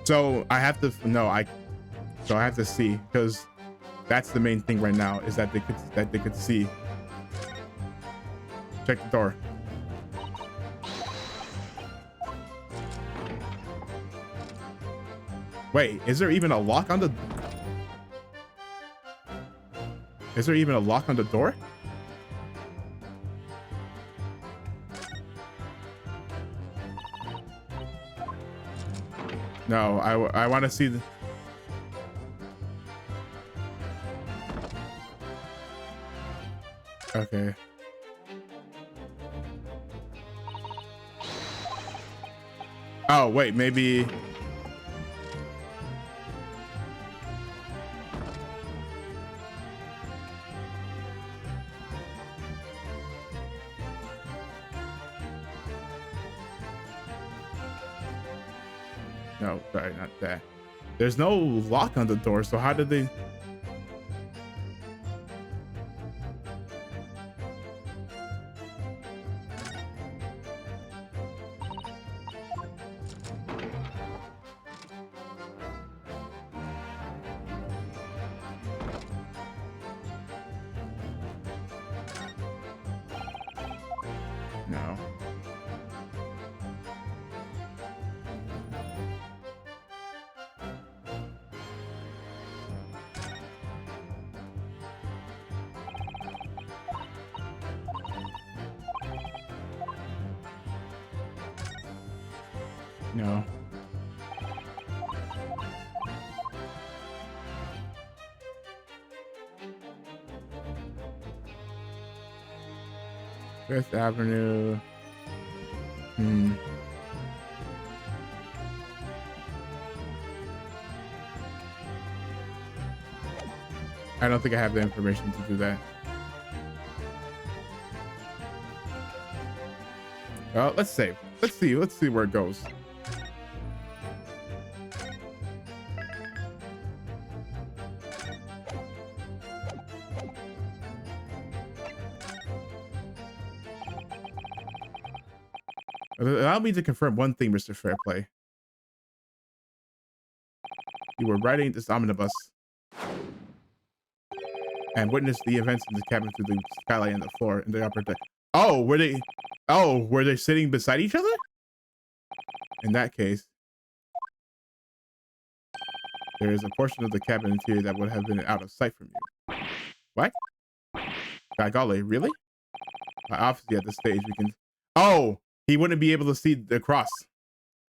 A: So I have to so I have to see, because that's the main thing right now, is that they could see. Check the door. Wait, is there even a lock on the door? No, I want to see the... Okay. Oh, wait, maybe... No, sorry, not that. There's no lock on the door, so how did they... No. No. Fifth Avenue. I don't think I have the information to do that. Well, let's save. Let's see where it goes. Allow me to confirm one thing, Mr. Fairplay. You were riding this omnibus and witnessed the events in the cabin through the skylight and the floor in the upper deck. Oh, were they sitting beside each other? In that case, there is a portion of the cabin interior that would have been out of sight from you. What? By golly, really? Obviously at this stage we can... Oh! He wouldn't be able to see the cross.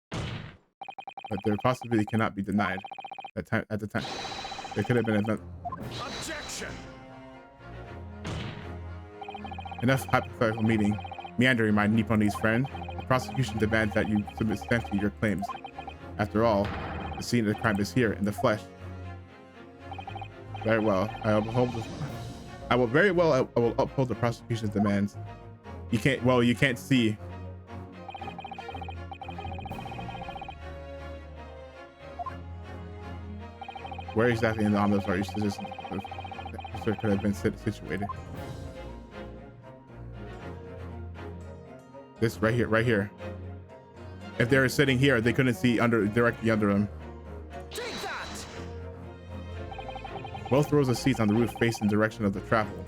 A: But their possibility cannot be denied. At the time, there could have been an...
B: Objection!
A: Enough hypothetical meandering, my Nipponese friend. The prosecution demands that you substantiate your claims. After all, the scene of the crime is here in the flesh. Very well. I will very well uphold the prosecution's demands. You can't see. Where exactly in the omnibus are you suggesting the could have been situated? This right here, right here. If they were sitting here, they couldn't see directly under them.
B: Take that!
A: Both rows of seats on the roof face in the direction of the travel,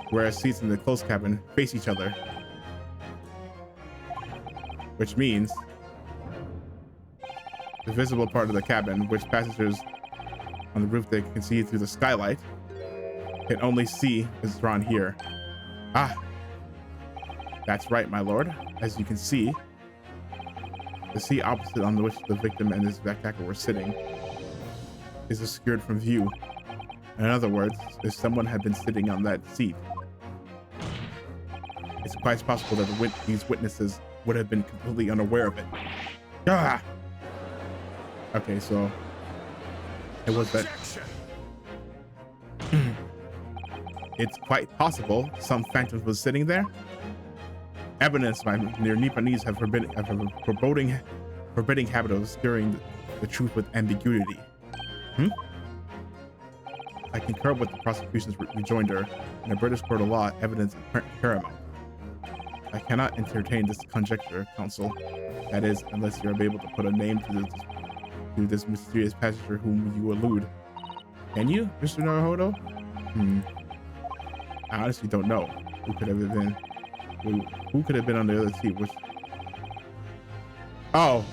A: whereas seats in the closed cabin face each other. Which means the visible part of the cabin, which passengers on the roof they can see through the skylight, can only see is drawn here. Ah, that's right, my lord. As you can see, the seat opposite on which the victim and his backpacker were sitting is obscured from view. In other words, if someone had been sitting on that seat, it's quite possible that these witnesses would have been completely unaware of it. Ah! Okay, so it was that. It's quite possible some phantom was sitting there. Evidence by near Nipponese have a forbidding habit of obscuring the truth with ambiguity. I concur with the prosecution's rejoinder. In a British court of law, evidence is paramount. I cannot entertain this conjecture, counsel. That is, unless you are able to put a name to this mysterious passenger whom you allude. Can you, Mr. Naruhodo? I honestly don't know who could have been. Who could have been on the other seat? Which? Oh,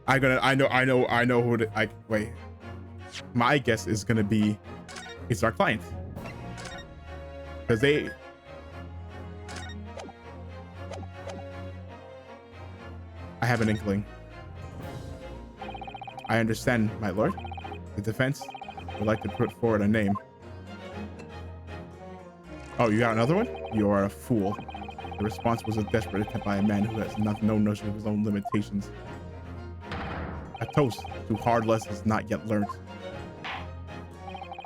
A: I know who. Wait. My guess is gonna be it's our client, because they. I have an inkling. I understand, my lord. The defense would like to put forward a name. Oh, you got another one? You are a fool. The response was a desperate attempt by a man who has no notion of his own limitations. A toast to hard lessons not yet learned.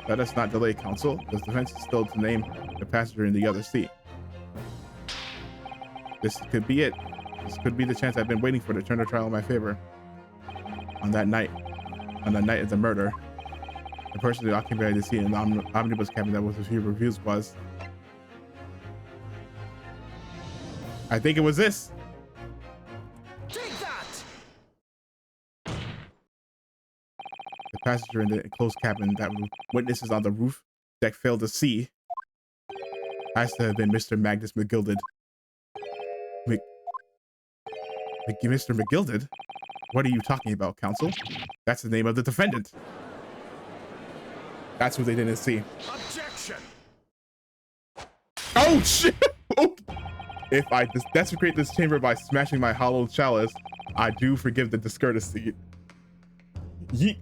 A: Let us not delay, counsel. The defense is still to name the passenger in the other seat. This could be it. This could be the chance I've been waiting for to turn the trial in my favor. On the night of the murder, the person who occupied the seat in the omnibus cabin that was received reviews was... I think it was this.
B: Take that!
A: The passenger in the enclosed cabin that witnesses on the roof deck failed to see has to have been Mr. Magnus McGilded. Mr. McGilded? What are you talking about, counsel? That's the name of the defendant. That's who they didn't see.
B: Objection!
A: Oh shit! Oh. If I desecrate this chamber by smashing my hollow chalice, I do forgive the discourtesy. He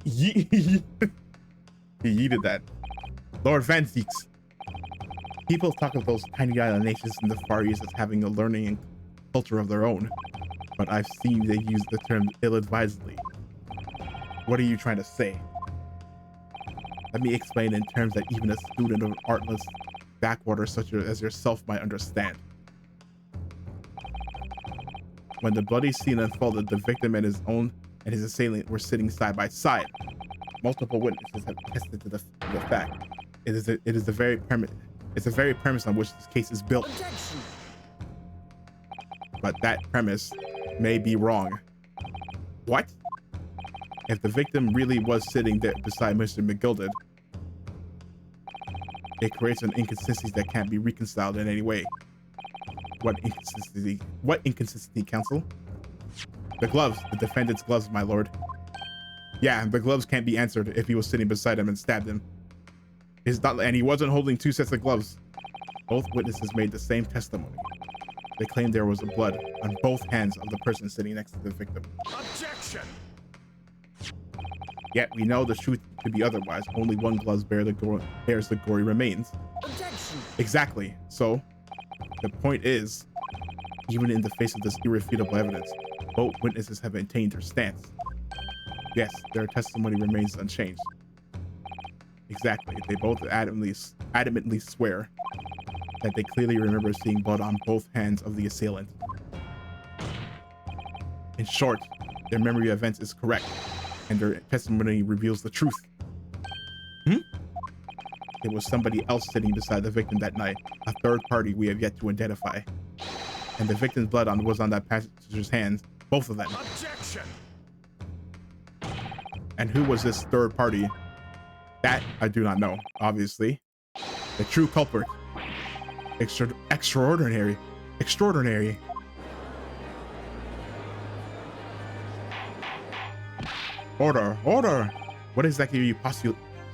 A: yeeted that. Lord Van Zieks. People talk of those tiny island nations in the Far East as having a learning and culture of their own, but I've seen they use the term ill-advisedly. What are you trying to say? Let me explain in terms that even a student of artless backwater such as yourself might understand. When the bloody scene unfolded, the victim and his assailant were sitting side by side. Multiple witnesses have attested to the fact. It's the very premise on which this case is built.
B: Objection!
A: But that premise may be wrong. What? If the victim really was sitting there beside Mr. McGilded, it creates an inconsistency that can't be reconciled in any way. What inconsistency? What inconsistency, counsel? The gloves, the defendant's gloves, my lord. Yeah, the gloves can't be answered if he was sitting beside him and stabbed him. And he wasn't holding two sets of gloves. Both witnesses made the same testimony. They claimed there was blood on both hands of the person sitting next to the victim.
B: Objection!
A: Yet we know the truth to be otherwise. Only one glove bears the gory remains.
B: Objection!
A: Exactly. So, the point is, even in the face of this irrefutable evidence, both witnesses have maintained their stance. Yes, their testimony remains unchanged. Exactly. They both adamantly swear that they clearly remember seeing blood on both hands of the assailant. In short, their memory of events is correct, and their testimony reveals the truth. it was somebody else sitting beside the victim that night, a third party we have yet to identify. And the victim's blood was on that passenger's hands, both of them.
B: Objection!
A: And who was this third party? That I do not know, obviously. The true culprit. Extraordinary. Extraordinary. Order. Order. What exactly are you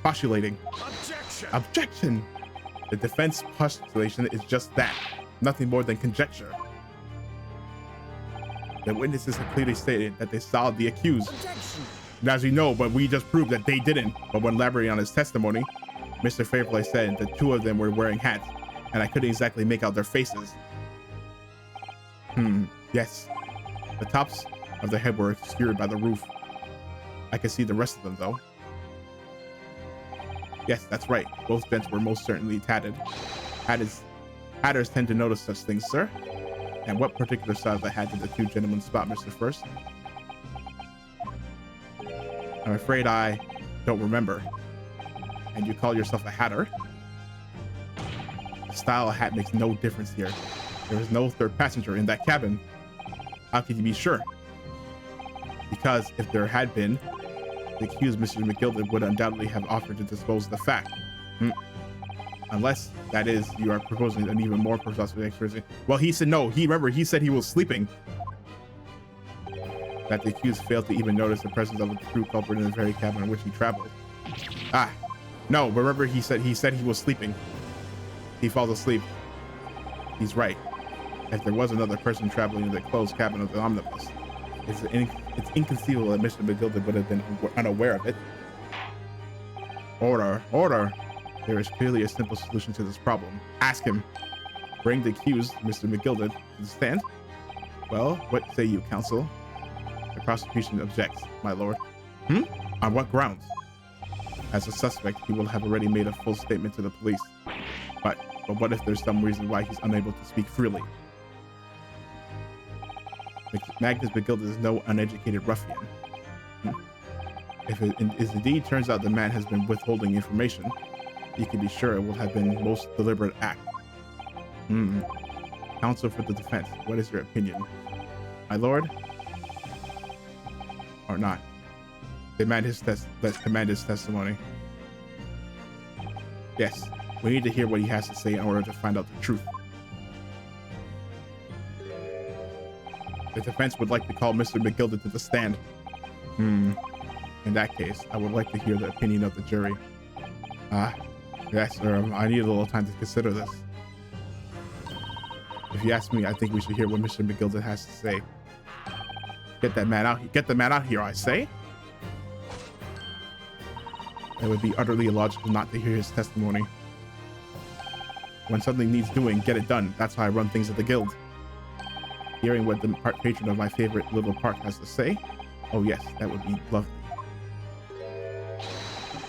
A: postulating?
B: Objection!
A: Objection. The defense postulation is just that. Nothing more than conjecture. The witnesses have clearly stated that they saw the accused.
B: Objection!
A: As we know, but we just proved that they didn't. But when elaborating on his testimony, Mr. Fairplay said that two of them were wearing hats, and I couldn't exactly make out their faces. Yes. The tops of their head were obscured by the roof. I could see the rest of them, though. Yes, that's right. Both gents were most certainly tatted. Hatters tend to notice such things, sir. And what particular side of the hat did the two gentlemen spot, Mr. First? I'm afraid I don't remember. And you call yourself a hatter? The style of hat makes no difference here. There is no third passenger in that cabin. How can you be sure? Because if there had been, the accused Mr. McGilded would undoubtedly have offered to disclose the fact. Unless, that is, you are proposing an even more presumptuous explanation. Well, he said no. He said he was sleeping. That the accused failed to even notice the presence of a true culprit in the very cabin in which he traveled. No, remember he said he was sleeping. He falls asleep. He's right. If there was another person traveling in the closed cabin of the omnibus, it's inconceivable that Mr. McGilded would have been unaware of it. Order, order. There is clearly a simple solution to this problem. Ask him. Bring the accused, Mr. McGilded, to the stand. Well, what say you, counsel? The prosecution objects, my lord. On what grounds? As a suspect, he will have already made a full statement to the police. But what if there's some reason why he's unable to speak freely? Magnus McGilded is no uneducated ruffian. If it indeed turns out the man has been withholding information, you can be sure it will have been most deliberate act. Counsel for the defense, what is your opinion? My lord? Or not? Let's command his testimony. Yes, we need to hear what he has to say in order to find out the truth. The defense would like to call Mr. McGilded to the stand. In that case, I would like to hear the opinion of the jury. Yes, sir. I need a little time to consider this. If you ask me, I think we should hear what Mr. McGilded has to say. Get that man out. Get the man out here, I say. It would be utterly illogical not to hear his testimony. When something needs doing, get it done. That's how I run things at the guild. Hearing what the patron of my favorite little park has to say? Oh yes, that would be lovely.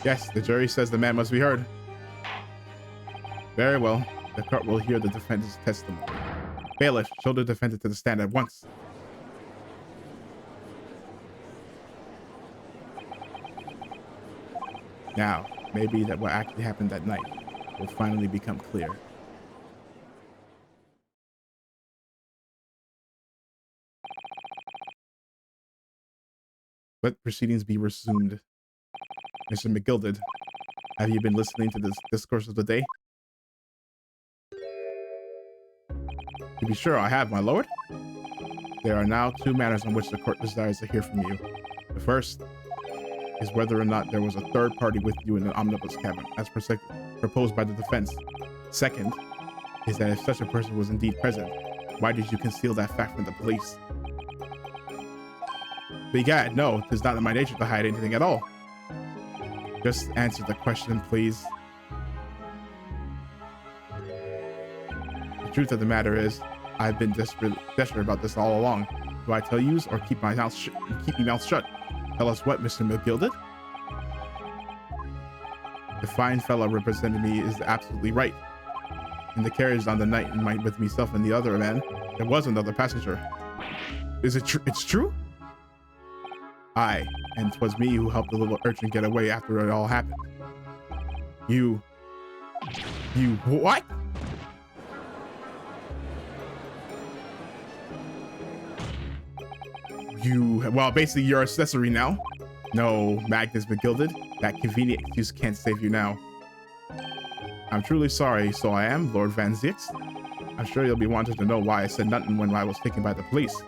A: Yes, the jury says the man must be heard. Very well. The court will hear the defendant's testimony. Bailiff, show the defendant to the stand at once. Now, maybe that what actually happened that night will finally become clear. Let proceedings be resumed. Mr. McGilded, have you been listening to this discourse of the day? To be sure, I have, my lord. There are now two matters on which the court desires to hear from you. The first is whether or not there was a third party with you in an omnibus cabin, as proposed by the defense. Second is that if such a person was indeed present, why did you conceal that fact from the police? Begad, no, 'tis not in my nature to hide anything at all. Just answer the question, please. The truth of the matter is, I've been desperate about this all along. Do I tell yous or keep my mouth shut? Tell us what, Mr. McGilded? The fine fellow representing me is absolutely right. In the carriage on the night with myself and the other man, there was another passenger. Is it true? It's true? Aye, and 'twas me who helped the little urchin get away after it all happened. You You what? Well, basically you're accessory now. No, Magnus McGilded. That convenient excuse can't save you now. I'm truly sorry, so I am, Lord Van Zix. I'm sure you'll be wanting to know why I said nothing when I was taken by the police.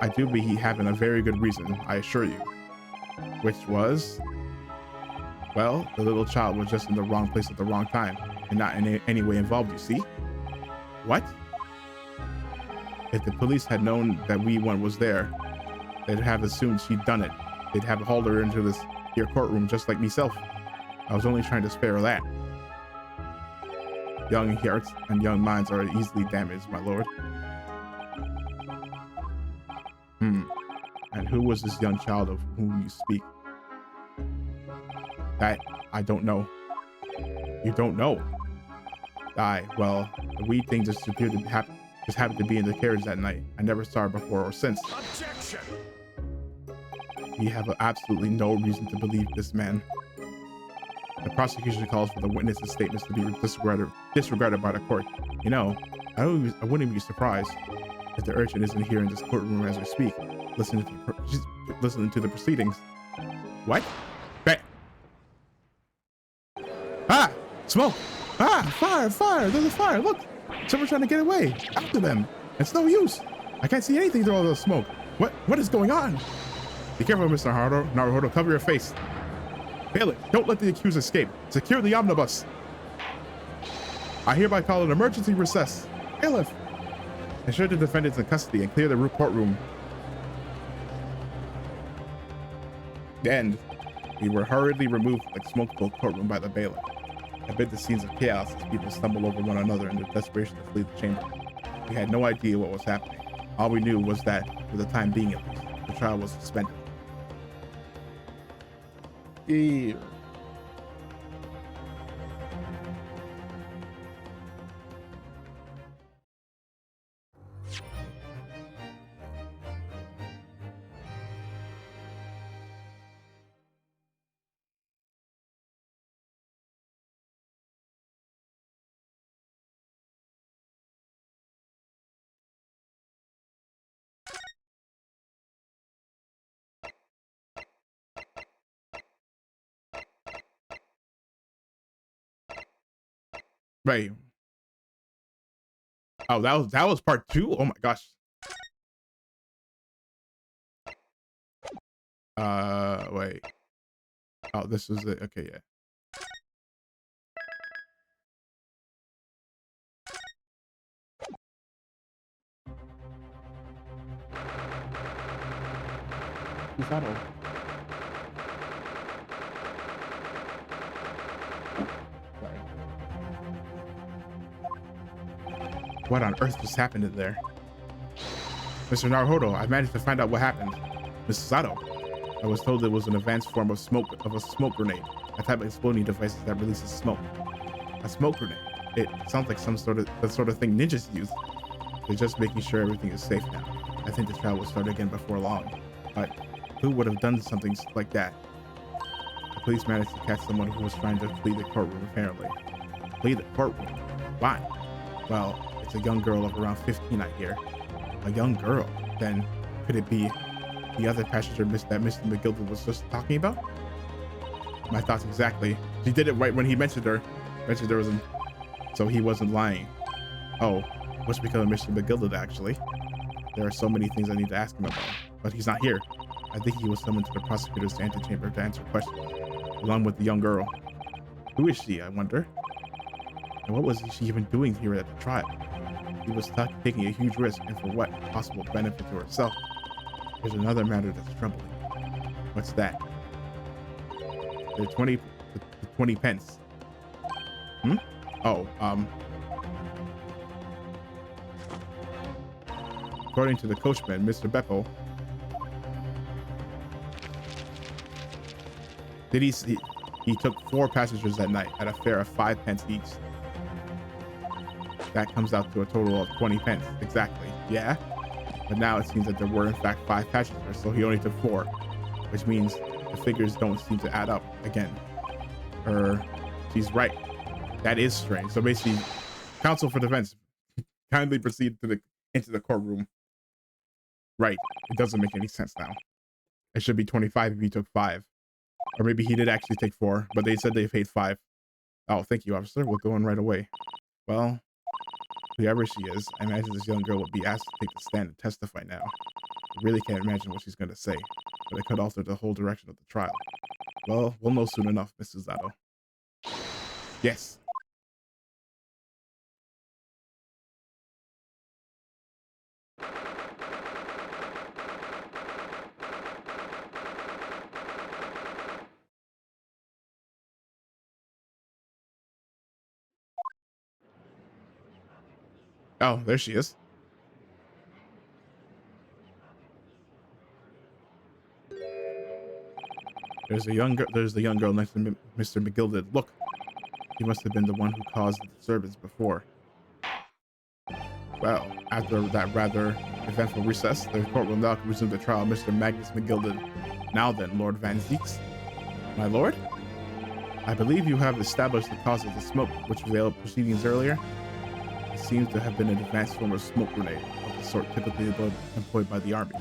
A: I do be having a very good reason, I assure you. Which was, well, the little child was just in the wrong place at the wrong time, and not in any way involved, you see? What? If the police had known that one was there, they'd have assumed she'd done it. They'd have hauled her into this here courtroom just like myself. I was only trying to spare her that. Young hearts and young minds are easily damaged, my lord. And who was this young child of whom you speak? That I don't know. You don't know? Well, the wee thing just appeared to happened to be in the carriage that night. I never saw her before or since.
B: Objection!
A: We have absolutely no reason to believe this man. The prosecution calls for the witness's statements to be disregarded by the court. You know, I wouldn't be surprised if the urchin isn't here in this courtroom as we speak, listening to the proceedings. What? Ah! Smoke! Ah! Fire! There's a fire! Look! Someone's trying to get away! After them! It's no use! I can't see anything through all the smoke! What is going on? Be careful, Mr. Naruhodo. Cover your face. Bailiff, don't let the accused escape. Secure the omnibus. I hereby call an emergency recess. Bailiff, ensure the defendants in custody and clear the courtroom. And we were hurriedly removed from the smoke-filled courtroom by the bailiff. Amid the scenes of chaos as people stumbled over one another in their desperation to flee the chamber. We had no idea what was happening. All we knew was that, for the time being at least, the trial was suspended. Yeah. Right. Oh, that was part 2? Oh my gosh. Wait. Oh, this was it. Okay, yeah. Who's that all? What on earth just happened in there? Mr. Naruhodo, I managed to find out what happened. Mrs. Sato, I was told it was an advanced form of a smoke grenade, a type of exploding device that releases smoke. A smoke grenade. It sounds like the sort of thing ninjas use. They're just making sure everything is safe now. I think the trial will start again before long. But who would have done something like that? The police managed to catch someone who was trying to flee the courtroom, apparently. Flee the courtroom? Why? Well, it's a young girl of around 15, I hear. A young girl? Then could it be the other passenger that Mr. McGilded was just talking about? My thoughts exactly. He did it right when he mentioned her. So he wasn't lying. Oh, what's become of Mr. McGilded, actually? There are so many things I need to ask him about, but he's not here. I think he was summoned to the prosecutor's antechamber to answer questions, along with the young girl. Who is she, I wonder? And what was she even doing here at the trial? He was taking a huge risk, and for what possible benefit to herself? There's another matter that's troubling me. What's that? The 20 pence. Oh, according to the coachman, Mr. Beppo, he took 4 passengers that night at a fare of 5 pence each. That comes out to a total of 20 pence. Exactly. Yeah. But now it seems that there were in fact 5 passengers, so he only took 4, which means the figures don't seem to add up again. She's right. That is strange. So basically, counsel for defense, kindly proceed to into the courtroom. Right. It doesn't make any sense now. It should be 25 if he took 5. Or maybe he did actually take 4, but they said they paid 5. Oh, thank you, officer. We'll go in right away. Well, whoever she is, I imagine this young girl will be asked to take the stand and testify now. I really can't imagine what she's going to say, but it could alter the whole direction of the trial. Well, we'll know soon enough, Mrs. Zato. Yes. Oh, there she is. There's the young girl next to Mr. McGilded. Look, he must have been the one who caused the disturbance before. Well, after that rather eventful recess, the court will now resume the trial of Mr. Magnus McGilded. Now then, Lord Van Zeeks. My lord? I believe you have established the cause of the smoke, which prevailed proceedings earlier. It seems to have been an advanced form of smoke grenade, of the sort typically employed by the army.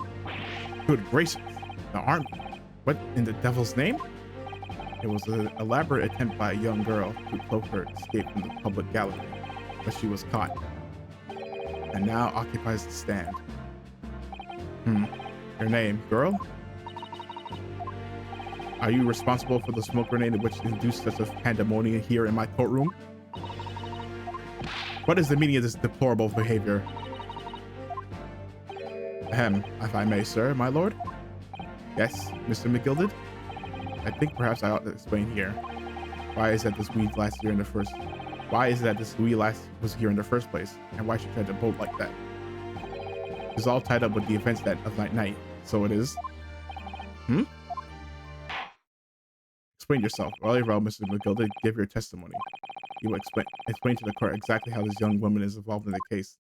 A: Good gracious, the army? What in the devil's name? It was an elaborate attempt by a young girl to cloak her escape from the public gallery, but she was caught, and now occupies the stand. Your name, girl? Are you responsible for the smoke grenade which induced such a pandemonium here in my courtroom? What is the meaning of this deplorable behavior? Ahem, if I may, sir, my lord? Yes, Mr. McGilded? I think perhaps I ought to explain here. Why is it that this weed was here in the first place, and why she tried to bolt like that? It's all tied up with the events of that night, so it is. Explain yourself. Very well, Mr. McGilded, give your testimony. You will explain to the court exactly how this young woman is involved in the case.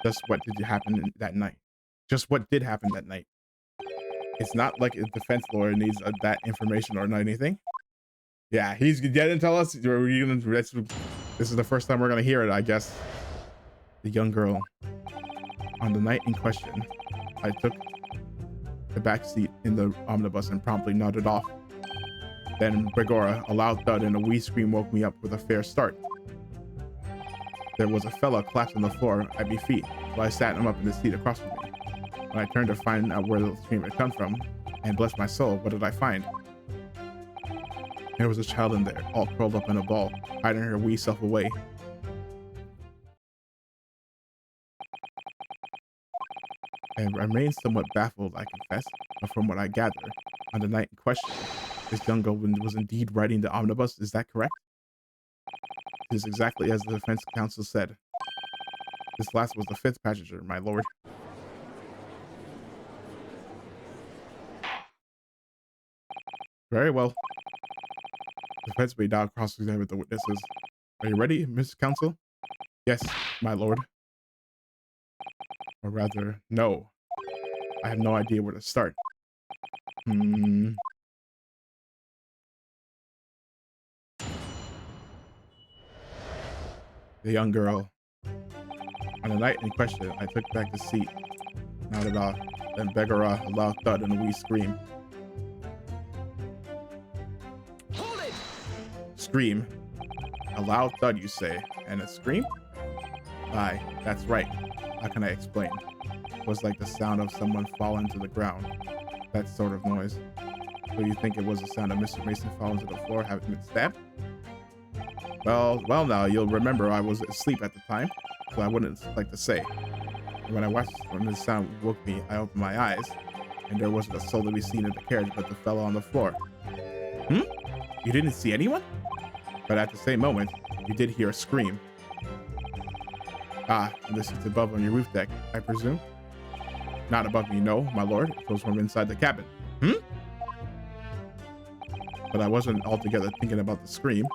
A: Just what did happen that night? Just what did happen that night? It's not like a defense lawyer needs that information or anything. Yeah, he didn't tell us. This is the first time we're gonna hear it, I guess. The young girl. On the night in question, I took the back seat in the omnibus and promptly nodded off. Then Begora, a loud thud and a wee scream woke me up with a fair start. There was a fella collapsed on the floor at my feet, so I sat him up in the seat across from me. When I turned to find out where the scream had come from, and bless my soul, what did I find? There was a child in there, all curled up in a ball, hiding her wee self away. I remained somewhat baffled, I confess, but from what I gather, on the night in question, this young girl was indeed riding the omnibus. Is that correct? It is exactly as the defense counsel said. This last was the 5th passenger, my lord. Very well. The defense may now cross-examine the witnesses. Are you ready, Mr. Counsel? Yes, my lord. Or rather, no. I have no idea where to start. The young girl. On the night in question, I took back the seat, nodded off, then Begara, a loud thud and a wee scream.
B: Hold it!
A: Scream. A loud thud, you say, and a scream? Aye, that's right. How can I explain? It was like the sound of someone falling to the ground. That sort of noise. So you think it was the sound of Mr. Mason falling to the floor, having been stabbed? Well, now, you'll remember I was asleep at the time, so I wouldn't like to say. When the sound woke me, I opened my eyes, and there wasn't a soul to be seen in the carriage but the fellow on the floor. You didn't see anyone? But at the same moment, you did hear a scream. Ah, from the seats above on your roof deck, I presume? Not above me, no, my lord. It was from inside the cabin. But I wasn't altogether thinking about the scream.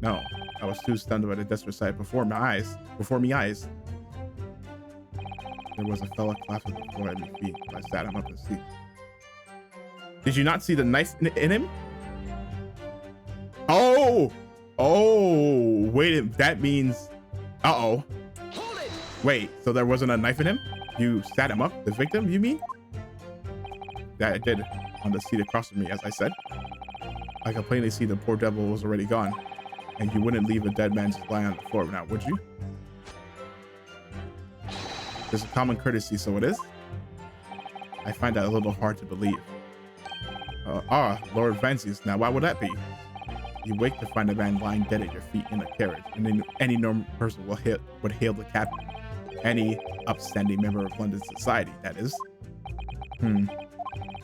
A: No, I was too stunned by the desperate sight before me eyes. There was a fella collapsed on the floor at my feet. I sat him up in the seat. Did you not see the knife in him? Oh, oh, wait, that means, uh-oh.
B: Hold it!
A: Wait, so there wasn't a knife in him? You sat him up, the victim, you mean? Yeah, I did, on the seat across from me, as I said. I could plainly see the poor devil was already gone, and you wouldn't leave a dead man just lying on the floor now, would you? There's a common courtesy, so it is? I find that a little hard to believe. Lord Vansies, now why would that be? You wake to find a man lying dead at your feet in a carriage, and then any normal person would hail the captain. Any upstanding member of London society, that is.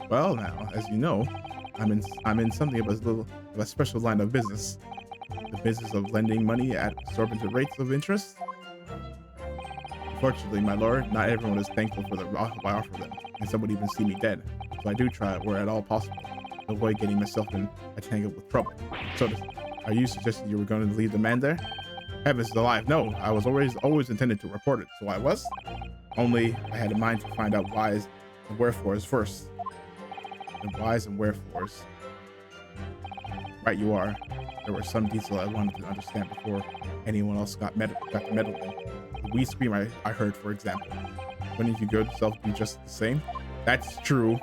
A: Well, now, as you know, I'm in something of a special line of business. The business of lending money at exorbitant rates of interest. Unfortunately, my lord, not everyone is thankful for the help I offer them, and some would even see me dead. So I do try where at all possible to avoid getting myself in a tangle with trouble. So, are you suggesting you were going to leave the man there? Heavens alive, no. I was always intended to report it, so I was. Only I had in mind to find out whys and wherefores first. The whys and wherefores. Right, you are. There were some details I wanted to understand before anyone else got to meddle in. The wee scream I heard, for example. Wouldn't you yourself do just the same? That's true.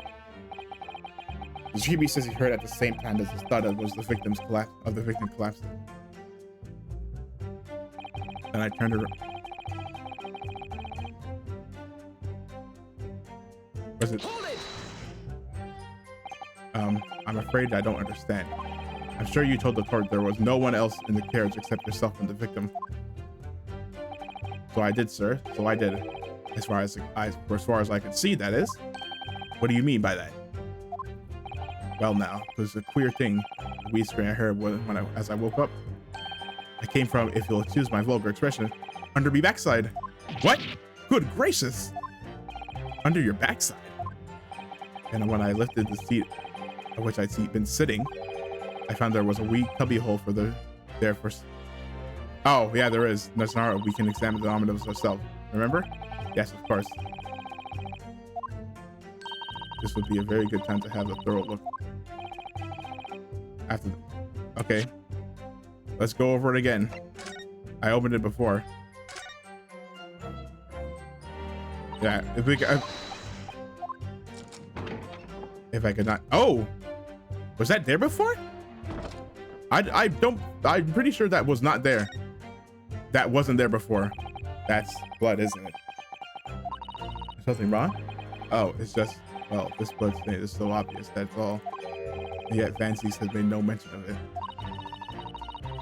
A: The GB says he heard at the same time as his thought was the victim collapsing. And I turned around. Was it? I'm afraid I don't understand. I'm sure you told the court there was no one else in the carriage except yourself and the victim. So I did, sir. So I did. As far as I could see, that is. What do you mean by that? Well, now, there's a queer thing. The wee scream I heard as I woke up. I came from, if you'll excuse my vulgar expression, under me backside. What? Good gracious! Under your backside? And when I lifted the seat on which I'd been sitting, I found there was a wee cubby hole there for. Oh, yeah, there is. Nasara, we can examine the omnibus ourselves. Remember? Yes, of course. This would be a very good time to have a thorough look. Okay. Let's go over it again. I opened it before. Yeah, if I could not. Oh, was that there before? I'm pretty sure that was not there. That wasn't there before. That's blood, isn't it? Is something wrong? Oh, it's just, well, this blood stain is so obvious, that's all. And yet Fancies has made no mention of it.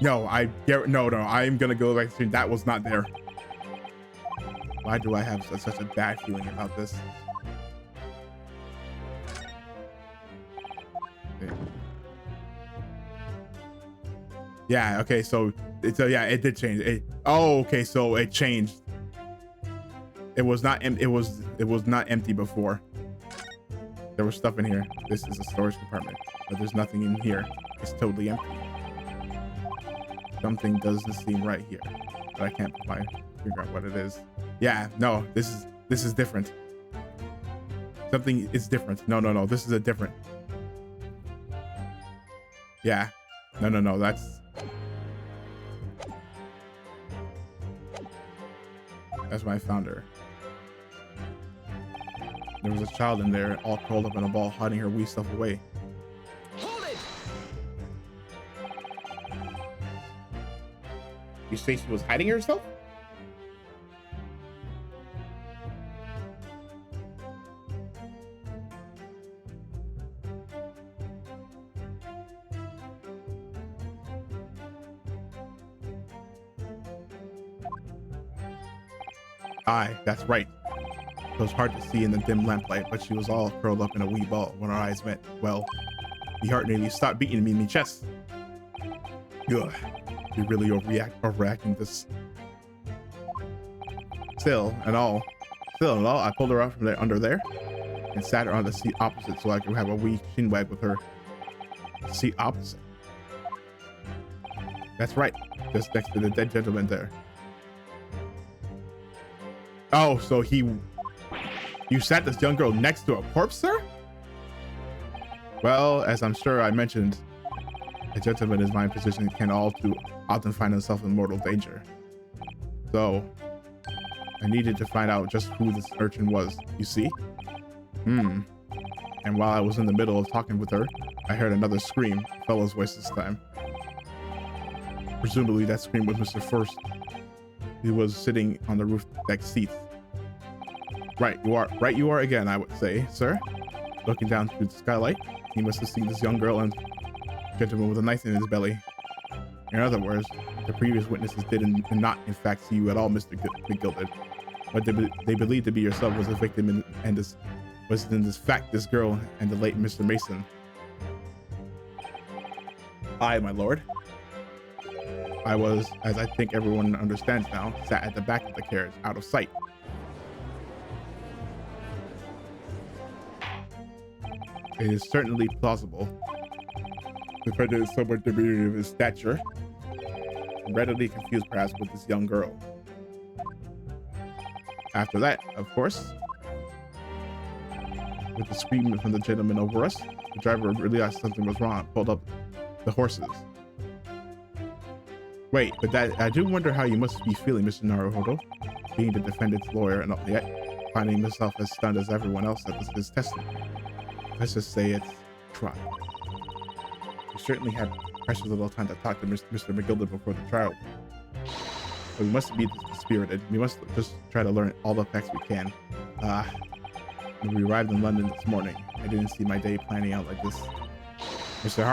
A: No, no, I'm gonna go back to that was not there. Why do I have such a bad feeling about this? Okay. Yeah, okay, so yeah, it did change. Okay, so it changed. It was not not empty before. There was stuff in here. This is a storage compartment, but there's nothing in here. It's totally empty. Something doesn't seem right here, but I can't figure out what it is. Yeah, no, this is different. Something is different. No, this is a different. Yeah, no, that's when I found her. There was a child in there, all curled up in a ball, hiding her wee stuff away. You say she was hiding herself? Aye, that's right. It was hard to see in the dim lamplight, but she was all curled up in a wee ball when our eyes met. Well, my heart nearly stopped beating me in my chest. Ugh. You're really overreacting this. Still and all, I pulled her out from under there and sat her on the seat opposite so I could have a wee chinwag with her. Seat opposite. That's right, just next to the dead gentleman there. Oh, so you sat this young girl next to a corpse, sir? Well, as I'm sure I mentioned, A gentleman in my position can all too often find himself in mortal danger. So, I needed to find out just who this urchin was, you see? And while I was in the middle of talking with her, I heard another scream, a fellow's voice this time. Presumably that scream was Mr. First. He was sitting on the roof deck seat. Right you are again, I would say, sir. Looking down through the skylight, he must have seen this young girl and gentleman with a knife in his belly. In other words, the previous witnesses did not in fact see you at all, Mr. McGilded. What they believed to be yourself was a victim and this was in this fact this girl and the late Mr. Mason. I, my lord. I was, as I think everyone understands now, sat at the back of the carriage, out of sight. It is certainly plausible. Defendant is somewhat diminutive of his stature, readily confused perhaps with this young girl. After that, of course, with the scream from the gentleman over us, the driver realized something was wrong, pulled up the horses. Wait, but I do wonder how you must be feeling, Mr. Naruhodo, being the defendant's lawyer and yet finding himself as stunned as everyone else at this testimony. Let's just say it's trial. We certainly had precious little time to talk to Mr. McGilded before the trial. But we must be spirited. We must just try to learn all the facts we can. When we arrived in London this morning, I didn't see my day planning out like this. Mr.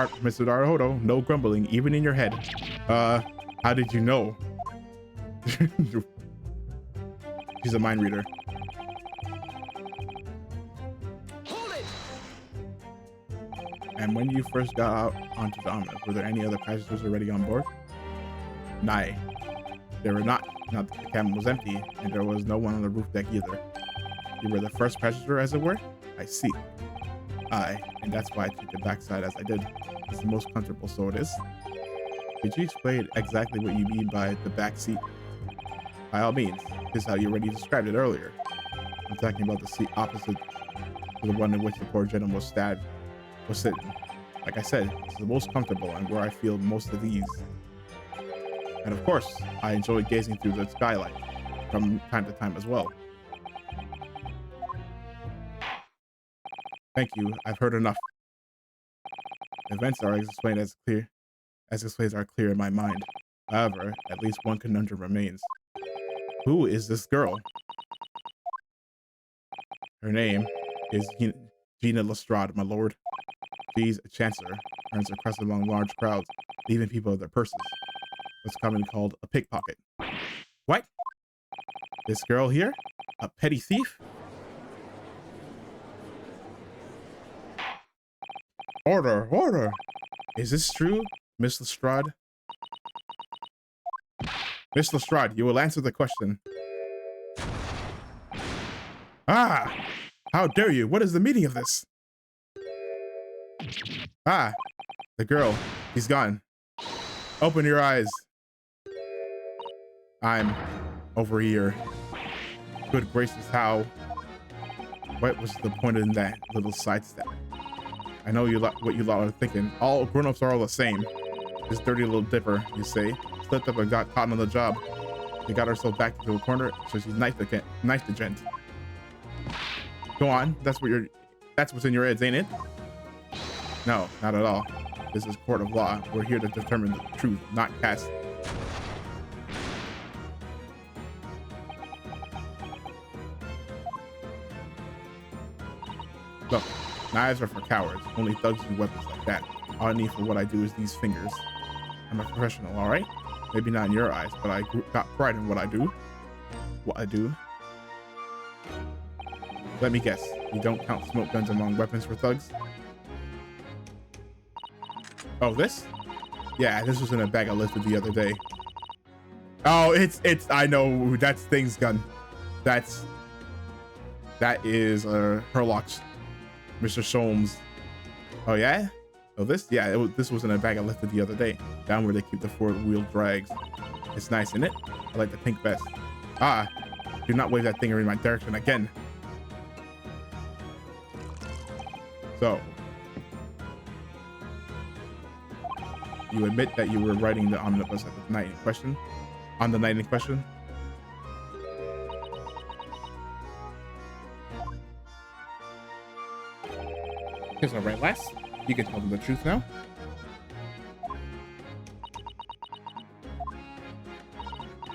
A: Naruhodo, no grumbling, even in your head. How did you know? She's a mind reader. And when you first got out onto the omnibus, were there any other passengers already on board? Nay, there were not. The cabin was empty, and there was no one on the roof deck either. You were the first passenger, as it were? I see. Aye, and that's why I took the backside as I did. It's the most comfortable, so it is. Could you explain exactly what you mean by the back seat? By all means, this is how you already described it earlier. I'm talking about the seat opposite to the one in which the poor gentleman was sitting. Like I said, it's the most comfortable and where I feel most at ease. And of course, I enjoy gazing through the skylight from time to time as well. Thank you, I've heard enough. Events are explained are clear in my mind. However, at least one conundrum remains. Who is this girl? Her name is Gina Lestrade, my lord. She's a chancellor, earns her crest among large crowds, leaving people with their purses. What's commonly called a pickpocket. What? This girl here? A petty thief? Order, order! Is this true, Miss Lestrade? Miss Lestrade, you will answer the question. Ah! How dare you? What is the meaning of this? Ah! The girl. He's gone. Open your eyes. I'm over here. Good gracious, how? What was the point in that little sidestep? I know what you lot are thinking. All grown-ups are all the same. This dirty little dipper, you say, slipped up and got caught on the job. She got herself back into a corner, so she knifed the gent. Go on, that's what's in your heads, ain't it? No, not at all. This is court of law. We're here to determine the truth, not cast. Look, knives are for cowards. Only thugs use weapons like that. All I need for what I do is these fingers. I'm a professional, all right? Maybe not in your eyes, but I got pride in what I do. Let me guess. You don't count smoke guns among weapons for thugs? Oh, this? Yeah, this was in a bag I lifted the other day. Oh, I know, that's Thing's gun. That is Herlock's, Mr. Sholmes. Oh yeah? Oh, this? Yeah, this was in a bag I lifted the other day, down where they keep the four-wheel drags. It's nice, isn't it? I like the pink vest. Ah, do not wave that thing in my direction again. So, You admit that you were riding the omnibus at the night in question? On the night in question? It's all right, lass. You can tell them the truth now.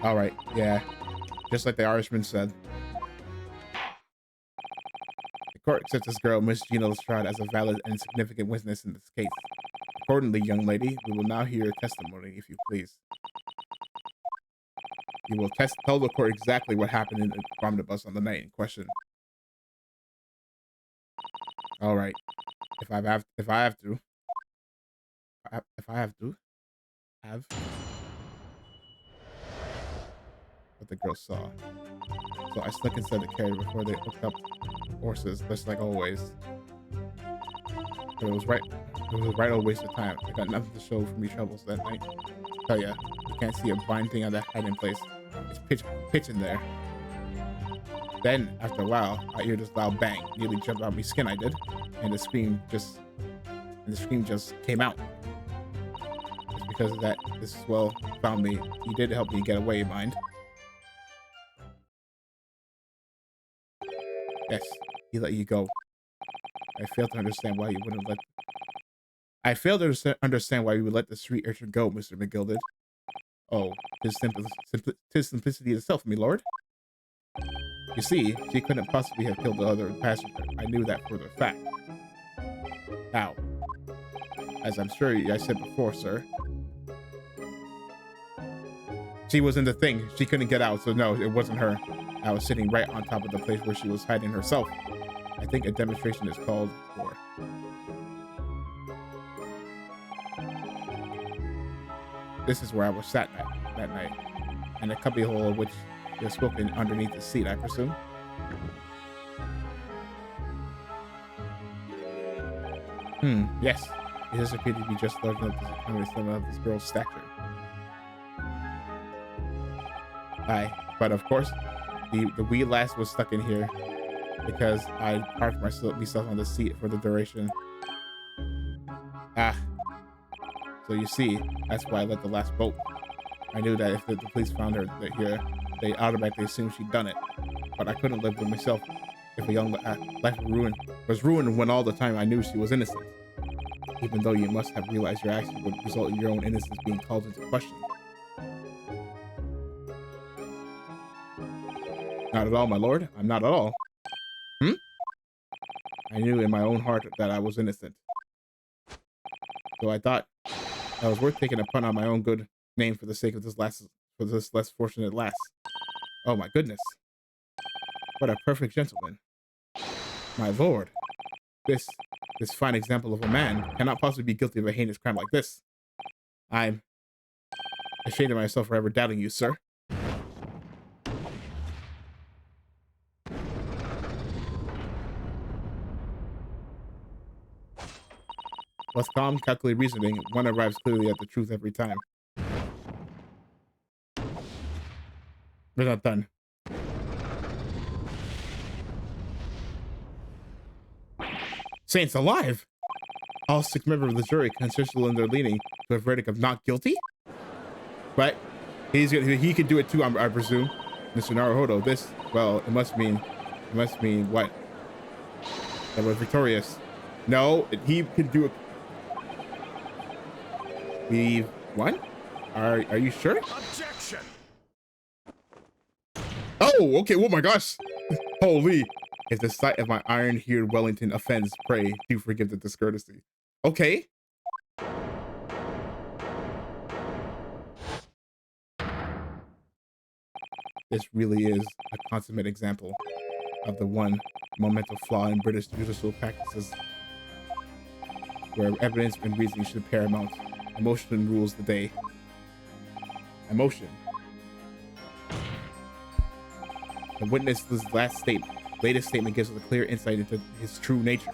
A: All right, yeah. Just like the Irishman said. The court accepts this girl, Miss Gina Lestrade, as a valid and significant witness in this case. Accordingly, young lady, we will now hear your testimony, if you please. You will tell the court exactly what happened in the omnibus on the night in question. All right. If I have to have what the girl saw. So I snuck inside the carriage before they hooked up horses, just like always. But it was right old waste of time. I got nothing to show for me troubles that night. Tell ya, you can't see a blind thing on that hiding place. It's pitch in there. Then, after a while, I hear this loud bang. Nearly jumped out of my skin, I did. And the scream just came out. It's because of that this swell found me. He did help me get away, mind. Yes, he let you go. I fail to understand why you would let the street urchin go, Mr. McGilded. Oh, tis simplicity itself, my lord. You see, she couldn't possibly have killed the other passenger. I knew that for the fact. How? As I'm sure I said before, sir. She was in the thing. She couldn't get out, so no, it wasn't her. I was sitting right on top of the place where she was hiding herself. I think a demonstration is called for. This is where I was sat that night, and the cubbyhole of which you're spoken underneath the seat, I presume. Yes. It does appear to be just large enough to accommodate some of this girl's stature. Aye, but of course, the wee lass was stuck in here because I parked myself on the seat for the duration. Ah, so you see, that's why I let the lass bolt. I knew that if the police found her here, they automatically assumed she'd done it. But I couldn't live with myself if a young life was ruined when all the time I knew she was innocent. Even though you must have realized your actions would result in your own innocence being called into question. Not at all, my lord. I'm not at all. I knew in my own heart that I was innocent. So I thought I was worth taking a punt on my own good name for the sake of this less fortunate lass. Oh my goodness. What a perfect gentleman. My lord. This fine example of a man cannot possibly be guilty of a heinous crime like this. I'm ashamed of myself for ever doubting you, sir. With calm, calculated reasoning, one arrives clearly at the truth every time. We're not done. Saints alive! All 6 members of the jury consensual in their leaning to a verdict of not guilty? But he could do it too, I presume. Mr. Naruhodo, it must mean what? That we're victorious. No, he could do it. We won? Are you sure?
B: Objection!
A: Oh, okay. Oh my gosh. Holy. If the sight of my iron-hued Wellington offends, pray, do forgive the discourtesy. Okay. This really is a consummate example of the one monumental flaw in British judicial practices, where evidence and reasoning should paramount. Emotion rules the day. Emotion. The witness's latest statement gives us a clear insight into his true nature.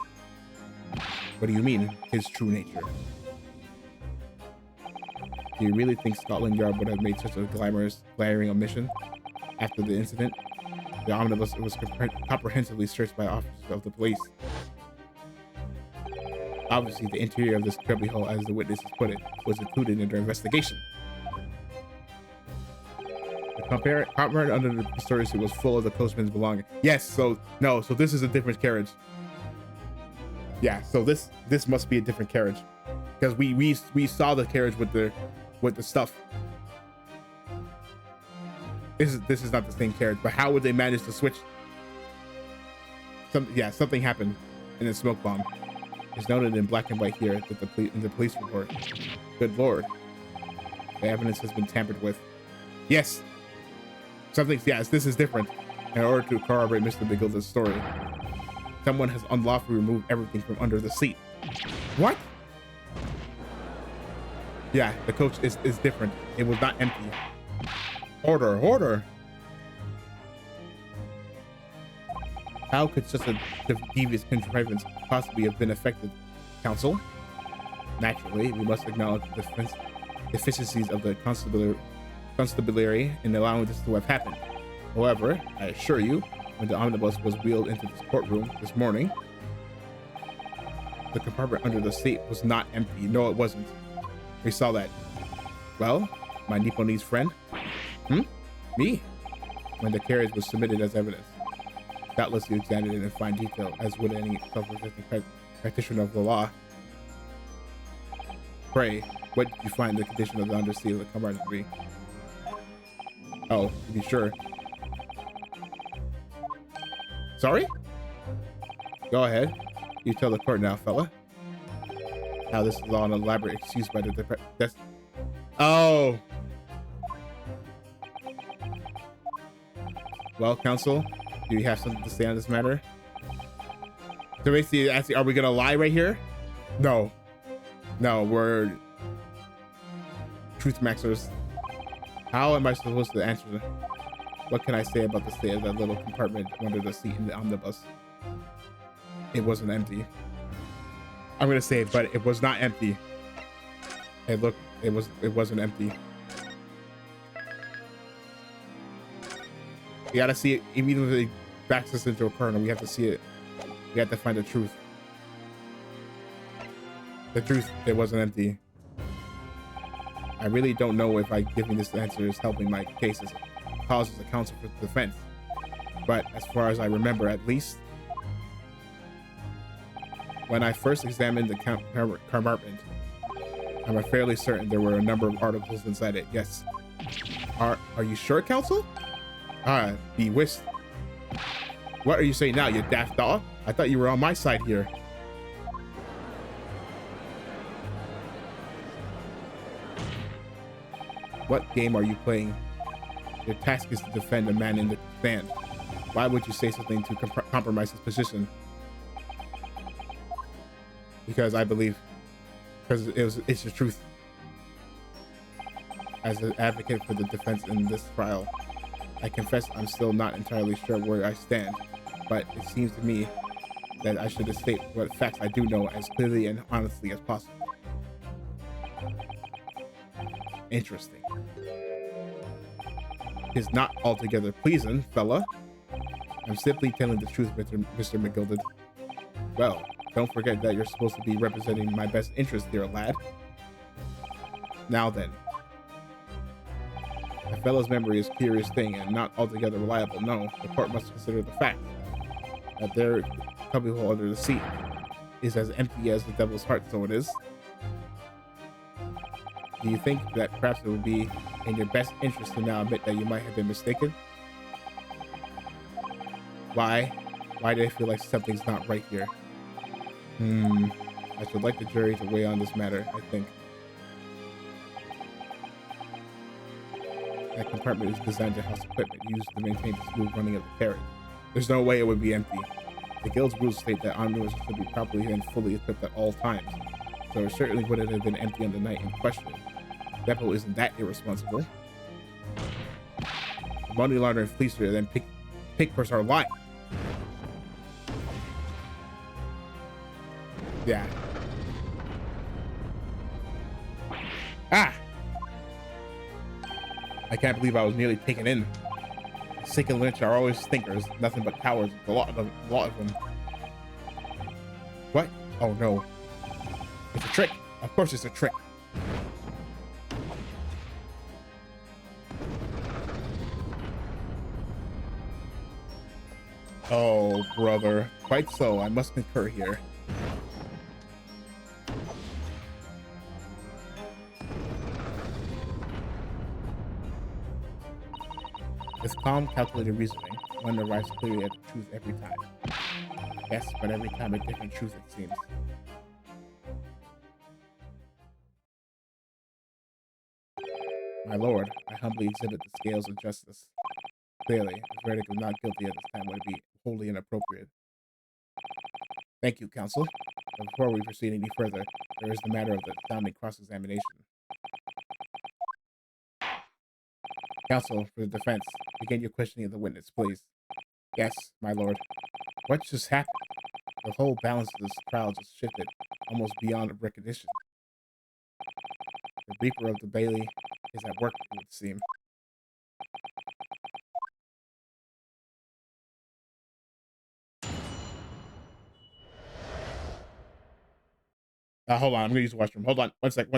A: What do you mean, his true nature? Do you really think Scotland Yard would have made such a glaring omission after the incident? The omnibus was comprehensively searched by officers of the police. Obviously, the interior of this cubbyhole, as the witnesses put it, was included in their investigation. The compartment under the storage suit was full of the postman's belongings. Yes, so no, so this is a different carriage. Yeah, so this must be a different carriage, because we saw the carriage with the stuff. This is not the same carriage, but how would they manage to switch? Something happened in the smoke bomb. It's noted in black and white here that in the police report. Good lord, the evidence has been tampered with. Yes, yes, this is different. In order to corroborate Mr. McGilda's story, someone has unlawfully removed everything from under the seat. What? Yeah, the coach is different. It was not empty. Order. How could such a devious contrivance possibly have been effected, counsel? Naturally, we must acknowledge the deficiencies of the constabulary in allowing this to have happened. However, I assure you, when the omnibus was wheeled into this courtroom this morning, the compartment under the seat was not empty. No, it wasn't. We saw that. Well, my Nipponese friend? Me? When the carriage was submitted as evidence, doubtless you examined it in fine detail, as would any self-respecting practitioner of the law. Pray, what did you find the condition of the underseat of the compartment to be? Oh, to be sure. Sorry? Go ahead. You tell the court now, fella. Now this is all an elaborate excuse by the Oh! Well, counsel, do you have something to say on this matter? So basically, asking, are we gonna lie right here? No. No, we're truth maxers. How am I supposed to answer? What can I say about the state of that little compartment under the seat in the omnibus? It wasn't empty. I'm gonna say it, but it was not empty. Hey, look, it wasn't empty. We gotta see it. Even if it backs us into a corner, we have to see it. We have to find the truth. The truth, it wasn't empty. I really don't know if giving this answer is helping my case as causes a counsel for the defense. But as far as I remember, at least, when I first examined the compartment, I'm fairly certain there were a number of articles inside it. Yes. Are you sure, counsel? Be whisked. What are you saying now, you daft dog? I thought you were on my side here. What game are you playing? Your task is to defend a man in the stand. Why would you say something to compromise his position? Because I believe, because it's the truth. As an advocate for the defense in this trial, I confess I'm still not entirely sure where I stand, but it seems to me that I should state what facts I do know as clearly and honestly as possible. Interesting. It's not altogether pleasing, fella. I'm simply telling the truth, Mr. McGilded. Well, don't forget that you're supposed to be representing my best interest here, lad. Now then. A fellow's memory is a curious thing and not altogether reliable. No, the court must consider the fact that their cubbyhole under the seat is as empty as the devil's heart, so it is. Do you think that perhaps it would be in your best interest to now admit that you might have been mistaken? Why? Why do I feel like something's not right here? I should like the jury to weigh on this matter, I think. That compartment is designed to house equipment used to maintain the smooth running of the carriage. There's no way it would be empty. The guild's rules state that omnibuses should be properly and fully equipped at all times, so it certainly wouldn't have been empty on the night in question. Depot isn't that irresponsible. The money laundering police here then pickers are lying. Yeah. I can't believe I was nearly taken in. Sick and Lynch are always thinkers, nothing but cowards. A lot of them. What? Oh no. It's a trick. Of course it's a trick. Oh, brother. Quite so. I must concur here. With calm, calculated reasoning, one arrives clearly at the truth every time. Yes, but every time a different truth, it seems. My lord, I humbly exhibit the scales of justice. Clearly, a verdict of not guilty at this time would be wholly inappropriate. Thank you, counsel. But before we proceed any further, there is the matter of the sounding cross-examination. Counsel, for the defense, begin your questioning of the witness, please. Yes, my lord. What just happened? The whole balance of this trial just shifted, almost beyond recognition. The Reaper of the Bailey is at work, it would seem. Hold on, I'm gonna use the washroom. Hold on, one sec.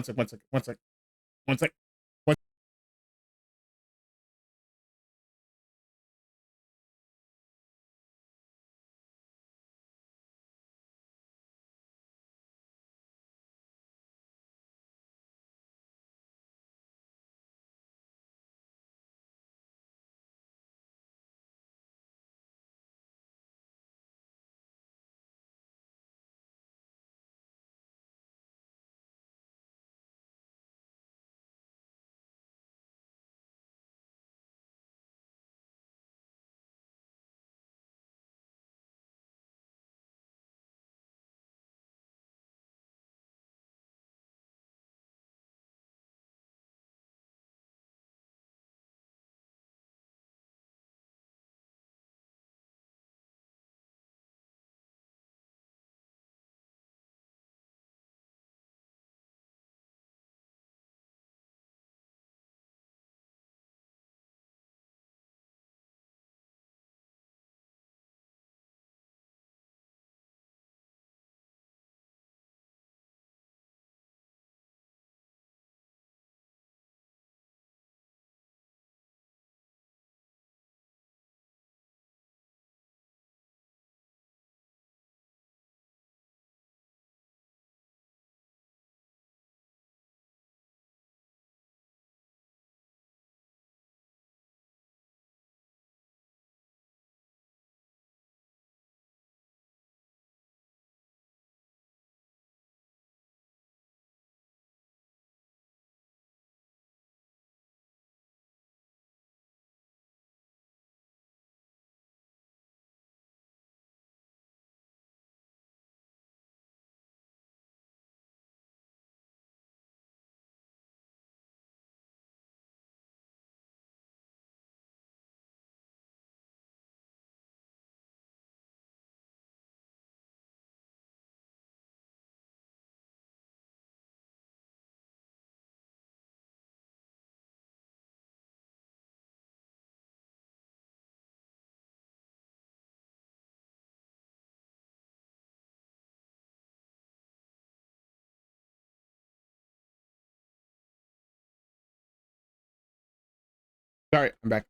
A: Sorry, I'm back.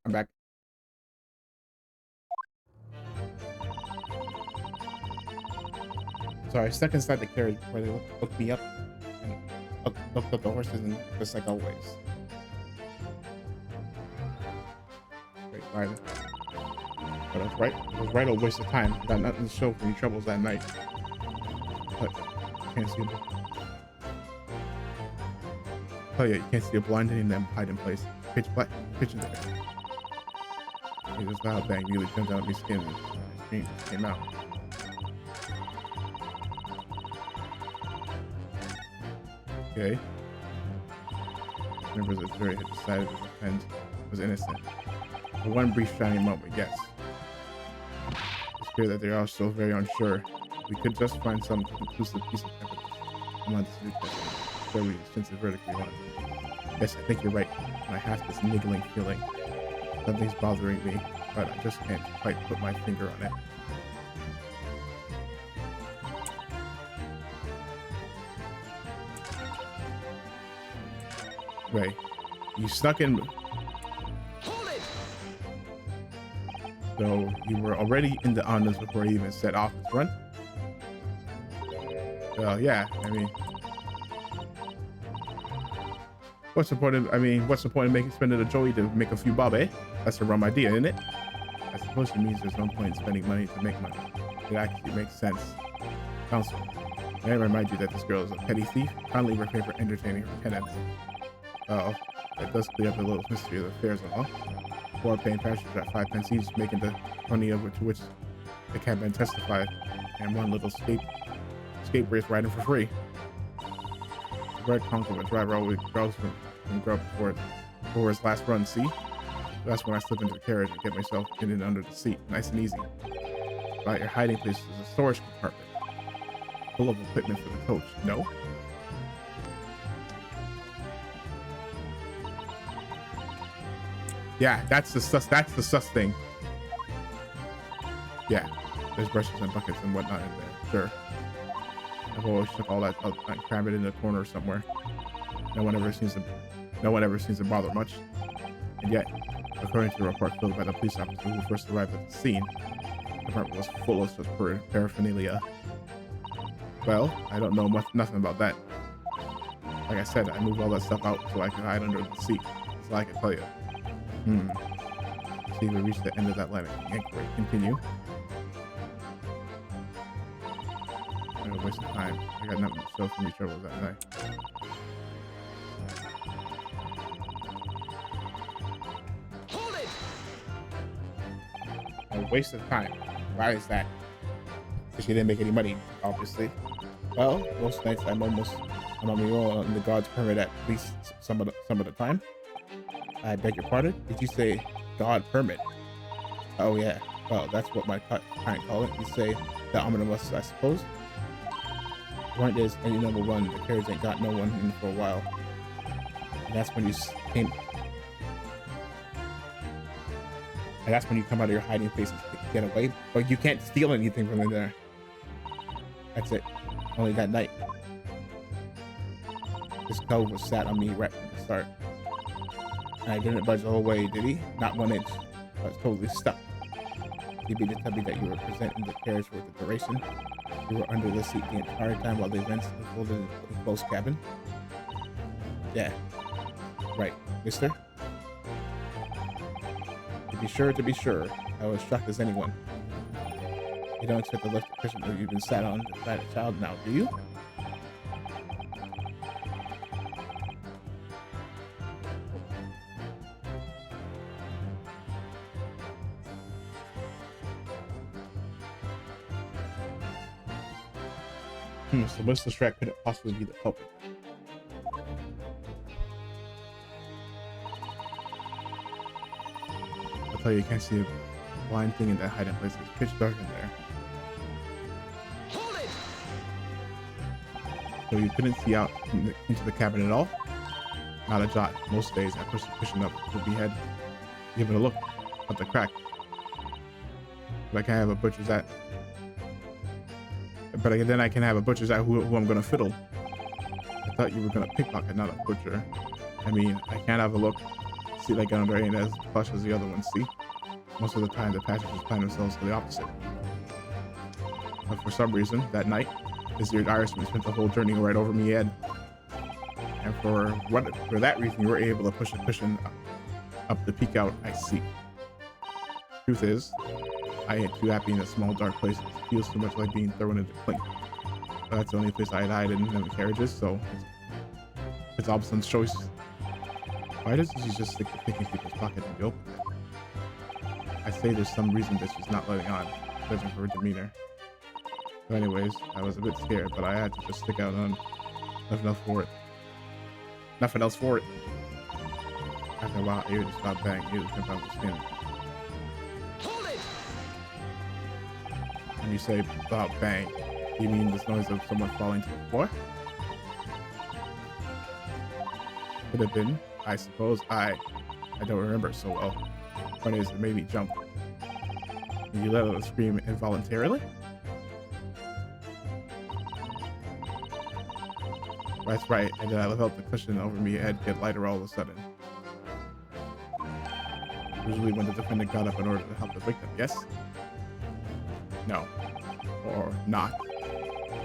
A: Sorry, I stuck inside the carriage where they looked me up and looked at the horses, and just like always. Great rider. But I was right a waste of time. Got nothing to show for any troubles that night. But you can't see. Oh yeah, you can't see a blind any of them hide in place. Pitch black, pitch in there. He just loud bang nearly jumped out of his skin and his screen just came out. Okay. Members of the jury had decided the defendant was innocent. For one brief shining moment, yes. It's clear that they are still very unsure. We could just find some conclusive piece of evidence. I'm on this new question. So we since the verdict we want. Yes, I think you're right. And I have this niggling feeling. Something's bothering me, but I just can't quite put my finger on it. Wait, you snuck in,
B: Hold it!
A: so you were already in the honors before you even set off this run? Well, yeah, I mean, what's the point of, making spending a joey to make a few bob, eh? That's a rum idea, isn't it? I suppose it means there's no point in spending money to make money. It actually makes sense. Counsel, may I remind you that this girl is a petty thief, kindly repay for entertaining her tenants. Oh, that does clear up the little mystery of the affairs and all. 4 paying passengers at 5 pence each, making the 20 of it to which the cabman testified, and 1 little escape race riding for free. The red conch of a driver always grows from grub before his last run, see? That's when I slip into the carriage and get myself in and under the seat, nice and easy. About your hiding place is a storage compartment, full of equipment for the coach. No? Yeah, that's the sus thing. Yeah, there's brushes and buckets and whatnot in there. Sure. I've always took all that out and cram it in a corner somewhere. No one ever seems to bother much. And yet, according to the report filled by the police officer who first arrived at the scene, the apartment was full of such paraphernalia. Well, I don't know nothing about that. Like I said, I moved all that stuff out so I could hide under the seat. That's all I can tell you. See, we reached the end of that line of inquiry. Continue. No waste of time. I got nothing to show from your troubles that night.
B: Hold it!
A: A waste of time. Why is that? Because she didn't make any money, obviously. Well, most nights I'm on my own on the God's permit at least some of the time. I beg your pardon? Did you say God permit? Oh yeah. Well, that's what my client call it. You say the omnibus, I suppose. The point is, any number one, the carriage ain't got no one in for a while. And that's when you came. And that's when you come out of your hiding place and get away. But you can't steal anything from in there. That's it. Only that night. This cove was sat on me right from the start. And I didn't budge the whole way, did he? Not 1 inch. I was totally stuck. You mean to tell me that you were present in the carriage for the duration? You were under the seat the entire time while the events unfolded in the closed cabin? Yeah. Right, mister? To be sure, I was shocked as anyone. You don't expect to lift the cushion that you've been sat on beside a child now, do you? So Mr. Shrek couldn't possibly be the culprit. I'll tell you can't see a blind thing in that hiding place. It's pitch dark in there.
B: Hold it!
A: So you couldn't see out into the cabin at all? Not a jot. Most days I push the cushion up to the head, give it a look at the crack. But I can't have a butcher's at. Then I can have a butcher's at who I'm gonna fiddle. I thought you were gonna pickpocket, not a butcher. I mean, I can't have a look. See, like under ain't as plush as the other ones. See, most of the time the passengers plan themselves for the opposite. But for some reason, that night, this eared Irishman spent the whole journey right over me head. And for that reason, you were able to push the cushion up the peek out. I see. Truth is, I ain't too happy in a small dark place. It feels too much like being thrown into clink. But that's the only place I'd hide in the carriages, so it's Obson's choice. Why does she just stick the pick in people's pocket and open it? I say there's some reason that she's not letting on, judging for her demeanor. So anyways, I was a bit scared, but I had to just stick out on nothing else for it. After a while, ear just stopped bang, ears jump out the skin.
B: Hold it!
A: When you say about bang, you mean this noise of someone falling to the floor? Could have been, I suppose. I don't remember so well. Funny is, it made me jump. Did you let out a scream involuntarily? That's right. And then I felt the cushion over me head get lighter all of a sudden. Usually when the defendant got up in order to help the victim, yes? No. Or not.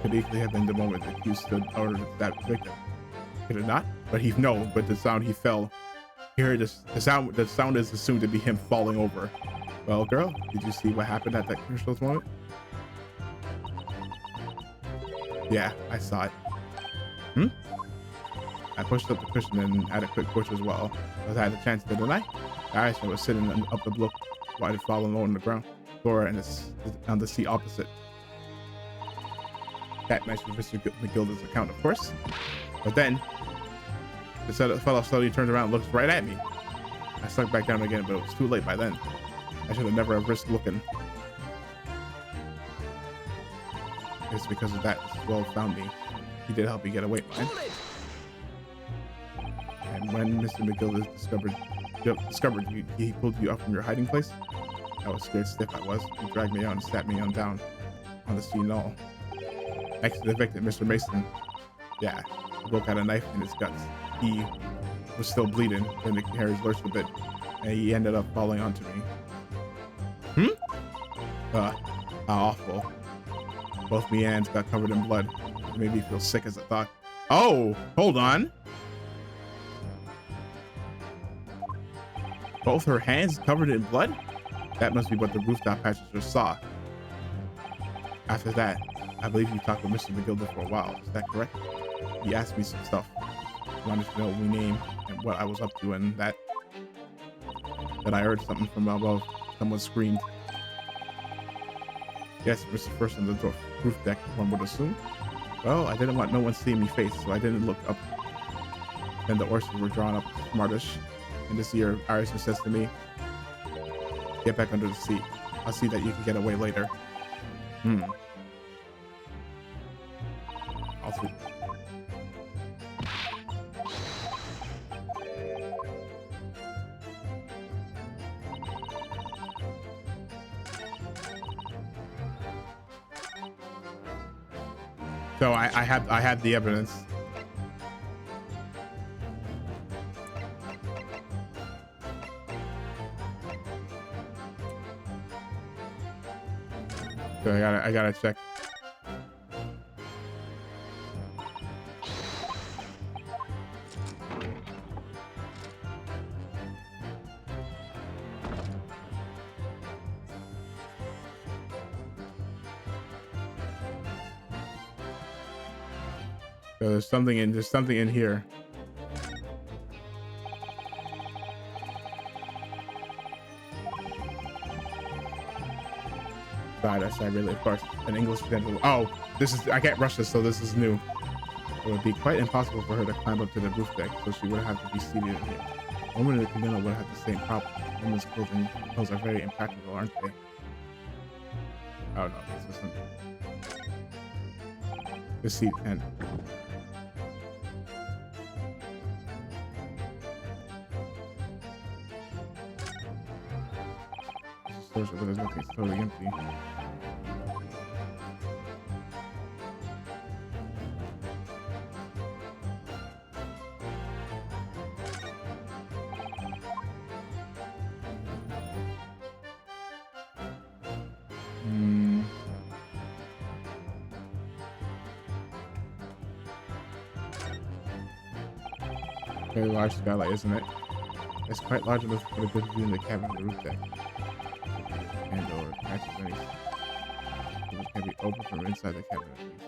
A: Could easily have been the moment the accused stood in order to stab the victim. Could it not? But but the sound he fell. Here, the sound is assumed to be him falling over. Well, girl, did you see what happened at that crucial moment? Yeah, I saw it. I pushed up the cushion and had a quick push as well. But I had a chance, didn't I? The Irishman was sitting up the block while it fallen low on the ground floor and on the seat opposite. That matched Mr. McGilda's account, of course. But then, the fellow slowly turned around and looked right at me. I sunk back down again, but it was too late by then. I should have never risked looking. It's because of that Mrs. Wells found me. He did help me get away, man. And when Mr. McGilda discovered you, he pulled you up from your hiding place. I was scared stiff, I was. He dragged me out and sat me on down on the sea knoll. Next to the victim, Mr. Mason. Yeah, he broke out a knife in his guts. He was still bleeding when the carriage lurched a bit, and he ended up falling onto me. How awful. Both me hands got covered in blood. It made me feel sick as a thought. Oh, hold on. Both her hands covered in blood? That must be what the rooftop passenger saw. After that, I believe you talked with Mr. McGilda for a while. Is that correct? He asked me some stuff. He wanted to know my name and what I was up to, and that I heard something from above. Someone screamed. Yes, Mr. First on the roof deck, one would assume. Well, I didn't want no one seeing me face, so I didn't look up. Then the oarsmen were drawn up smartish, and this year Irishman says to me, "Get back under the seat. I'll see that you can get away later." I'll see. So I had the evidence. So I gotta check. So there's something in here. That's really, of course, an English gentleman. Oh, I can't rush this, so this is new. It would be quite impossible for her to climb up to the roof deck, so she would have to be seated in here. A woman in the Camino would have the same problem. Women's clothes are very impractical, aren't they? Oh no, this isn't. The seat and but there's nothing, it's totally empty. Very large skylight, isn't it? It's quite large enough for a good view in the cabin of the roof deck. And or catch many. It can be open from inside the cabin at least.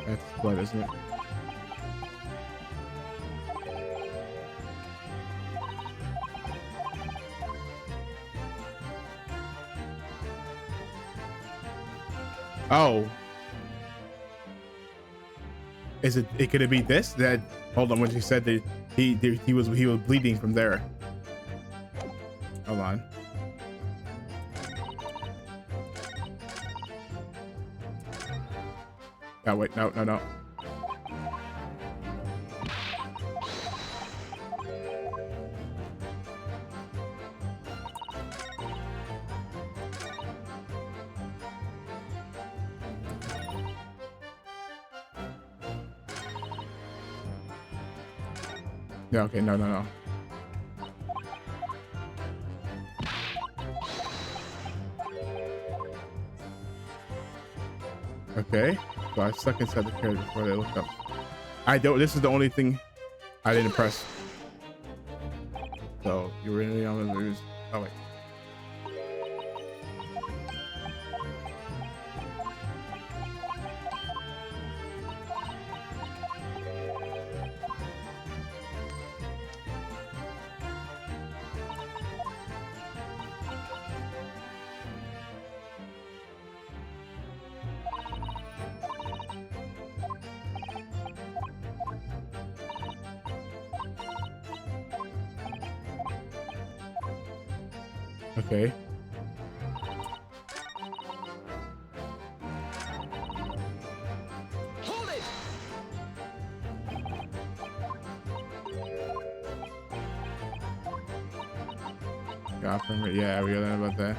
A: That's blood, isn't it? Oh. Is it could it be this? That hold on, when she said that he was bleeding from there. Hold on. Oh wait, no. Yeah, okay, no, no, no. Okay, so I stuck inside the carriage before they looked up. I don't. This is the only thing I didn't press. So you were really on the lose. Oh wait. Okay.
B: Hold it!
A: Got from it. Yeah, we got that about that.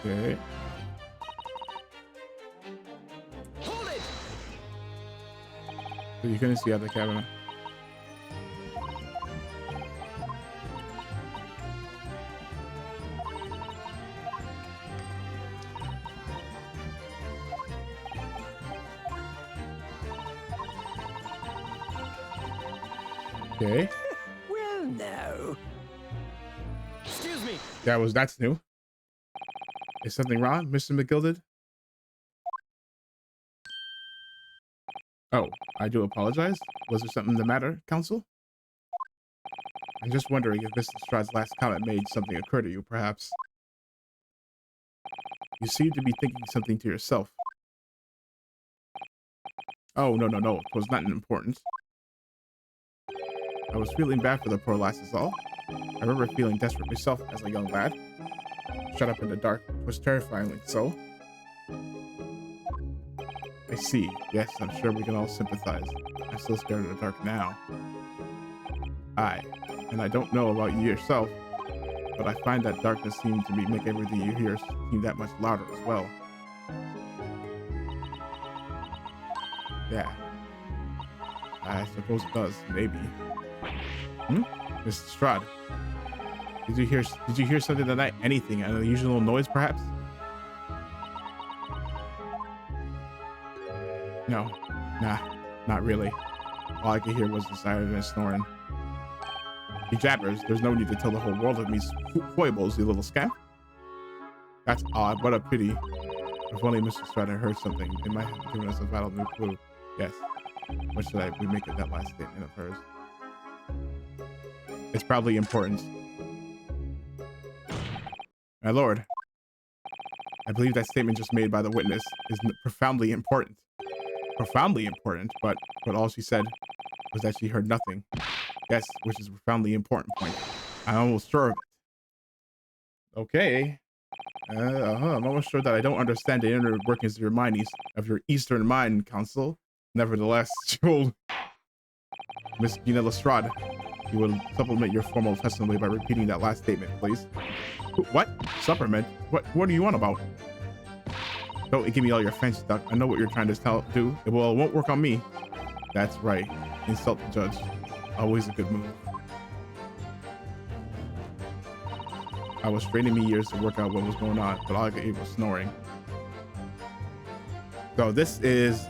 A: Okay.
B: Hold it!
A: So you couldn't see out the cabinet. Okay.
B: Well, no. Excuse me.
A: That's new. Is something wrong, Mr. McGilded? Oh, I do apologize. Was there something the matter, Counsel? I'm just wondering if Mr. Strahd's last comment made something occur to you, perhaps. You seem to be thinking something to yourself. Oh, no, no, no. It was not important. I was feeling bad for the poor lass is all. I remember feeling desperate myself as a young lad. Shut up in the dark was terrifyingly so. I see. Yes, I'm sure we can all sympathize. I'm still scared of the dark now. Aye, and I don't know about you yourself, but I find that darkness seems to make everything you hear seem that much louder as well. Yeah. I suppose it does, maybe. Mr. Strahd, did you hear something tonight? Anything? An unusual noise, perhaps? No. Nah, not really. All I could hear was the siren and snoring. You jabbers, there's no need to tell the whole world of me foibles, you little scamp. That's odd. What a pity. If only Mr. Strahd had heard something, it might have given us a vital new clue. Yes. What should we make of that last statement of hers? It's probably important. My lord, I believe that statement just made by the witness is profoundly important. Profoundly important, but all she said was that she heard nothing. Yes, which is a profoundly important point. I'm almost sure of it. Okay. I'm almost sure that I don't understand the inner workings of your Eastern mind, Counsel. Nevertheless, old Miss Gina Lestrade, you will supplement your formal testimony by repeating that last statement, please. What? Supplement? What do you want about? Don't give me all your fancy stuff. I know what you're trying to do. Well, it won't work on me. That's right. Insult the judge. Always a good move. I was straining me ears to work out what was going on, but all I could hear was snoring. So this is...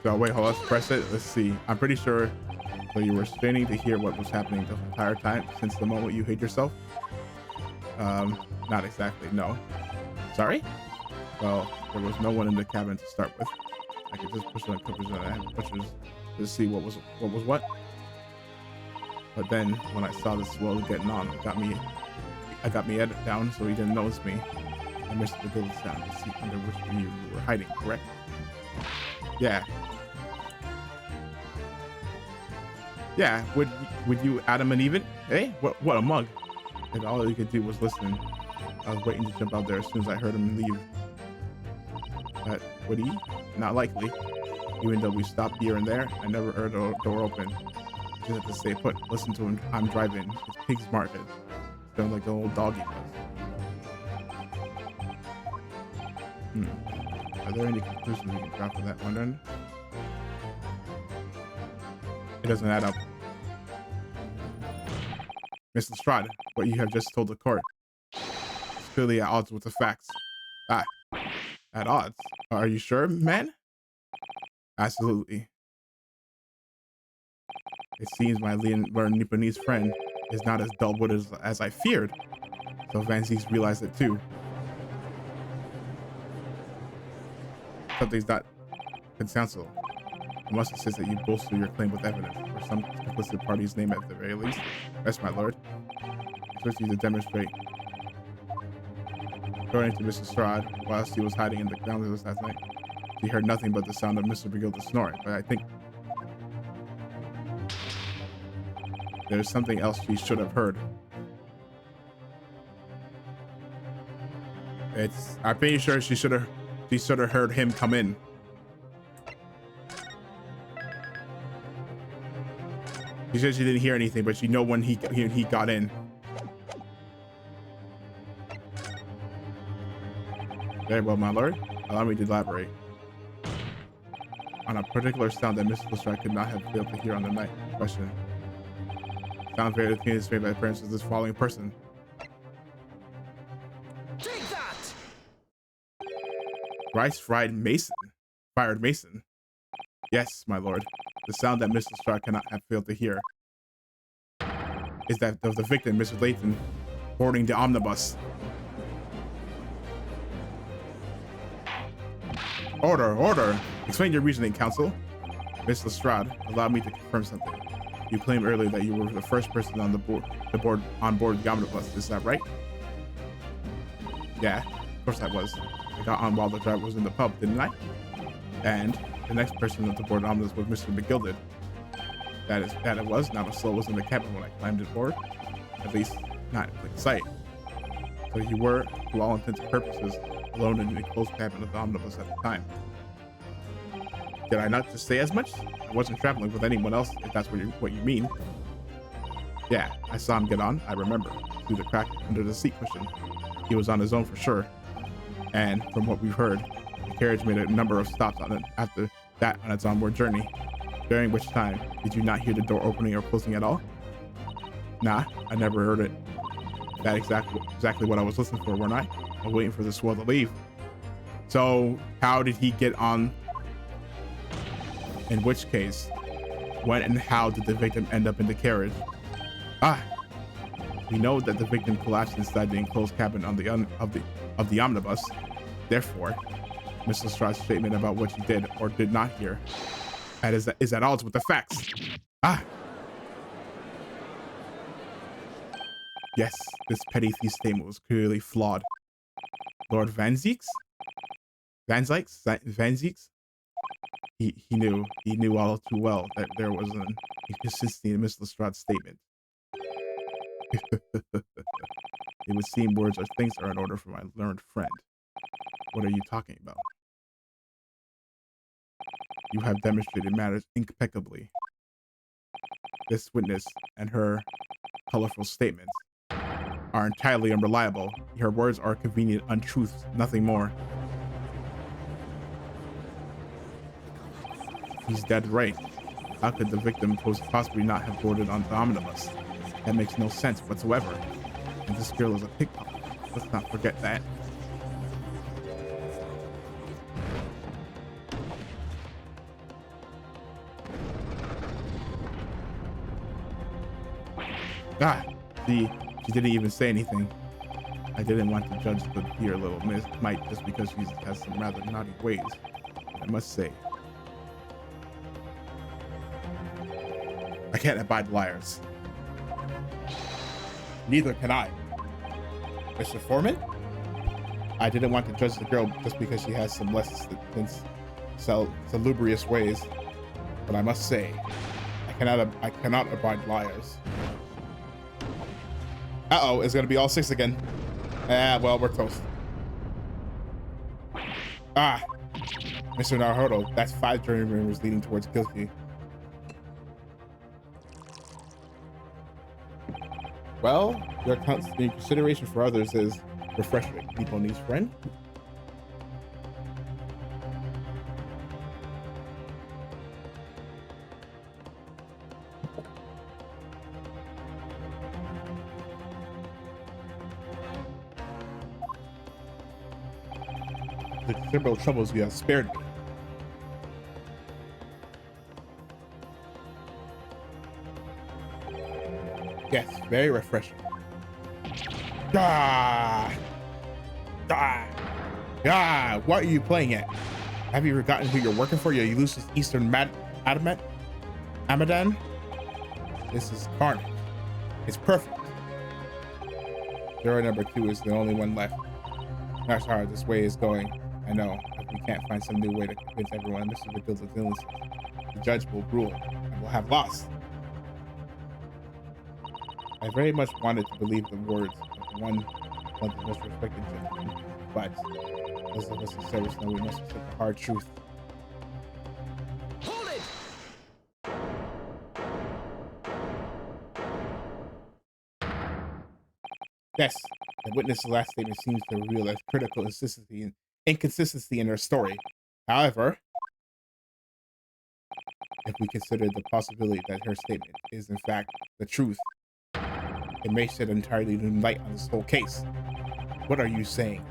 A: So wait, hold on, let's press it. Let's see. I'm pretty sure. So you were straining to hear what was happening the entire time since the moment you hid yourself? Not exactly, no. Sorry? Well, there was no one in the cabin to start with. I could just push on covers and I had pushers to see what was what. But then when I saw the swell getting on, it got me head down so he didn't notice me. I missed the village down to see under which you were hiding, correct? Yeah. Yeah, would you Adam and even? Hey, what a mug. And all you could do was listen. I was waiting to jump out there as soon as I heard him leave. But would he? Not likely. Even though we stopped here and there, I never heard the door open. I just had to stay put. Listen to him. I'm driving. It's pig's market. Sounds like the old dog he was. Are there any conclusions we can draw from that one then? It doesn't add up. Miss Lestrade, what you have just told the court is clearly at odds with the facts. Ah, at odds? Are you sure, man? Absolutely. It seems my learned Nipponese friend is not as dull-witted as I feared. So Van Zieks realized it too. Something's not consensual. I must insist that you bolster your claim with evidence, or some complicit party's name at the very least. Yes, my lord. Expect you to demonstrate. According to Mr. Strahd, whilst he was hiding in the grounds last night, he heard nothing but the sound of Mr. Begilda's snoring, but I think there's something else she should have heard. I'm pretty sure she should have heard him come in. She said she didn't hear anything, but you know when he got in. Very well, my lord. Allow me to elaborate. On a particular sound that Mr. Lestrade could not have failed to hear on the night in question. Sound very keenly made by the appearance of this following person.
B: Take that!
A: Rice fried Mason. Fired Mason. Yes, my lord. The sound that Mr. Lestrade cannot have failed to hear is that of the victim, Mr. Layton, boarding the omnibus. Order, order! Explain your reasoning, counsel. Miss Lestrade, allow me to confirm something. You claimed earlier that you were the first person on on board the omnibus. Is that right? Yeah, of course I was. I got on while the driver was in the pub, didn't I? And the next person on the board omnibus was Mr. McGilded. That it was. Not a soul was in the cabin when I climbed aboard. At least not in plain sight. So you were, to all intents and purposes, alone in the closed cabin of the omnibus at the time. Did I not just say as much? I wasn't traveling with anyone else, if that's what you mean. Yeah, I saw him get on, I remember, through the crack under the seat cushion. He was on his own for sure. And from what we've heard, the carriage made a number of stops on it after that on its onward journey. During which time, did you not hear the door opening or closing at all? Nah, I never heard it. That's exactly what I was listening for, weren't I? I was waiting for the swell to leave. So, how did he get on? In which case, when and how did the victim end up in the carriage? Ah, we know that the victim collapsed inside the enclosed cabin of the omnibus. Therefore, Miss Lestrade's statement about what she did or did not hear is at odds with the facts. Ah. Yes, this petty thief statement was clearly flawed. Lord Van Zieks? Van Zieks? He knew all too well that there was an inconsistency in Miss Lestrade's statement. It would seem words or things are in order for my learned friend. What are you talking about? You have demonstrated matters impeccably. This witness and her colorful statements are entirely unreliable. Her words are convenient untruths, nothing more. He's dead right. How could the victim possibly not have boarded on the omnibus? That makes no sense whatsoever. And this girl is a pickpocket. Let's not forget that. Ah, she didn't even say anything. I didn't want to judge the dear little Miss Mite just because she has some rather naughty ways. I must say, I can't abide liars. Neither can I. Mr. Foreman? I didn't want to judge the girl just because she has some less than salubrious ways, but I must say, I cannot abide liars. Uh-oh, it's gonna be all six again. Ah, well, we're toast. Ah, Mr. Naruto, that's 5 jury members leading towards guilty. Well, your consideration for others is refreshing. People needs friend. The considerable troubles you have spared me. Yes, very refreshing. Ah, ah, ah! What are you playing at? Have you forgotten who you're working for? You elusive Eastern Amadan? This is carnage. It's perfect. Juror number 2 is the only one left. Not sure how this way is going. I know. If we can't find some new way to convince everyone Mr. McGill's illnesses, the judge will rule and will have lost. I very much wanted to believe the words of one of the most respected gentlemen, but those of us in service know we must accept the hard truth.
B: Hold it!
A: Yes, the witness's last statement seems to reveal a critical inconsistency in her story. However, if we consider the possibility that her statement is in fact the truth, it may shed entirely new light on this whole case. What are you saying?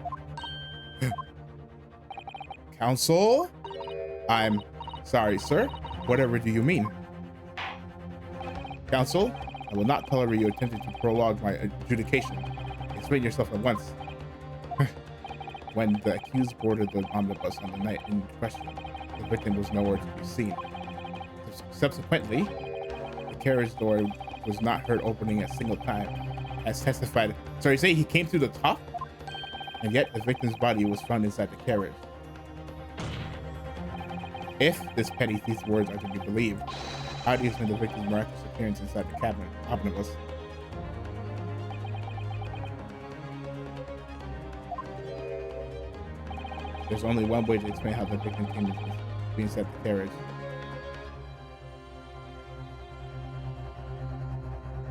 A: Counsel? I'm sorry, sir. Whatever do you mean? Counsel, I will not tolerate you attempting to prolong my adjudication. Explain yourself at once. When the accused boarded the omnibus on the night in question, the victim was nowhere to be seen. Subsequently, the carriage door was not heard opening a single time, as testified. So you say he came through the top, and yet the victim's body was found inside the carriage. If this petty thief's words are to be believed, how do you explain the victim's miraculous appearance inside the cabin omnibus? There's only one way to explain how the victim came to be inside the carriage.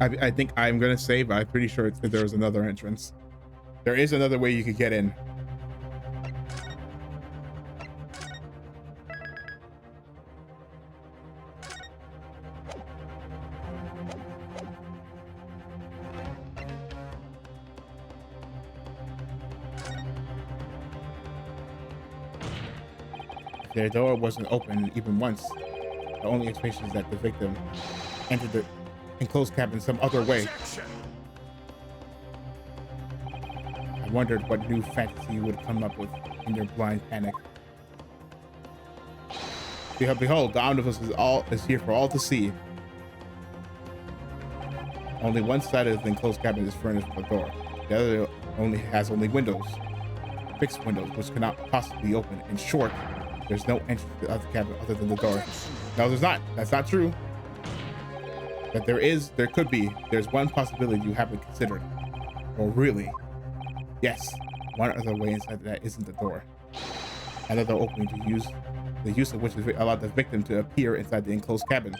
A: I think I'm gonna say, but I'm pretty sure there was another entrance. There is another way you could get in. Their door wasn't open even once. The only explanation is that the victim entered the enclosed cabin some other way. I wondered what new fantasy you would come up with in your blind panic. Behold, the omnibus is here for all to see. Only one side of the enclosed cabin is furnished with a door. The other has only windows, fixed windows, which cannot possibly open. In short, there's no entrance to the other cabin other than the door. No, there's not. That's not true. But there could be. There's one possibility you haven't considered. Or really, yes, one other way inside that isn't the door. Another opening to use, the use of which allowed the victim to appear inside the enclosed cabin.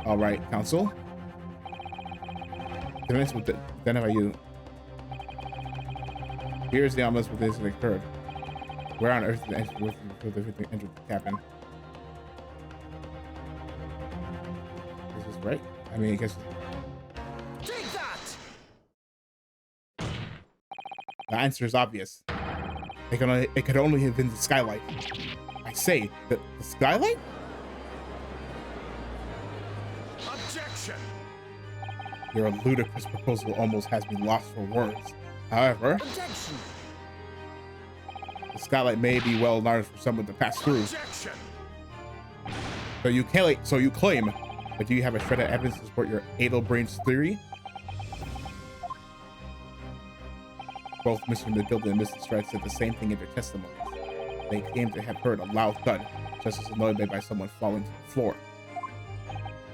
A: All right, counsel. Convinced with identify you. Here's the omnibus where this occurred. Where on earth did the entrance before the victim entered the cabin? Is this right? I mean, I guess.
B: Take that!
A: The answer is obvious. It could only have been the skylight. I say, the skylight?
B: Objection!
A: Your ludicrous proposal almost has me lost for words. However,
B: Objection!
A: the skylight may be well large for someone to pass through.
B: Objection!
A: So you claim, but do you have a shred of evidence to support your Adelbrain's theory? Both Mr. McGill and Mrs. Stride said the same thing in their testimonies. They claimed to have heard a loud thud, just as annoyed by someone falling to the floor.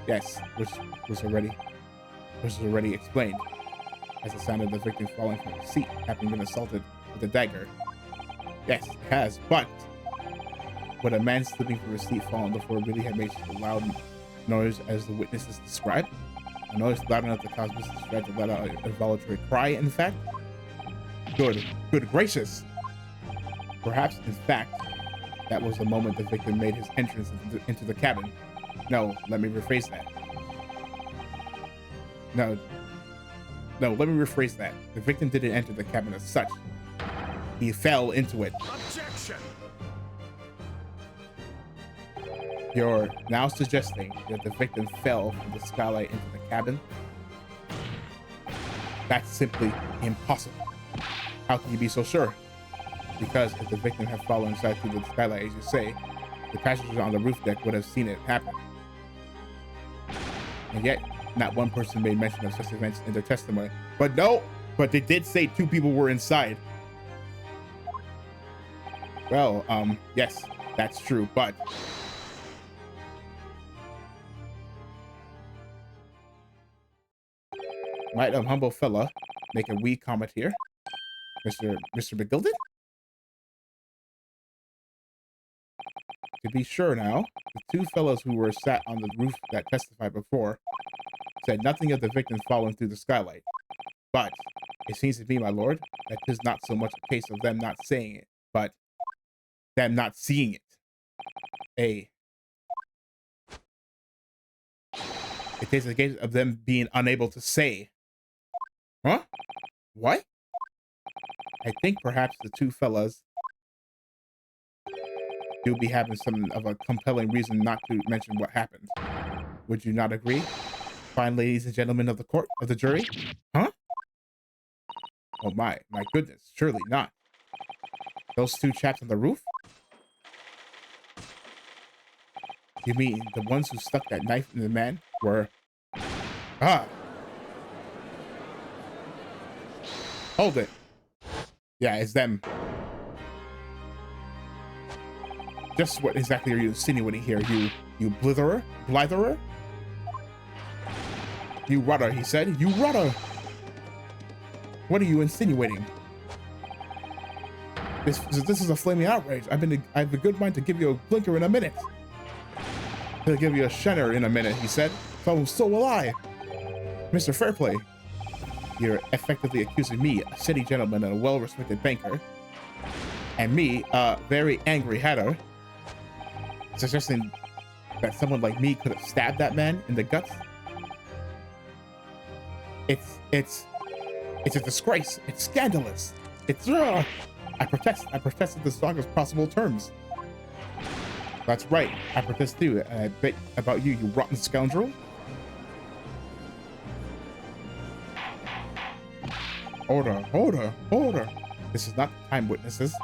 A: Yes, which was already. which is already explained, as the sound of the victim falling from the seat, having been assaulted with a dagger. Yes, it has, but would a man slipping from a seat fall on the floor really have made such a loud noise as the witnesses described? A noise loud enough to cause Mrs. Fred to let out an involuntary cry, in fact? Good gracious! Perhaps, in fact, that was the moment the victim made his entrance into the cabin. No, let me rephrase that. No, let me rephrase that. The victim didn't enter the cabin as such. He fell into it.
B: Objection!
A: You're now suggesting that the victim fell from the skylight into the cabin? That's simply impossible. How can you be so sure? Because if the victim had fallen inside through the skylight, as you say, the passengers on the roof deck would have seen it happen. And yet, not one person made mention of such events in their testimony. But they did say 2 people were inside. Well, yes, that's true, but might a humble fella make a wee comment here? Mr. McGilden? To be sure now, the 2 fellows who were sat on the roof that testified before said nothing of the victim falling through the skylight. But it seems to me, my lord, that 'tis not so much a case of them not saying it, but them not seeing it. It is a case of them being unable to say. Huh? What? I think perhaps the 2 fellas do be having some of a compelling reason not to mention what happened. Would you not agree? Fine ladies and gentlemen of the court, of the jury? Huh? Oh my goodness, surely not. Those 2 chaps on the roof? You mean the ones who stuck that knife in the man were... Ah! Hold it. Yeah, it's them. Just what exactly are you insinuating here, you blitherer? You rudder, he said. You rudder! What are you insinuating? This is a flaming outrage. I have a good mind to give you a blinker in a minute. He'll give you a shunner in a minute, he said. So will I. Mr. Fairplay, you're effectively accusing me, a city gentleman and a well-respected banker, and me, a very angry hatter, suggesting that someone like me could have stabbed that man in the guts. It's a disgrace. It's scandalous. It's I protest in the strongest possible terms. That's right. I protest too, and I bet about you, you rotten scoundrel. Order. This is not the time, witnesses.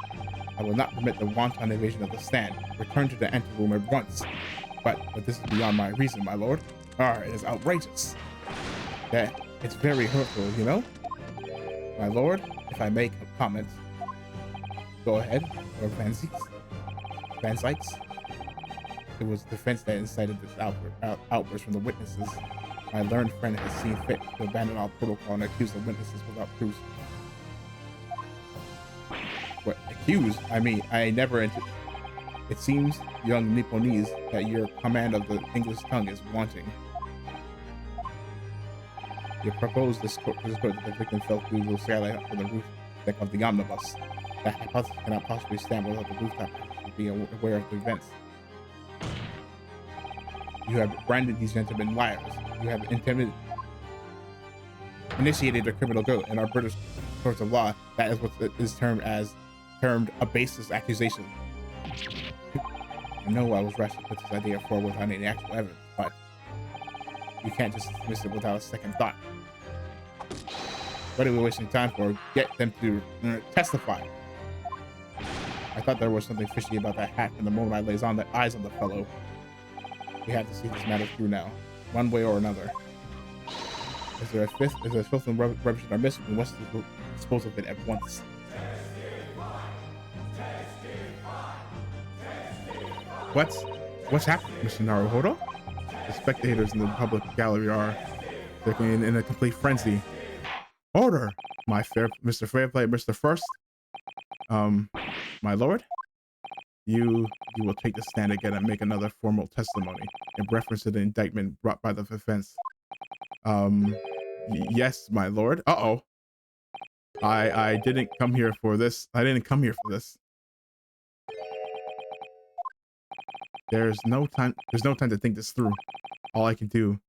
A: I will not permit the wanton evasion of the stand. Return to the anteroom at once. But this is beyond my reason, my lord. It is outrageous. Yeah, it's very hurtful, you know? My lord, if I make a comment, go ahead, or Van Zykes. It was defense that incited this outburst from the witnesses. My learned friend has seen fit to abandon all protocol and accuse the witnesses without proofs. What, accused? I mean, I never entered. It seems, young Nipponese, that your command of the English tongue is wanting. You propose this court that the victim fell through the skylight for the roof deck of the omnibus. That hypothesis cannot possibly stand without the rooftop being aware of the events. You have branded these gentlemen liars. You have initiated a criminal guilt in our British courts of law. That is what is termed a baseless accusation. I know I was rash to put this idea forward without any actual evidence, but you can't just dismiss it without a second thought. What are we wasting time for? Get them to testify. I thought there was something fishy about that hat from the moment I laid eyes on the fellow. We have to see this matter through now, one way or another. Is there filth and rubbish in our midst? We must dispose of it at once. What's happening, Mr. Naruhodo? The spectators in the public gallery are They're in a complete frenzy. Order, Mr. Fairplay, Mr. First. My lord, you will take the stand again and make another formal testimony in reference to the indictment brought by the defense. Yes, my lord. Uh-oh. I didn't come here for this. I didn't come here for this. There's no time to think this through. All I can do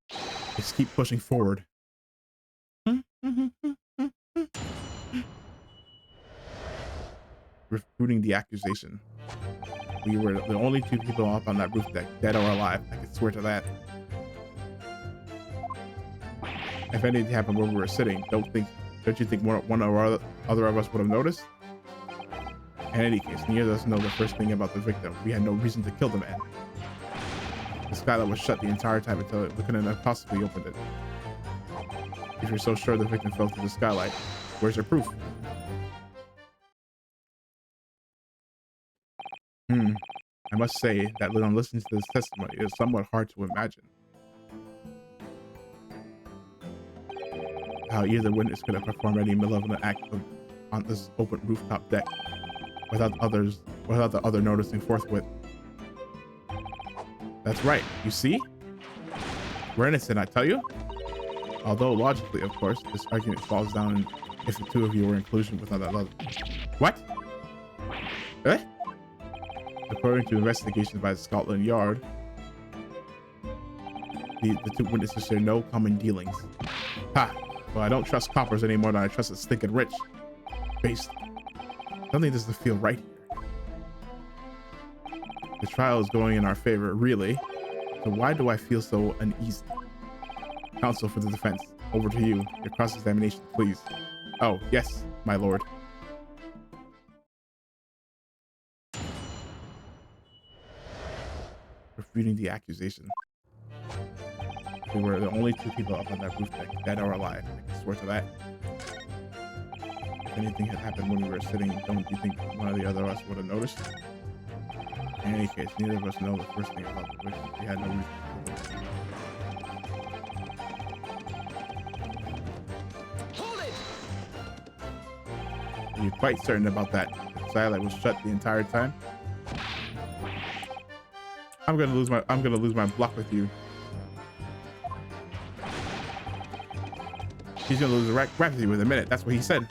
A: is keep pushing forward. Refuting the accusation. We were the only two people up on that roof deck, dead or alive. I can swear to that. If anything happened where we were sitting, don't you think one or other of us would have noticed? In any case, neither of us know the first thing about the victim. We had no reason to kill the man. The skylight was shut the entire time until we couldn't have possibly opened it. If you're so sure the victim fell through the skylight, where's your proof? I must say that when I'm listening to this testimony, it is somewhat hard to imagine how either witness could have performed any malevolent act on this open rooftop deck without the other noticing forthwith. That's right. You see? We're innocent, I tell you. Although logically, of course, this argument falls down if the two of you were in collusion with another. What? Eh? According to investigations by Scotland Yard, the two witnesses share no common dealings. Ha! Well, I don't trust coppers any more than I trust the stinking rich. Based. Something doesn't feel right here. The trial is going in our favor, really. So why do I feel so uneasy? Counsel for the defense, over to you. Your cross-examination, please. Oh, yes, my lord. Refuting the accusation. We were the only two people up on that roof deck, dead or alive. I can swear to that. If anything had happened when we were sitting, don't you think one of the other of us would have noticed? In any case, neither of us know the first thing about the victim. We had no reason to believe it.
B: Hold it!
A: Are you quite certain about that? The skylight was shut the entire time? I'm gonna lose my block with you. He's gonna lose the rack with you in a minute. That's what he said.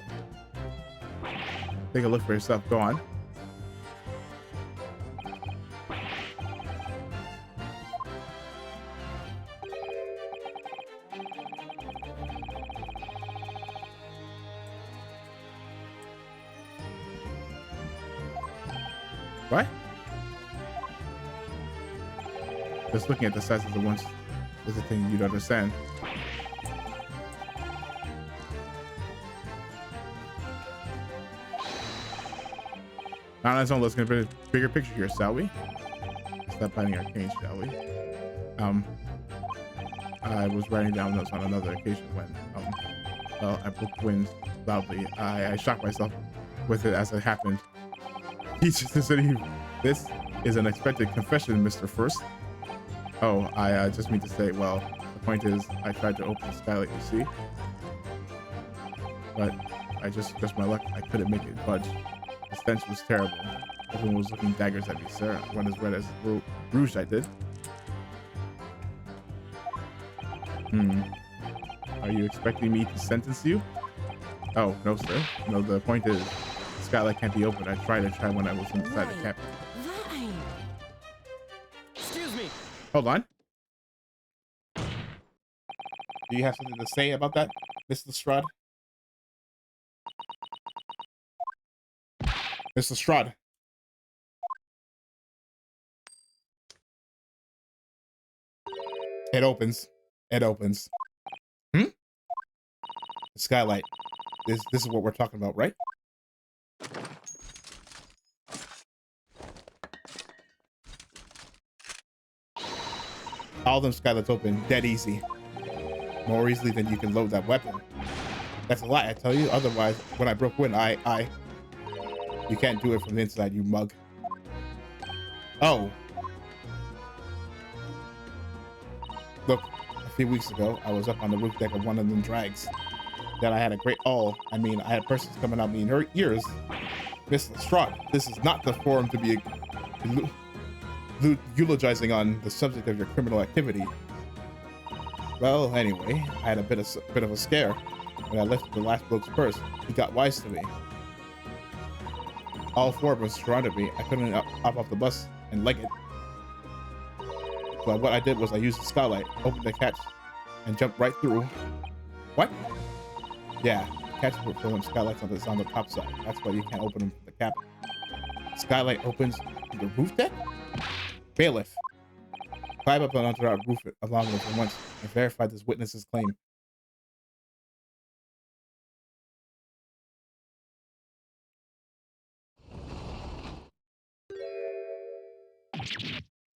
A: Take a look for yourself. Go on. What? Just looking at the size of the ones is the thing you'd understand. Now let's get a bigger picture here, shall we? Stop biting our cane, shall we? I was writing down notes on another occasion when I broke wind loudly. I shocked myself with it as it happened. He just said, "This is an unexpected confession, Mr. First." Oh, I just mean to say, well, the point is, I tried to open the skylight, you see, but I just my luck, I couldn't make it budge. The stench was terrible. Everyone was looking daggers at me, sir. I went as red as rouge, I did. Are you expecting me to sentence you? Oh, no, sir. No, the point is, the skylight can't be opened. I tried when I was inside the cabin.
B: That ain't... Excuse me.
A: Hold on. Do you have something to say about that, Mr. Strud? Mr. Strud. It opens. It opens. The skylight. This is what we're talking about, right? All them skylights open dead easy. More easily than you can load that weapon. That's a lie, I tell you. Otherwise, when I broke wind, you can't do it from the inside, you mug. Oh. Look, I few weeks ago, I was up on the roof deck of one of them drags. Then I had a great I mean, I had persons coming out me in her ears. Miss Lestrade, this is not the forum to be eulogizing on the subject of your criminal activity. Well, anyway, I had a bit of a scare when I lifted the last bloke's purse. He got wise to me. All four of us surrounded me. I couldn't hop off the bus and leg it. So what I did was I used the skylight, opened the catch, and jumped right through. What? Yeah, catch for them skylights on the top side. That's why you can't open them from the cabin. Skylight opens to the roof deck? Bailiff. Climb up onto our roof along with him once and verify this witness's claim.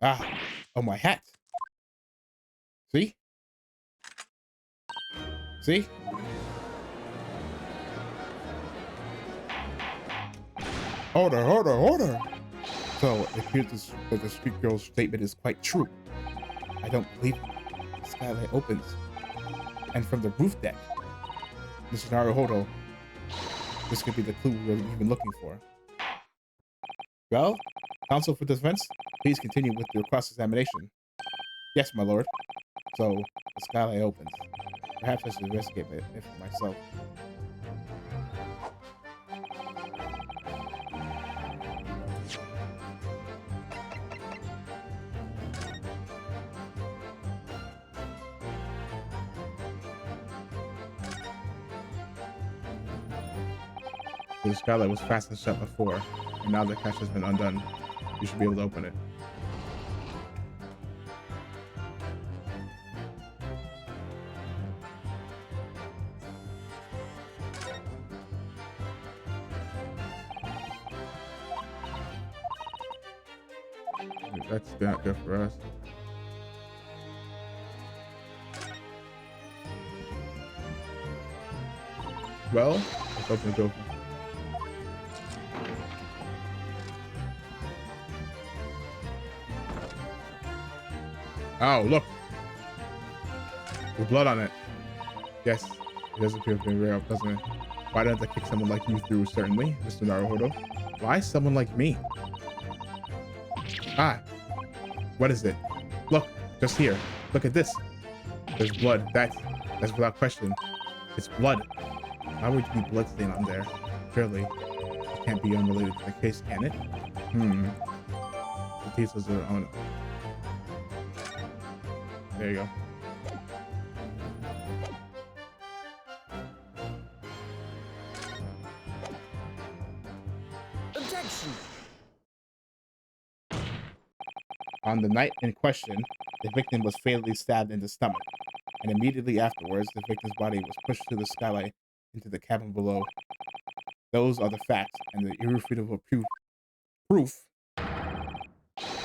A: Ah, oh, my hat. See? See? Order. So it appears that the street girl's statement is quite true. I don't believe it. The skylight opens. And from the roof deck. Mr. Naruhodo, this could be the clue we've been looking for. Well, counsel for defense, please continue with your cross-examination. Yes, my lord. So, the skylight opens. Perhaps I should investigate it for myself. The skylight was fastened shut before, and now the catch has been undone. You should be able to open it. That's not good for us. Well, let's open the door. Oh, look. There's blood on it. Yes, it does appear to be rare, doesn't it? Why don't I kick someone like you through? Certainly, Mr. Naruhodo. Why someone like me? Ah, what is it? Look, just here. Look at this. There's blood. That's without question. It's blood. Why would you be bloodstain on there? Surely, it can't be unrelated to the case, can it? The details are on it. There you go.
B: Objection.
A: On the night in question, the victim was fatally stabbed in the stomach, and immediately afterwards, the victim's body was pushed through the skylight into the cabin below. Those are the facts, and the irrefutable proof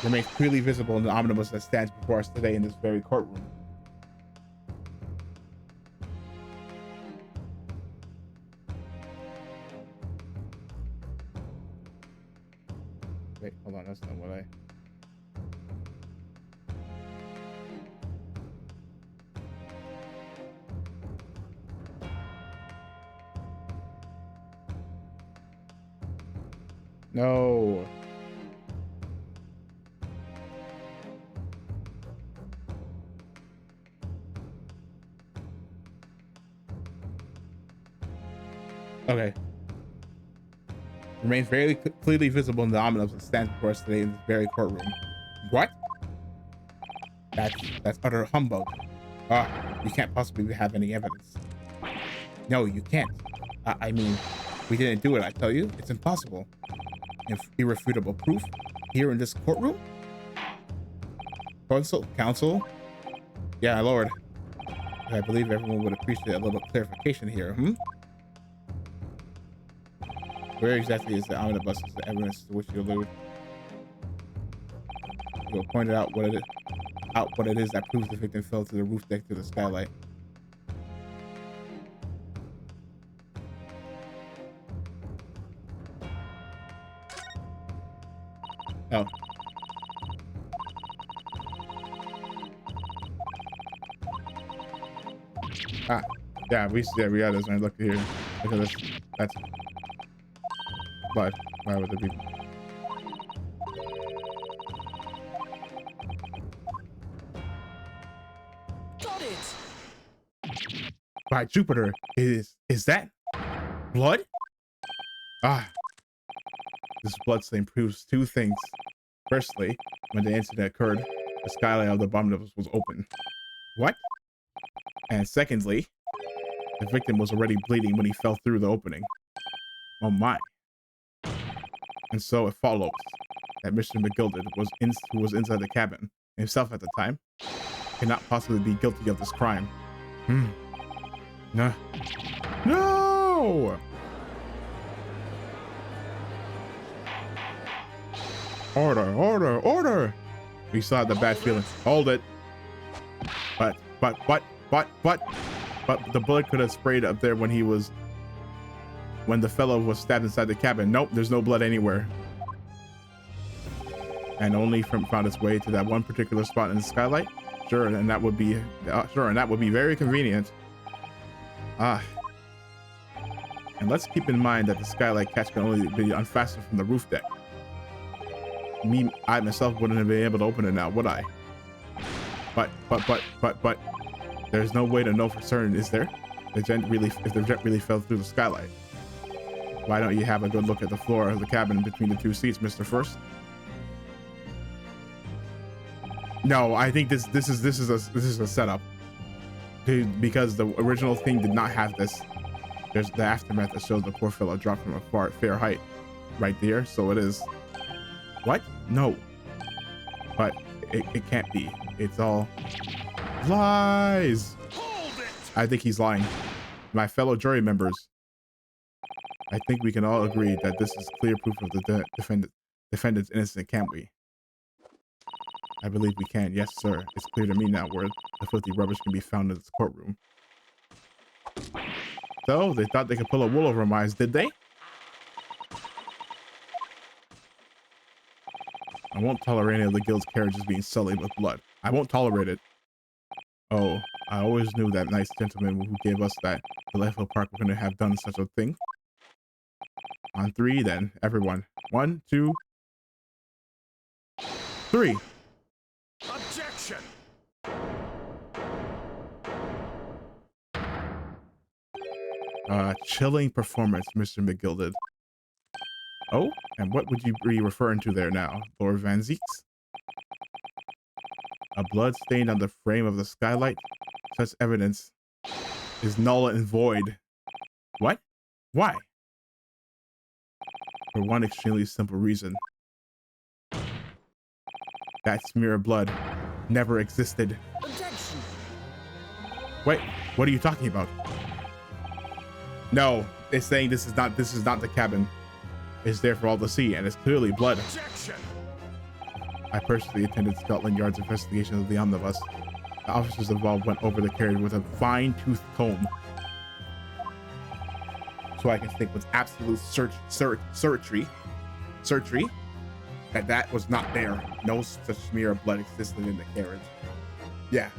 A: remains clearly visible in the omnibus that stands before us today in this very courtroom. Wait, hold on, that's not what I... No. Okay. Remains very clearly visible in the omnibus that stands before us today in this very courtroom. What? That's utter humbug. You can't possibly have any evidence. No, you can't. I mean, we didn't do it, I tell you. It's impossible. Irrefutable proof here in this courtroom? Counsel? Yeah, Lord. I believe everyone would appreciate a little clarification here, Where exactly is the omnibus is the evidence to which you allude? You'll point out what it is that proves the victim fell to the roof deck to the skylight. Oh. Ah, yeah, we got this. And look here. Look at this. That's blood. Why would there be?
B: Got it!
A: By Jupiter, is that blood? Ah, this blood stain proves two things. Firstly, when the incident occurred, the skylight of the bomb was open. What? And secondly, the victim was already bleeding when he fell through the opening. Oh my. And so it follows that Mr. McGilded who was inside the cabin himself at the time cannot possibly be guilty of this crime. No. No! Order! We still have the bad feeling. Hold it. But the bullet could have sprayed up there when the fellow was stabbed inside the cabin. Nope, there's no blood anywhere. And only found its way to that one particular spot in the skylight. Sure, and that would be very convenient. Ah. And let's keep in mind that the skylight catch can only be unfastened from the roof deck. I myself wouldn't have been able to open it now, would I? But there's no way to know for certain, is there? If the jet really fell through the skylight. Why don't you have a good look at the floor of the cabin between the two seats, Mr. First? No, I think this is a setup. Because the original thing did not have this. There's the aftermath that shows the poor fellow dropped from a fair height right there. So it is. What? No. But it can't be. It's all lies. I think he's lying. My fellow jury members, I think we can all agree that this is clear proof of the defendant's innocence, can't we? I believe we can. Yes, sir. It's clear to me now where the filthy rubbish can be found in this courtroom. So, they thought they could pull a wool over my eyes, did they? I won't tolerate any of the guild's carriages being sullied with blood. I won't tolerate it. Oh, I always knew that nice gentleman who gave us that delightful park were going to have done such a thing. On three, then. Everyone. 1, 2, 3.
B: Objection!
A: Chilling performance, Mr. McGilded. Oh, and what would you be referring to there now, Lord Van Zieks? A blood stain on the frame of the skylight? Such evidence is null and void. What? Why? For one extremely simple reason. That smear of blood never existed.
B: Objection!
A: Wait, what are you talking about? No, it's saying this is not the cabin. It's there for all to see, and it's clearly blood.
B: Objection!
A: I personally attended Scotland Yard's investigation of the omnibus. The officers involved went over the carriage with a fine-tooth comb, so I can think with absolute certainty that was not there. No such smear of blood existed in the carriage. Yeah.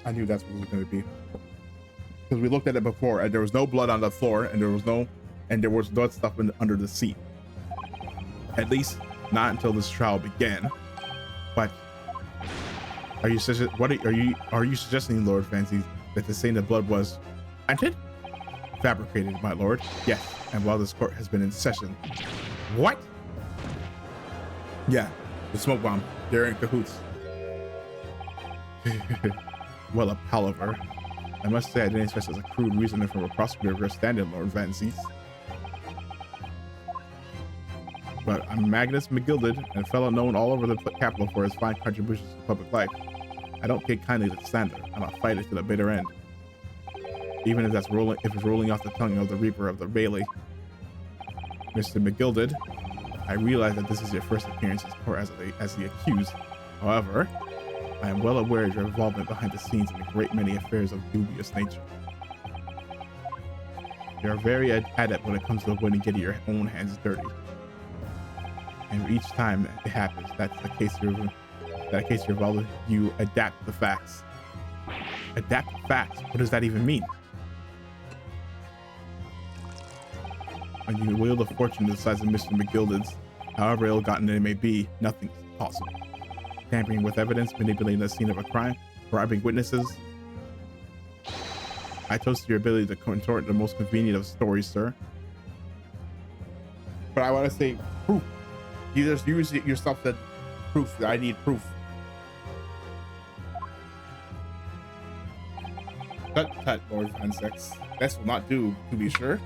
A: I knew that's what it was going to be. Because we looked at it before, and there was no blood on the floor, and there was blood stuff under the seat. At least not until this trial began. But are you suggesting, Lord Fancy, that the stain of blood was planted? Fabricated, my lord. Yes, and while this court has been in session. What? Yeah, the smoke bomb. They're in cahoots. Well, a palaver. I must say I didn't expect such a crude reasoning from a prosecutor of your standing, Lord Van Zieks. But I'm Magnus McGilded, and a fellow known all over the capital for his fine contributions to public life. I don't take kindly to the slander, and I'll fight it to the bitter end. Even if it's rolling off the tongue of the Reaper of the Bailey. Mr. McGilded, I realize that this is your first appearance in court as the accused. However, I am well aware of your involvement behind the scenes in a great many affairs of dubious nature. You are very adept when it comes to avoiding getting your own hands dirty. And each time it happens, that's the case you revolve, you adapt the facts. Adapt the facts. What does that even mean? When you wield a fortune the size of Mr. McGilded's, however ill-gotten it may be, nothing is impossible. Tampering with evidence, manipulating the scene of a crime, bribing witnesses. I toast your ability to contort the most convenient of stories, sir. But I want to say proof. You just use it yourself said proof. I need proof. Tut, Lord Van Sex. This will not do, to be sure.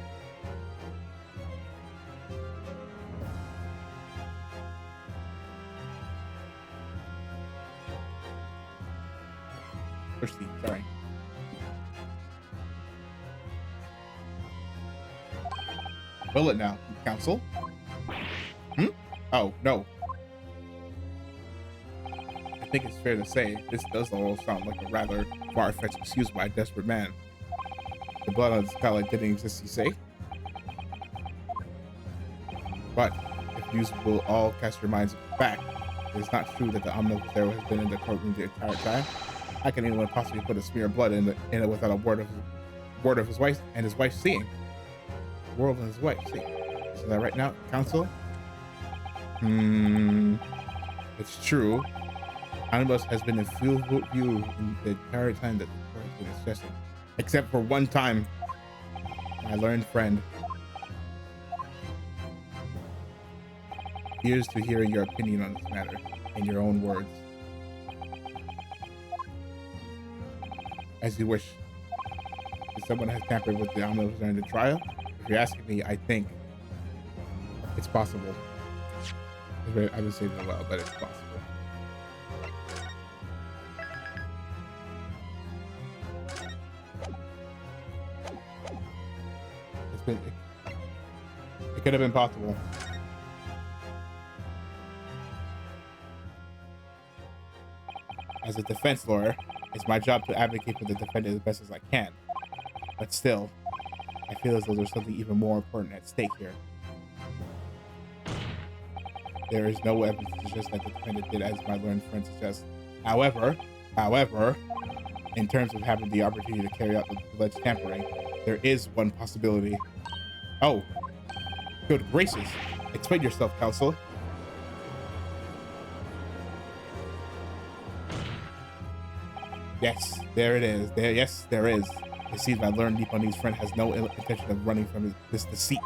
A: Thirsty, sorry. Will it now, counsel? Oh, no. I think it's fair to say this does all sound like a rather far-fetched excuse by a desperate man. The blood on the skylight didn't exist, you say? But if you will all cast your minds back, it is not true that the omnibus there has been in the courtroom the entire time. How can anyone possibly put a smear of blood in it without a word of his wife and his wife seeing? World and his wife seeing. Is that right now, counsel? It's true. Omnibus has been in full view in the entire time that the court has been assessing. Except for one time, my learned friend. Here's to hearing your opinion on this matter in your own words. As you wish. If someone has tampered with the omnibus during the trial, if you're asking me, I think it's possible. I've been saying it a while, but it's possible. It could have been possible. As a defense lawyer, it's my job to advocate for the defendant as best as I can. But still, I feel as though there's something even more important at stake here. There is no evidence to suggest that the defendant did as my learned friend suggests. However, in terms of having the opportunity to carry out the alleged tampering, there is one possibility. Oh, good gracious. Explain yourself, counsel. Yes, there it is. Yes, there is. It seems my learned Nipponese friend has no intention of running from this deceit.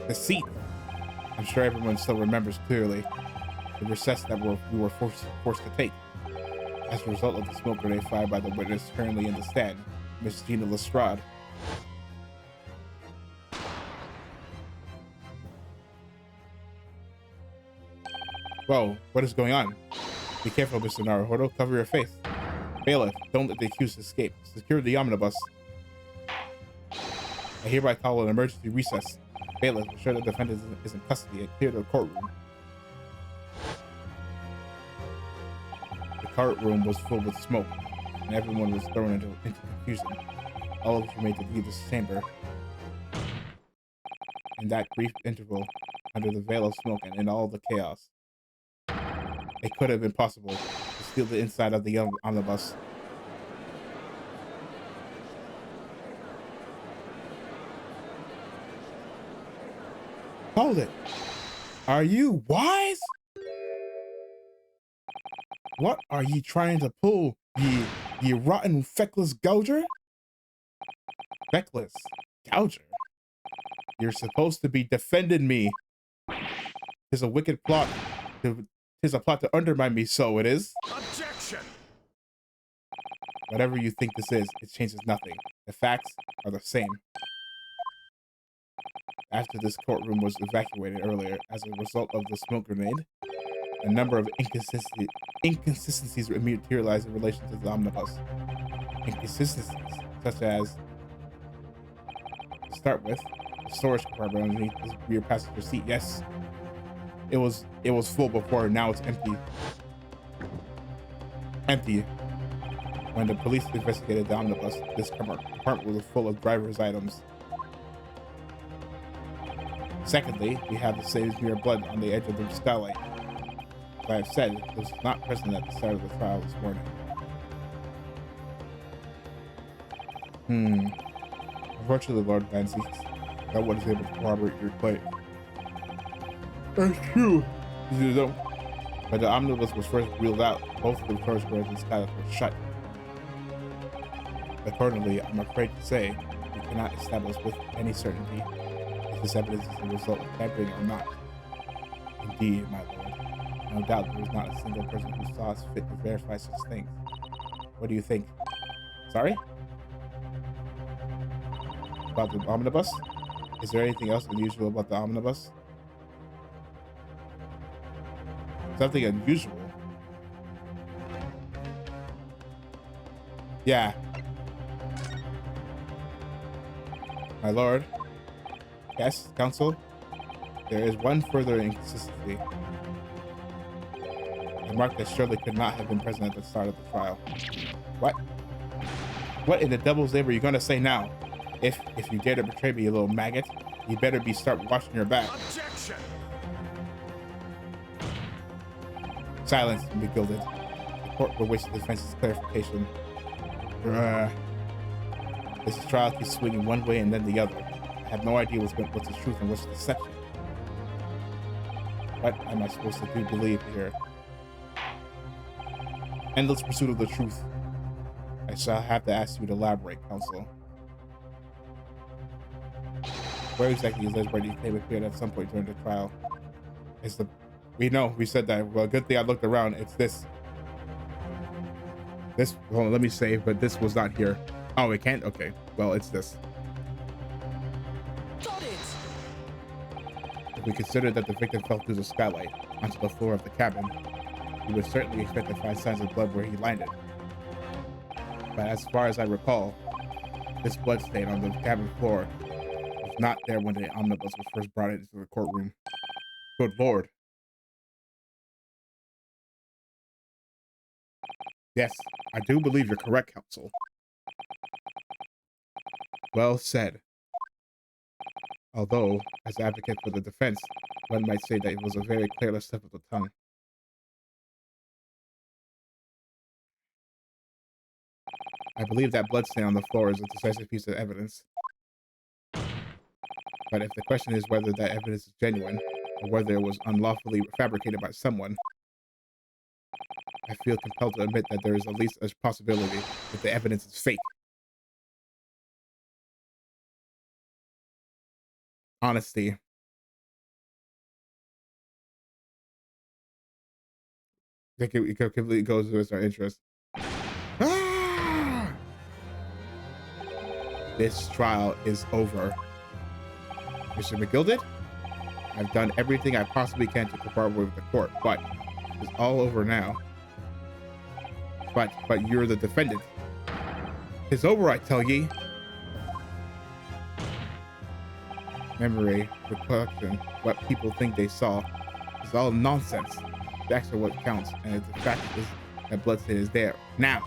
A: Deceit! I'm sure everyone still remembers clearly the recess that we were forced to take. As a result of the smoke grenade fired by the witness currently in the stand, Miss Gina Lestrade. Whoa, what is going on? Be careful, Mr. Naruhodo. Cover your face. Bailiff, don't let the accused escape. Secure the omnibus. I hereby call an emergency recess. Bailiff, ensure the defendant is in custody and clear the courtroom. The courtroom was filled with smoke, and everyone was thrown into confusion. All of us were made to leave this chamber. In that brief interval, under the veil of smoke and in all the chaos, it could have been possible to steal the inside of the omnibus. Hold it. Are you wise? What are ye trying to pull, ye rotten feckless gouger? Feckless gouger? You're supposed to be defending me. Tis a wicked plot. Tis a plot to undermine me, so it is.
B: Objection!
A: Whatever you think this is, it changes nothing. The facts are the same. After this courtroom was evacuated earlier as a result of the smoke grenade, a number of inconsistencies materialized in relation to the omnibus. Inconsistencies such as, to start with, the storage compartment underneath the rear passenger seat. Yes, it was full before, now it's empty. Empty. When the police investigated the omnibus, this compartment was full of driver's items. Secondly, we have the same smear of blood on the edge of the skylight. As I have said, it was not present at the start of the trial this morning. Unfortunately, Lord Nancy, no one is able to corroborate your claim. That's true. You know, when the omnibus was first wheeled out, both of the first doors in the skylight were shut. Accordingly, I'm afraid to say we cannot establish with any certainty if this evidence is the result of tampering or not. Indeed, my lord. No doubt there is not a single person who saw us fit to verify such things. What do you think? Sorry? About the omnibus? Is there anything else unusual about the omnibus? Something unusual? Yeah. My lord. Yes, counsel? There is one further inconsistency. The mark that surely could not have been present at the start of the trial. What? What in the devil's name are you gonna say now? If you dare to betray me, you little maggot, you better start watching your back.
B: Objection!
A: Silence, begilded. The court will wish the defense's clarification. This trial keeps swinging one way and then the other. I have no idea what's the truth and what's deception. What am I supposed to do believe here? Endless pursuit of the truth. I shall have to ask you to elaborate, counsel. Where exactly is Lesbian claim appeared at some point during the trial? We said that. Well, good thing I looked around. It's this. Hold on, let me save, but this was not here. Oh, it can't? Okay. Well, it's this.
B: Got it!
A: If we consider that the victim fell through the skylight onto the floor of the cabin, we would certainly expect to find signs of blood where he landed. But as far as I recall, this blood stain on the cabin floor was not there when the omnibus was first brought into the courtroom. Good Lord. Yes, I do believe you're correct, counsel. Well said. Although, as advocate for the defense, one might say that it was a very careless slip of the tongue. I believe that bloodstain on the floor is a decisive piece of evidence. But if the question is whether that evidence is genuine, or whether it was unlawfully fabricated by someone, I feel compelled to admit that there is at least a possibility that the evidence is fake. Honesty. It completely goes against our interest. Ah! This trial is over. Mr. McGilded, I've done everything I possibly can to cooperate with the court, but it's all over now. But you're the defendant. It's over, I tell ye. Memory, recollection, what people think they saw is all nonsense. Facts are what counts, and the fact is that bloodstain is there now.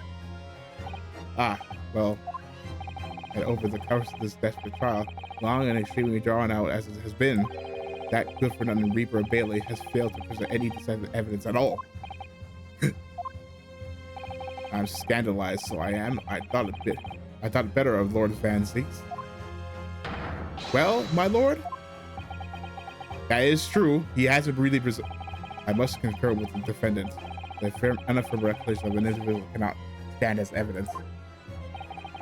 A: Well, and over the course of this desperate trial, long and extremely drawn out as it has been, that good for nothing Reaper Bailey has failed to present any decisive evidence at all. I'm scandalized, so I am. I thought better of Lord Van Zeeks. Well, my lord, that is true. He hasn't really I must concur with the defendant. The unaffirmed recollection of an individual cannot stand as evidence.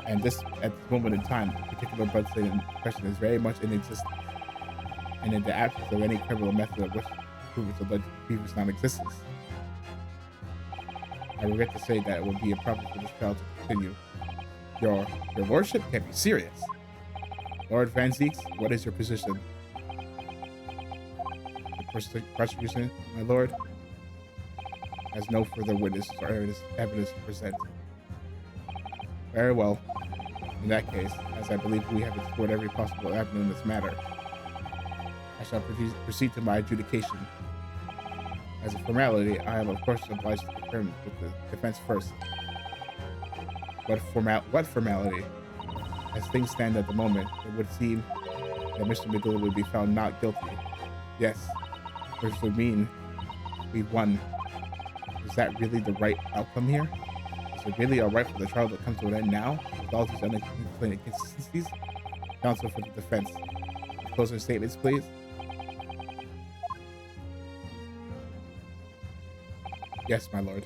A: And this, at this moment in time, the particular bloodstain in question is very much in existence. And in the absence of any criminal method of which to prove its alleged previous non-existence, I regret to say that it would be improper for this trial to continue. Your lordship can't be serious. Lord Van Zeeks, what is your position? The prosecution, my lord, has no further witnesses or evidence to present. Very well. In that case, as I believe we have explored every possible avenue in this matter, I shall proceed to my adjudication. As a formality, I am of course obliged to confirm with the defense first. What formality? As things stand at the moment, it would seem that Mr. McGill would be found not guilty. Yes, which would mean we won. Is that really the right outcome here? Is it really alright for the trial to come to an end now, with all these unexplained inconsistencies? Counsel for the defense. Closing statements, please. Yes, my lord.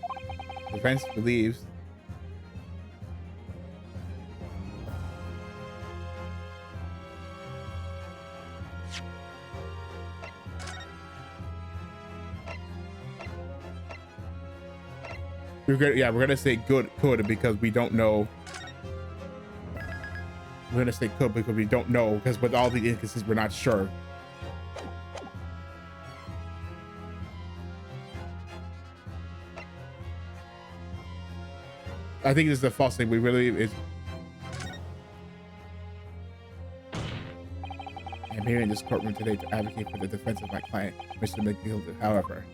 A: The defense believes we're gonna say could because we don't know. We're gonna say could because we don't know, because with all the inconsistencies we're not sure. I think this is a false thing. We really is. I'm here in this courtroom today to advocate for the defense of my client, Mr. McGill. However,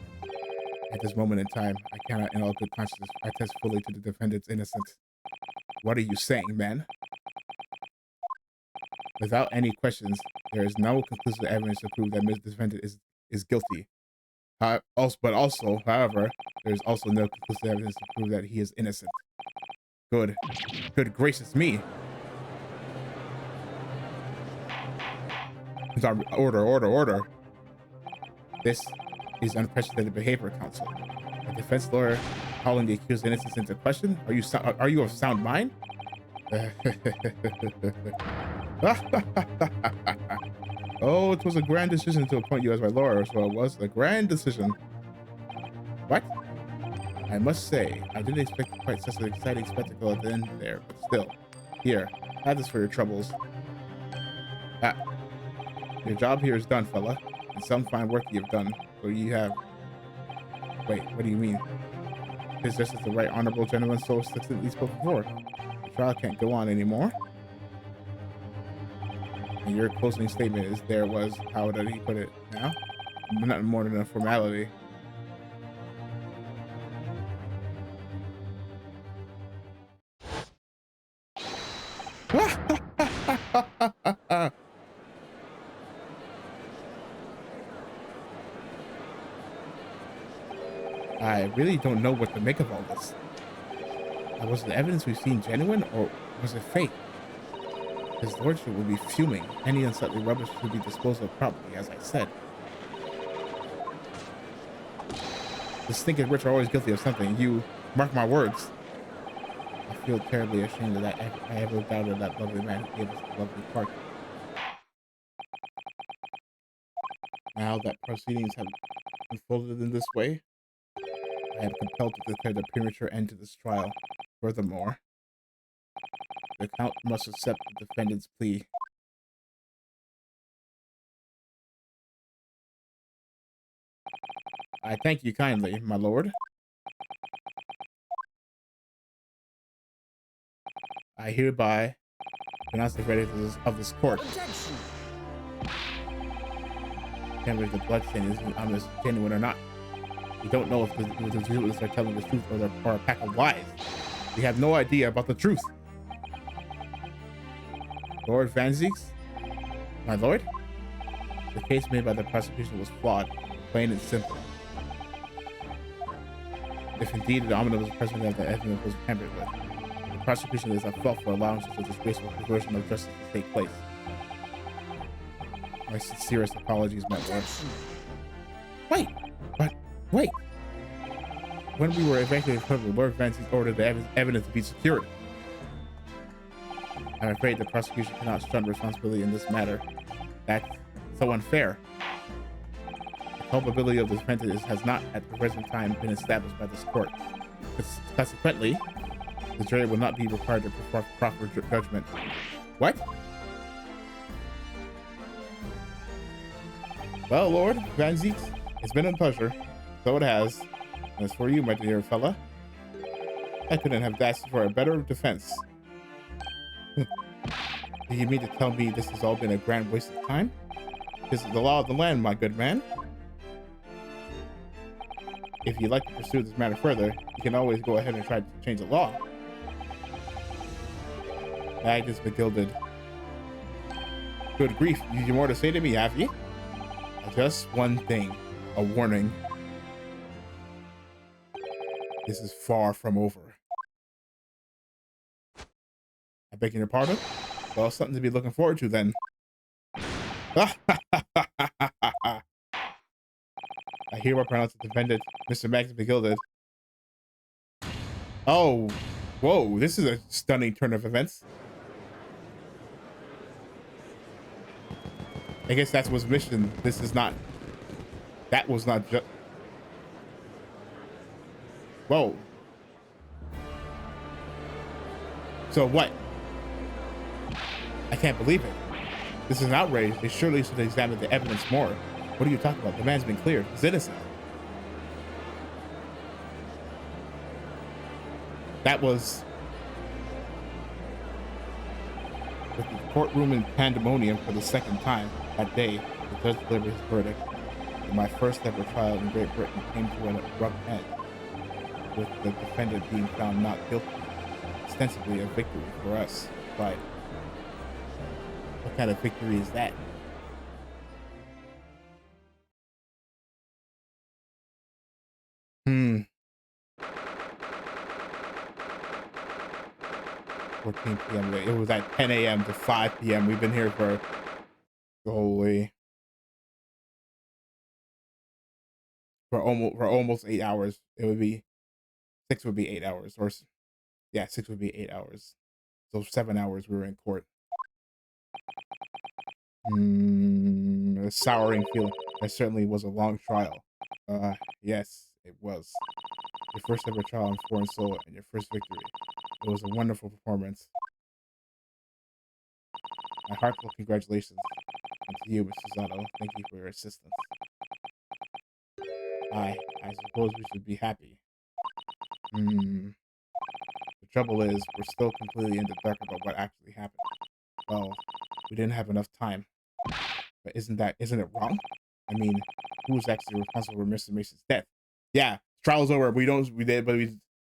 A: at this moment in time, I cannot in all good conscience attest fully to the defendant's innocence. What are you saying, man? Without any questions, there is no conclusive evidence to prove that Mr. Defendant is guilty. However, there is also no conclusive evidence to prove that he is innocent. Good gracious me. Order. This is unprecedented behavior, counsel. A defense lawyer calling the accused innocence into question? Are you of sound mind? Oh, it was a grand decision to appoint you as my lawyer, so it was a grand decision. What? I must say, I didn't expect quite such an exciting spectacle at the end there, but still. Here, have this for your troubles. Your job here is done, fella, and some fine work you've done, so you have... Wait, what do you mean? It's just as the right honorable gentleman so succinctly spoke before. The trial can't go on anymore. And your closing statement is there was, how did he put it now? Nothing more than a formality. I really don't know what to make of all this. Was the evidence we've seen genuine, or was it fake? His lordship would be fuming. Any unsightly rubbish should be disposed of properly, as I said. The stinking rich are always guilty of something. You mark my words. I feel terribly ashamed that I ever doubted that lovely man who gave us the lovely park. Now that proceedings have unfolded in this way, I am compelled to declare the premature end to this trial. Furthermore, the count must accept the defendant's plea. I thank you kindly, my lord. I hereby pronounce the verdict of this court.
B: Objection.
A: Can't believe the bloodstain is genuine or not. We don't know if the jewelers are telling the truth or a pack of lies. We have no idea about the truth. Lord Van Zieks? My lord? The case made by the prosecution was flawed, plain and simple. If indeed the omnibus president of the evidence was tampered with, the prosecution is at fault for allowing such a disgraceful perversion of justice to take place. My sincerest apologies, my lord. Wait. When we were evacuated from Lord Van Zieks ordered the evidence to be secured. I'm afraid the prosecution cannot shun responsibility in this matter. That's so unfair. The culpability of the defendant has not, at the present time, been established by this court. Consequently, the jury will not be required to perform proper judgment. What? Well, Lord Van Zieks, it's been a pleasure. So it has. And as for you, my dear fella, I couldn't have asked for a better defense. Do you mean to tell me this has all been a grand waste of time? This is the law of the land, my good man. If you'd like to pursue this matter further, you can always go ahead and try to change the law. Agnes McGilded. Good grief, you have more to say to me, have you? Just one thing, a warning. This is far from over. I beg your pardon? Well, something to be looking forward to then. I hereby pronounce the defendant, Mr. Max McGilded. Oh, whoa, this is a stunning turn of events. I guess that's what's mission. This is not. That was not just. Whoa. So what? I can't believe it. This is an outrage. They surely should examine the evidence more. What are you talking about? The man's been cleared. He's innocent. That was with the courtroom in pandemonium for the second time that day. The judge delivered his verdict. And my first ever trial in Great Britain came to an abrupt end, with the defendant being found not guilty. Ostensibly a victory for us, but what kind of victory is that? Hmm. 14 p.m. It was at 10 a.m. to 5 p.m. We've been here for holy for almost 8 hours. It would be 6 would be 8 hours, or yeah, 6 would be 8 hours. So 7 hours we were in court. A souring feeling. That certainly was a long trial. Yes, it was. Your first ever trial in Foreign Soul and your first victory. It was a wonderful performance. My heartfelt congratulations. And to you, Mr. Zato. Thank you for your assistance. I suppose we should be happy. The trouble is, we're still completely in the dark about what actually happened. Well, we didn't have enough time. But isn't it wrong? I mean, who was actually responsible for Mr. Mason's death? Yeah, trial's over.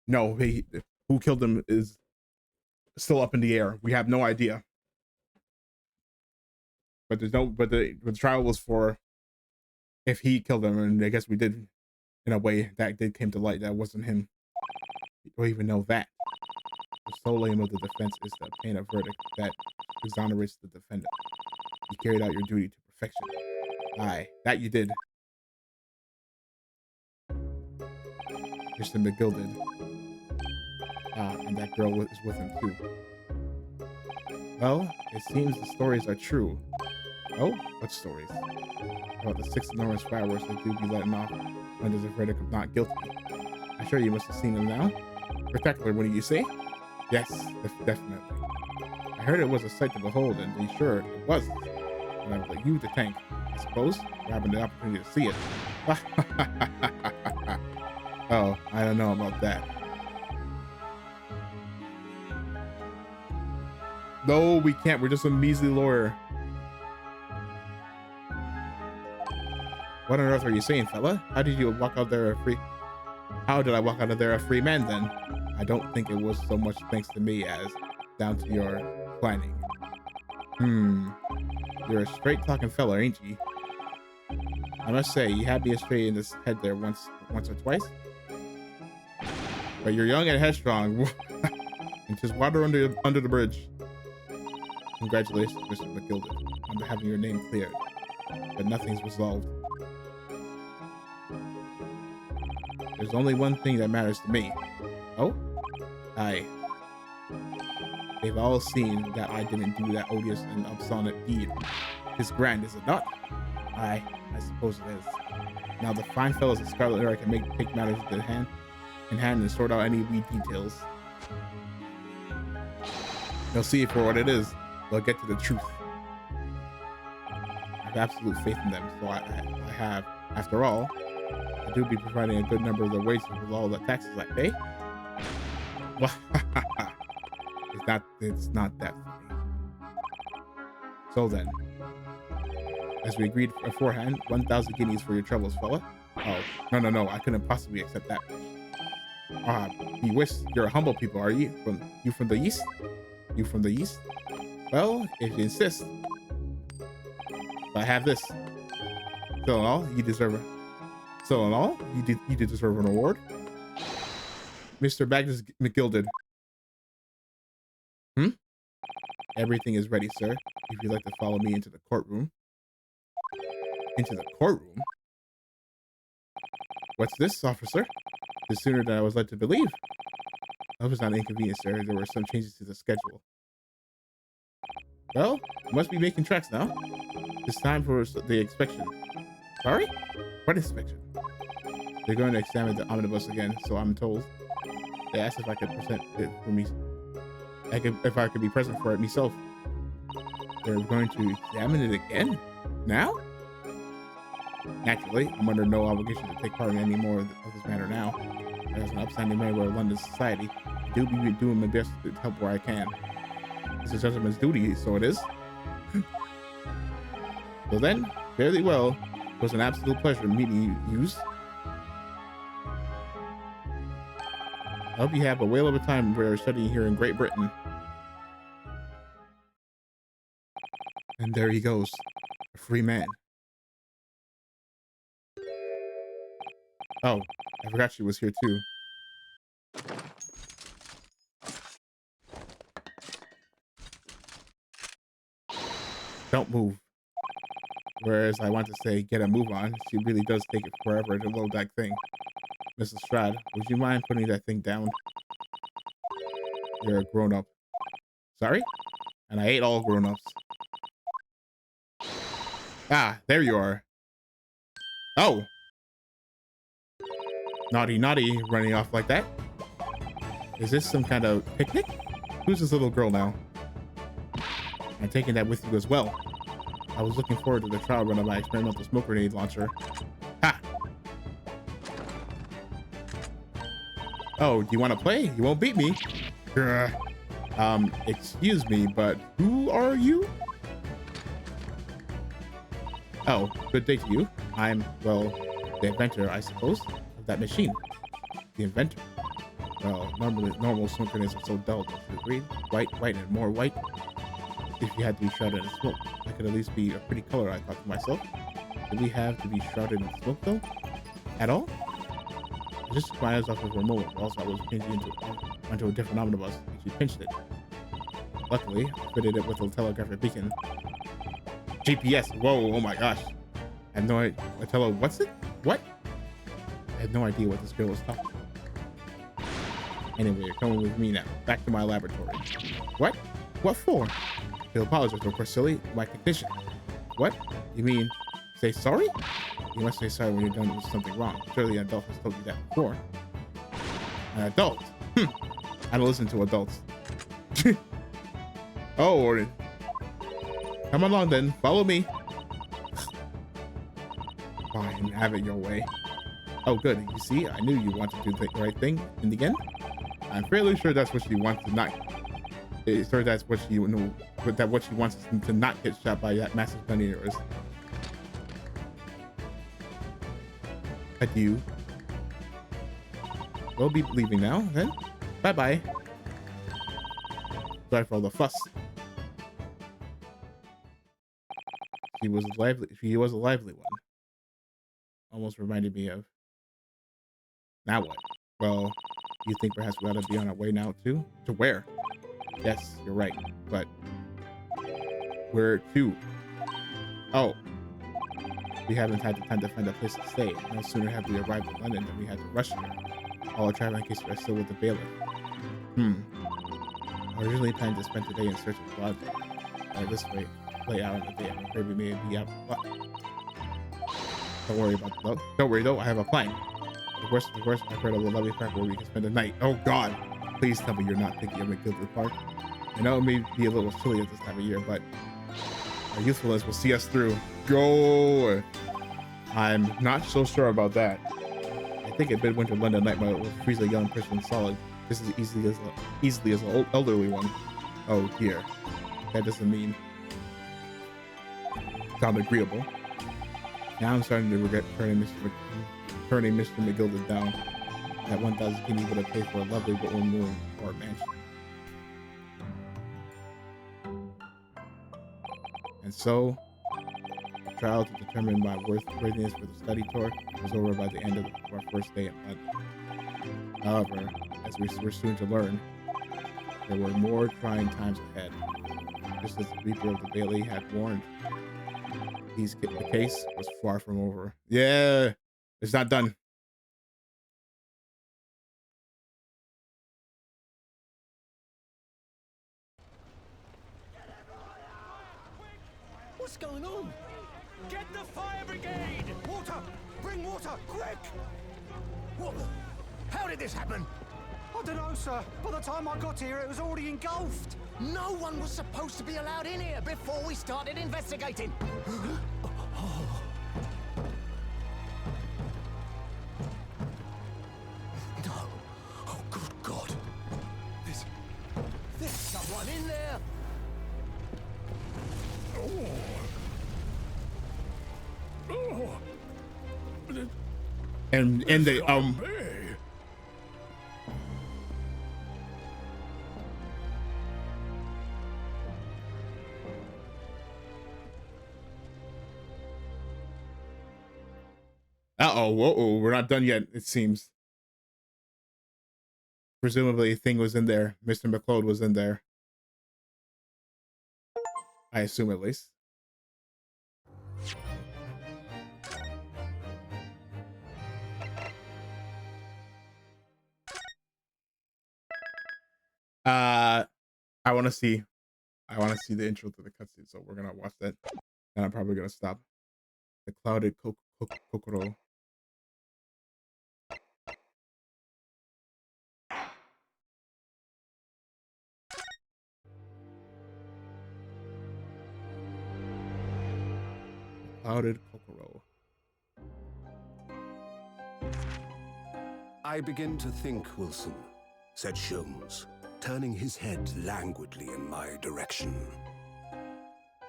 A: No, who killed him is still up in the air. We have no idea. But the trial was for if he killed him, and I guess we did, in a way, that did came to light. That wasn't him. We don't even know that. The sole aim of the defense is to obtain a verdict that exonerates the defendant. You carried out your duty to perfection. Aye, that you did. Mr. McGilded. And that girl is with him too. Well, it seems the stories are true. Oh, what stories? About the 6 enormous fireworks that do be letting off under the verdict of not guilty. I'm sure you must have seen them now. Spectacular, what do you say? Yes, definitely. I heard it was a sight to behold, and be sure it was. And I would like you to thank, I suppose, for having the opportunity to see it. Oh, I don't know about that. No, we can't. We're just a measly lawyer. What on earth are you saying, fella? How did you walk out there a free... How did I walk out of there a free man, then? I don't think it was so much thanks to me as down to your planning. You're a straight-talking fella, ain't you? I must say, you had me astray in this head there once or twice. But you're young and headstrong. And just water under the bridge. Congratulations, Mr. McGilded, on having your name cleared. But nothing's resolved. There's only one thing that matters to me. Oh? Aye. They've all seen that I didn't do that odious and obstinate deed. It's grand, is it not? Aye, I suppose it is. Now the fine fellows at Scarlet Era can take matters in hand and sort out any wee details. They'll see it for what it is. They'll get to the truth. I have absolute faith in them, so I have, after all, I do be providing a good number of the wages with all the taxes I pay. Well, it's not that funny. So then, as we agreed beforehand, 1,000 guineas for your troubles, fella. Oh, no, I couldn't possibly accept that much. You wish you're a humble people, are you? From the east? You from the east? Well, if you insist. But I have this. So in all, you deserve it. So in all, you did deserve an award. Mr. Magnus McGilded. Hmm? Everything is ready, sir. If you'd like to follow me into the courtroom. Into the courtroom? What's this, officer? It's sooner than I was led to believe. That was not inconvenient, sir. There were some changes to the schedule. Well, must be making tracks now. It's time for the inspection. Sorry? What inspection? They're going to examine the omnibus again, so I'm told. They asked if I could present it for me. If I could be present for it myself. They're going to examine it again? Now? Naturally, I'm under no obligation to take part in any more of this matter now. As an upstanding member of London society, I do be doing my best to help where I can. It's a gentleman's duty, so it is. So then, fairly well. It was an absolute pleasure meeting you. I hope you have a whale of a time while studying here in Great Britain. And there he goes, a free man. Oh, I forgot she was here too. Don't move. Whereas I want to say, get a move on. She really does take it forever to load that thing. Mrs. Strad, would you mind putting that thing down? You're a grown-up. Sorry? And I ate all grown-ups. Ah, there you are. Oh! Naughty, naughty, running off like that. Is this some kind of picnic? Who's this little girl now? I'm taking that with you as well. I was looking forward to the trial run of my experimental smoke grenade launcher. Ha! Oh, do you want to play? You won't beat me. Excuse me, but who are you? Oh, good day to you. I'm, well, the inventor, I suppose, of that machine. The inventor. Well, normal smoke grenades are so dull, don't you agree? White, white, and more white. If you had to be shrouded in smoke, that could at least be a pretty color, I thought to myself. Do we have to be shrouded in smoke, though? At all? I just took my eyes off of a moment, or else I was changing onto a different omnibus, and she pinched it. Luckily, I fitted it with a telegraphic beacon. GPS, whoa, oh my gosh. I had no idea, what's it? What? I had no idea what this girl was talking about. Anyway, you're coming with me now, back to my laboratory. What? What for? To apologize, of course, silly. My technician. What? You mean, say sorry? You must say sorry when you're done with something wrong. Surely an adult has told you that before. An adult? I don't listen to adults. Oh, Orin. Come along then. Follow me. Fine, have it your way. Oh, good. You see, I knew you wanted to do the right thing in the end. I'm fairly sure that's what she wants to not. Sure, that's what she knew. That what she wants is to not get shot by that massive gun of yours. Adieu. We'll be leaving now, then. Bye bye. Sorry for all the fuss. She was a lively one. Almost reminded me of. Now what? Well, you think perhaps we ought to be on our way now too? To where? Yes, you're right. But where to? Oh. We haven't had the time to find a place to stay. No sooner have we arrived in London than we had to rush here. All our traveling cases are still with the bailiff. I originally planned to spend today in search of lodging. By this way, lay out in the day, I'm afraid we may be out of luck. Don't worry about the luck. Don't worry though, I have a plan. The worst, I've heard of a lovely park where we can spend the night. Oh God! Please tell me you're not thinking of McGilder Park. I know it may be a little chilly at this time of year, but our youthfulness will see us through. Go! I'm not so sure about that. I think a midwinter London night will freeze a young person solid just as easily as an elderly one. Oh dear. That doesn't mean sound agreeable. Now I'm starting to regret turning Mr. McGilder down. That 1,000 guinea would have paid for a lovely one-room or mansion. And so, trial to determine my worthiness for the study tour was over by the end of our first day in London. However, as we were soon to learn, there were more trying times ahead. Just as the Reaper of the Bailey had warned, the case was far from over. Yeah, it's not done.
C: What's going on?
B: Get the fire brigade!
C: Water! Bring water, quick! What the? How did this happen?
D: I don't know, sir. By the time I got here, it was already engulfed.
C: No one was supposed to be allowed in here before we started investigating. No. Oh, good God. There's someone in there.
A: And they whoa, we're not done yet, it seems. Presumably Thing was in there. Mr. McLeod was in there. I assume, at least. I want to see the intro to the cutscene, so we're gonna watch that, and I'm probably gonna stop. The clouded kokoro. Clouded kokoro.
E: I begin to think, Wilson, said Sholmes, turning his head languidly in my direction,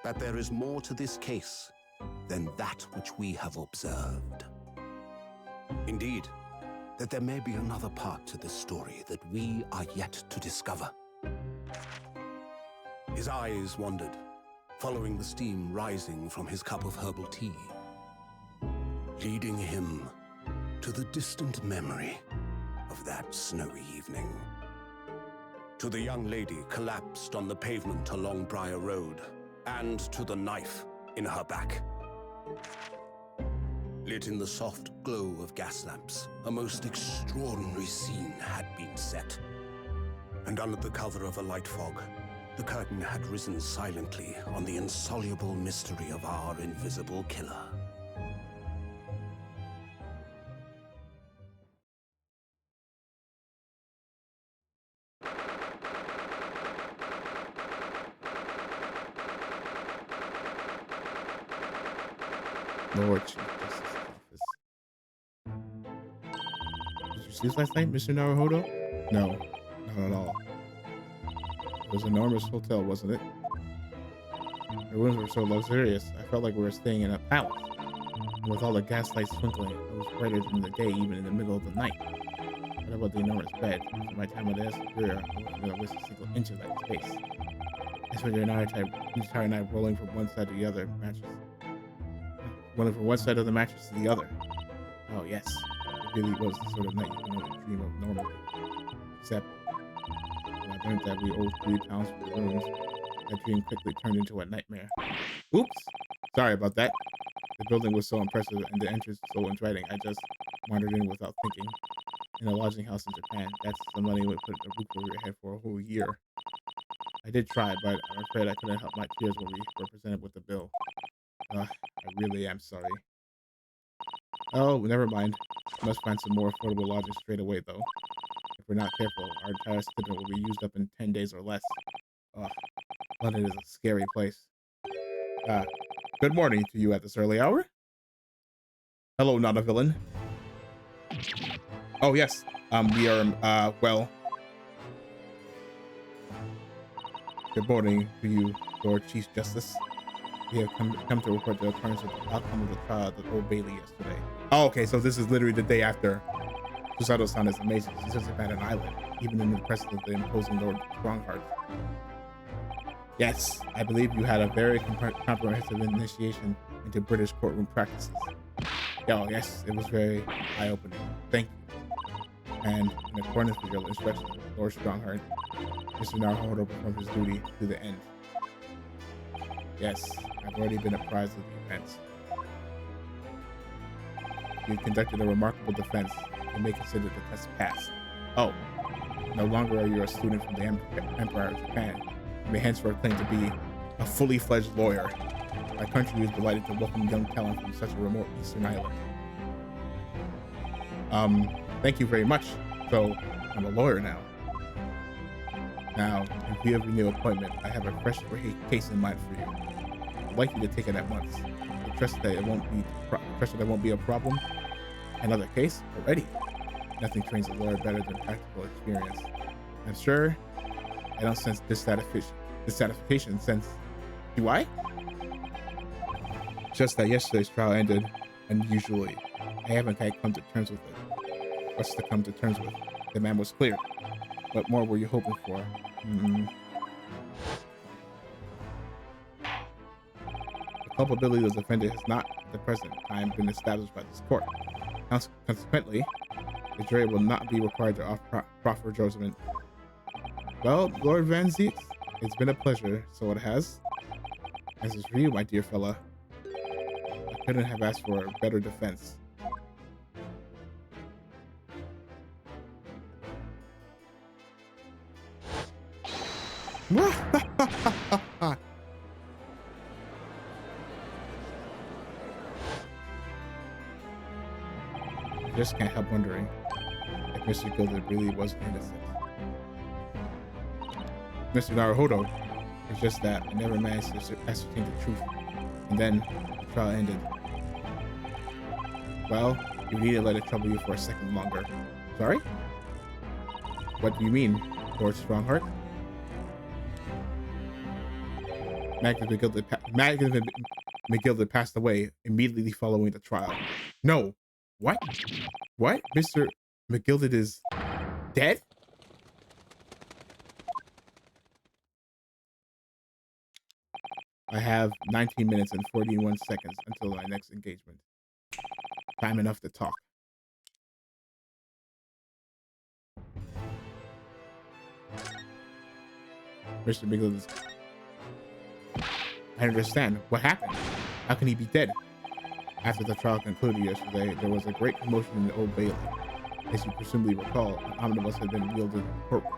E: that there is more to this case than that which we have observed. Indeed, that there may be another part to this story that we are yet to discover. His eyes wandered, following the steam rising from his cup of herbal tea, leading him to the distant memory of that snowy evening. To the young lady collapsed on the pavement along Briar Road, and to the knife in her back. Lit in the soft glow of gas lamps, a most extraordinary scene had been set. And under the cover of a light fog, the curtain had risen silently on the insoluble mystery of our invisible killer.
A: Lord Chief Justice's office. Did you sleep last night, Mr. Naruhodo? No, not at all. It was an enormous hotel, wasn't it? The rooms were so luxurious, I felt like we were staying in a palace. And with all the gaslights twinkling, it was brighter than the day, even in the middle of the night. What about the enormous bed? In my time with the superior, I wasn't going to waste a single inch of that space. I spent the entire night rolling from one side to the other mattress. Rolling from one side of the mattress to the other. Oh yes, it really was the sort of night you can only dream of normally. Except, when I learned that we owed £3 for the rooms, that dream quickly turned into a nightmare. Oops! Sorry about that. The building was so impressive and the entrance so inviting, I just wandered in without thinking. In a lodging house in Japan, that's the money would put a roof over your head for a whole year. I did try, but I'm afraid I couldn't help my tears when we were presented with the bill. I really am sorry. Oh, never mind. Must find some more affordable lodging straight away, though. If we're not careful, our entire stipend will be used up in 10 days or less. Ugh, London is a scary place. Good morning to you at this early hour. Hello, not a villain. Oh, yes. We are, well... Good morning to you, Lord Chief Justice. We have come to report the occurrence of the outcome of the trial at the Old Bailey yesterday. Oh, okay, so this is literally the day after. Susato-san is amazing. She doesn't bat an eyelid, even in the presence of the imposing Lord Strongheart. Yes, I believe you had a very comprehensive initiation into British courtroom practices. Oh, yes, it was very eye-opening. Thank you. And in accordance with your instructions, Lord Strongheart, Mr. Naruhodo performed his duty to the end. Yes, I've already been apprised of the events. You conducted a remarkable defense and may consider the test passed. Oh, no longer are you a student from the Empire of Japan. You may henceforth claim to be a fully fledged lawyer. My country is delighted to welcome young talent from such a remote eastern island. Thank you very much. So, I'm a lawyer now. Now, in view of your new appointment, I have a fresh case in mind for you. I'd like you to take it at once. I trust that it won't be a problem. Another case already. Nothing trains a lawyer better than practical experience. I'm sure I don't sense dissatisfaction since. Do I? Just that yesterday's trial ended unusually. I haven't quite come to terms with it. What's to come to terms with? The man was clear. What more were you hoping for? The culpability of the defendant has not, at the present time, been established by this court. Consequently, the jury will not be required to proffer judgment. Well, Lord Van Zieks, it's been a pleasure, so it has. As is for you, my dear fella. I couldn't have asked for a better defense. I just can't help wondering if Mr. Gilded really was innocent. Mr. Naruhodo, it's just that I never managed to ascertain the truth, and then the trial ended. Well, you need to let it trouble you for a second longer. Sorry? What do you mean, Lord Strongheart? Magnus McGilded passed away immediately following the trial. No. What? What? Mr. McGilded is dead? I have 19 minutes and 41 seconds until my next engagement. Time enough to talk. Mr. McGilded is... I understand. What happened? How can he be dead? After the trial concluded yesterday, there was a great commotion in the Old Bailey. As you presumably recall, an omnibus had been wielded in the courtroom.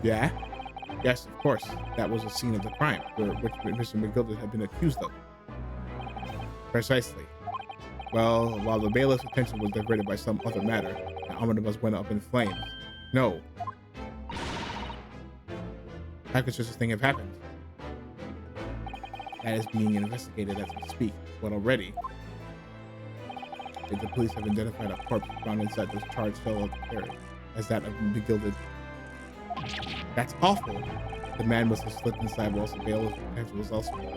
A: Yeah? Yes, of course. That was the scene of the crime, which Mr. McGilded had been accused of. Precisely. Well, while the bailiff's attention was diverted by some other matter, the omnibus went up in flames. No. How could such a thing have happened? That is being investigated as we speak, but already, the police have identified a corpse found inside this charged fellow of the carriage as that of McGilded. That's awful. The man must have slipped inside whilst the bailiff's attention was elsewhere.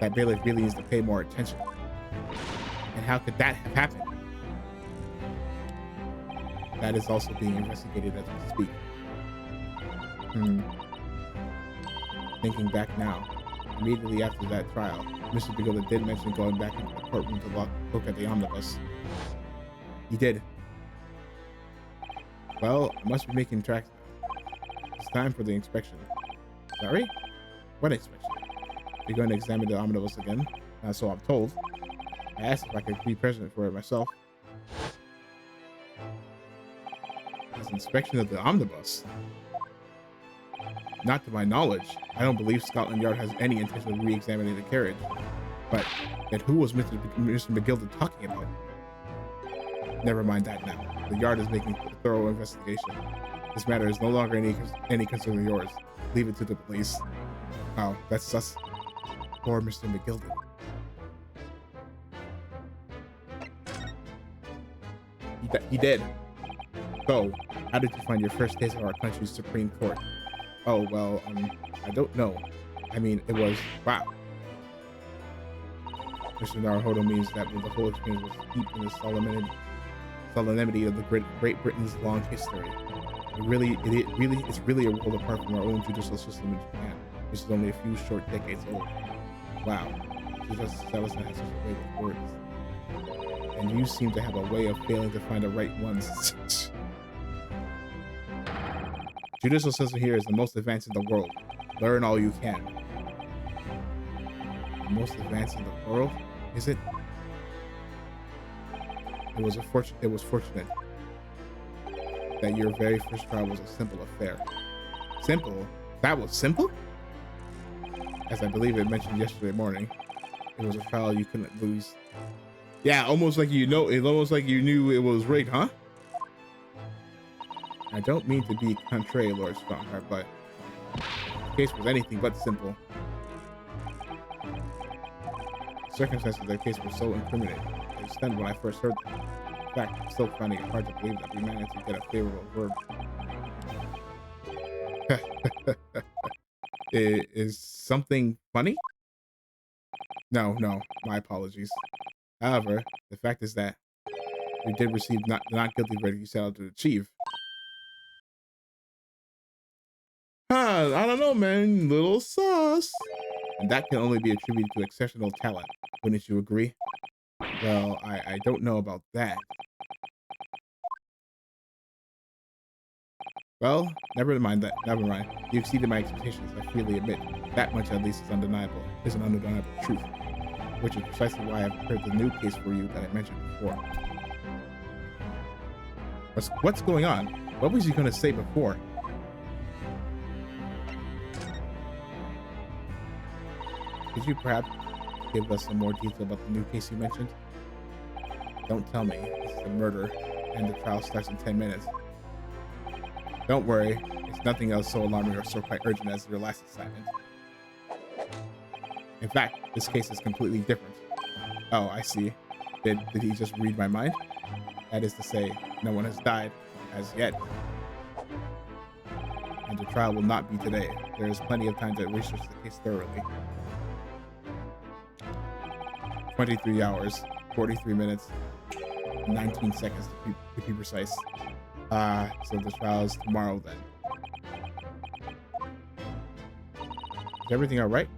A: That bailiff really needs to pay more attention. And how could that have happened? That is also being investigated as we speak. Thinking back now, immediately after that trial, Mr. McGilded did mention going back into the courtroom to look at the omnibus. He did. Well, I must be making tracks now. It's time for the inspection. Sorry? What inspection? You're going to examine the omnibus again? So I'm told. I asked if I could be present for it myself. It's inspection of the omnibus. Not to my knowledge. I don't believe Scotland Yard has any intention of re-examining the carriage. But then who was Mr. McGilded talking about? Never mind that now. The Yard is making a thorough investigation. This matter is no longer any concern of yours. Leave it to the police. Oh, that's sus. Poor Mr. McGilded. He did. So, how did you find your first case of our country's Supreme Court? Oh, well, I don't know. I mean, it was, wow. Mr. Naruhodo means that the whole experience was steeped in the solemnity of the Great Britain's long history. It's really a world apart from our own judicial system in Japan, which is only a few short decades old. Wow. Judas Ellison has such a way with words. And you seem to have a way of failing to find the right ones. Judicial system here is the most advanced in the world. Learn all you can. The most advanced in the world? Is it? It was fortunate that your very first trial was a simple affair. Simple? That was simple? As I believe it mentioned yesterday morning, it was a trial you couldn't lose. Yeah, almost like it's almost like you knew it was rigged, huh? I don't mean to be contrary, Lord Strongheart, but the case was anything but simple. The circumstances of the case were so incriminating. I was stunned when I first heard them. In fact, I'm still finding it hard to believe that we managed to get a favorable verdict. Is something funny? No, my apologies. However, the fact is that we did receive the not guilty verdict you set out to achieve. I don't know, man. Little sus. And that can only be attributed to exceptional talent. Wouldn't you agree? Well, I don't know about that. Well, never mind that. Never mind. You exceeded my expectations, I freely admit. That much at least is undeniable. Is an undeniable truth. Which is precisely why I've prepared the new case for you that I mentioned before. What's going on? What was he going to say before? Could you perhaps give us some more detail about the new case you mentioned? Don't tell me this is a murder and the trial starts in 10 minutes. Don't worry, it's nothing else so alarming or so quite urgent as your last assignment. In fact, this case is completely different. Oh, I see. Did he just read my mind? That is to say, no one has died as yet. And the trial will not be today. There is plenty of time to research the case thoroughly. 23 hours, 43 minutes, 19 seconds to be precise. So the trial is tomorrow then. Is everything all right?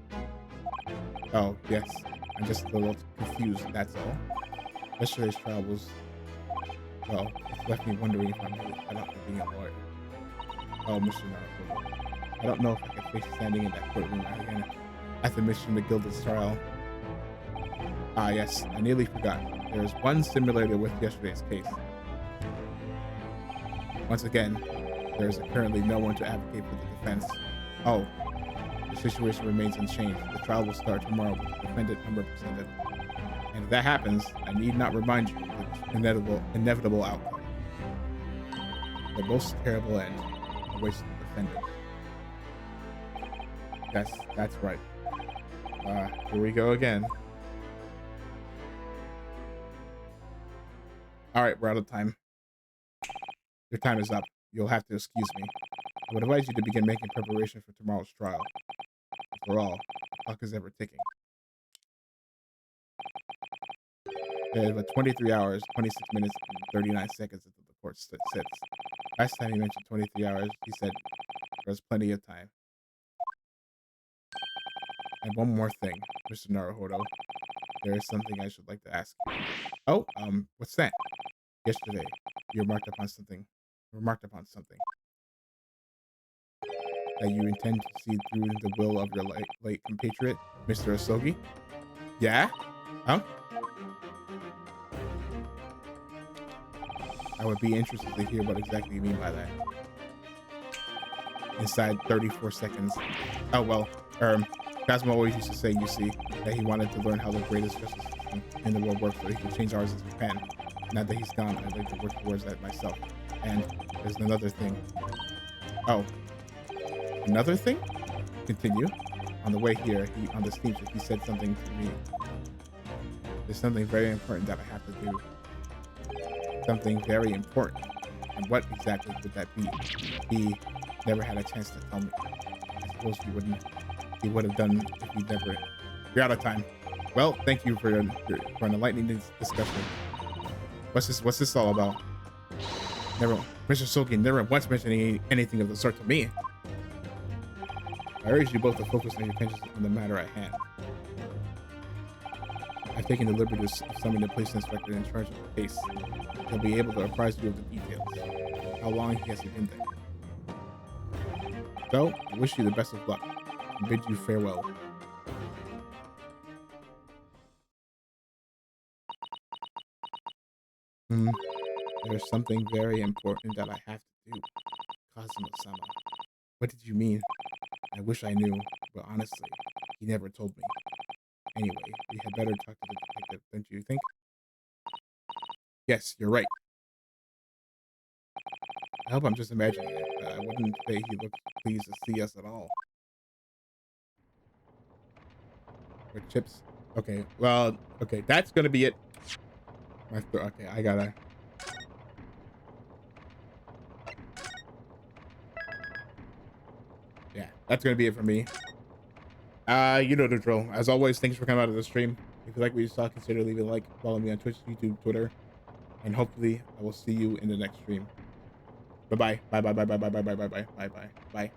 A: Oh, yes. I'm just a little confused, that's all. Yesterday's trial was, well, it left me wondering if I'm really cut out for being a lawyer. Oh, Mr. Naruto. I don't know if I can face standing in that courtroom again at the Mr. McGilda's trial. Ah, yes, I nearly forgot. There is one similarity with yesterday's case. Once again, there is currently no one to advocate for the defense. Oh, the situation remains unchanged. The trial will start tomorrow with the defendant unrepresented. And if that happens, I need not remind you of the inevitable outcome. The most terrible end awaits the defendant. That's right. Here we go again. All right, we're out of time. Your time is up. You'll have to excuse me. I would advise you to begin making preparation for tomorrow's trial. After all, the clock is ever ticking. There's about 23 hours, 26 minutes, and 39 seconds until the court sits. Last time he mentioned 23 hours, he said there's plenty of time. And one more thing, Mr. Naruhodo. There is something I should like to ask you. Oh, what's that? Yesterday, you remarked upon something. That you intend to see through the will of your late compatriot, Mr. Asogi? Yeah? Huh? I would be interested to hear what exactly you mean by that. Inside 34 seconds. Oh, well, Kazuma always used to say, you see, that he wanted to learn how the greatest justice system in the world works so he can change ours in Japan. Now that he's gone, I'd like to work towards that myself. And there's another thing. Oh. Another thing? Continue. On the way here, on the steamship, he said something to me. There's something very important that I have to do. Something very important. And what exactly would that be? He never had a chance to tell me. I suppose he would have done if he never... You're out of time. Well, thank you for an enlightening discussion. What's this all about? Mr. Soki never once mentioned anything of the sort to me. I urge you both to focus on your attention on the matter at hand. I've taken the liberty of summoning the police inspector in charge of the case. He'll be able to apprise you of the details. How long has he been there? So, I wish you the best of luck and bid you farewell. There's something very important that I have to do. Cosmo-sama. What did you mean? I wish I knew, but honestly, he never told me. Anyway, we had better talk to the detective, don't you think? Yes, you're right. I hope I'm just imagining it, but I wouldn't say he looked pleased to see us at all. With chips. Okay, well, okay, that's gonna be it. Okay, I gotta. Yeah, that's gonna be it for me. You know the drill. As always, thanks for coming out of the stream. If you like what you saw, consider leaving a like, follow me on Twitch, YouTube, Twitter, and hopefully I will see you in the next stream. Bye bye. Bye bye bye bye bye bye bye bye bye bye bye bye.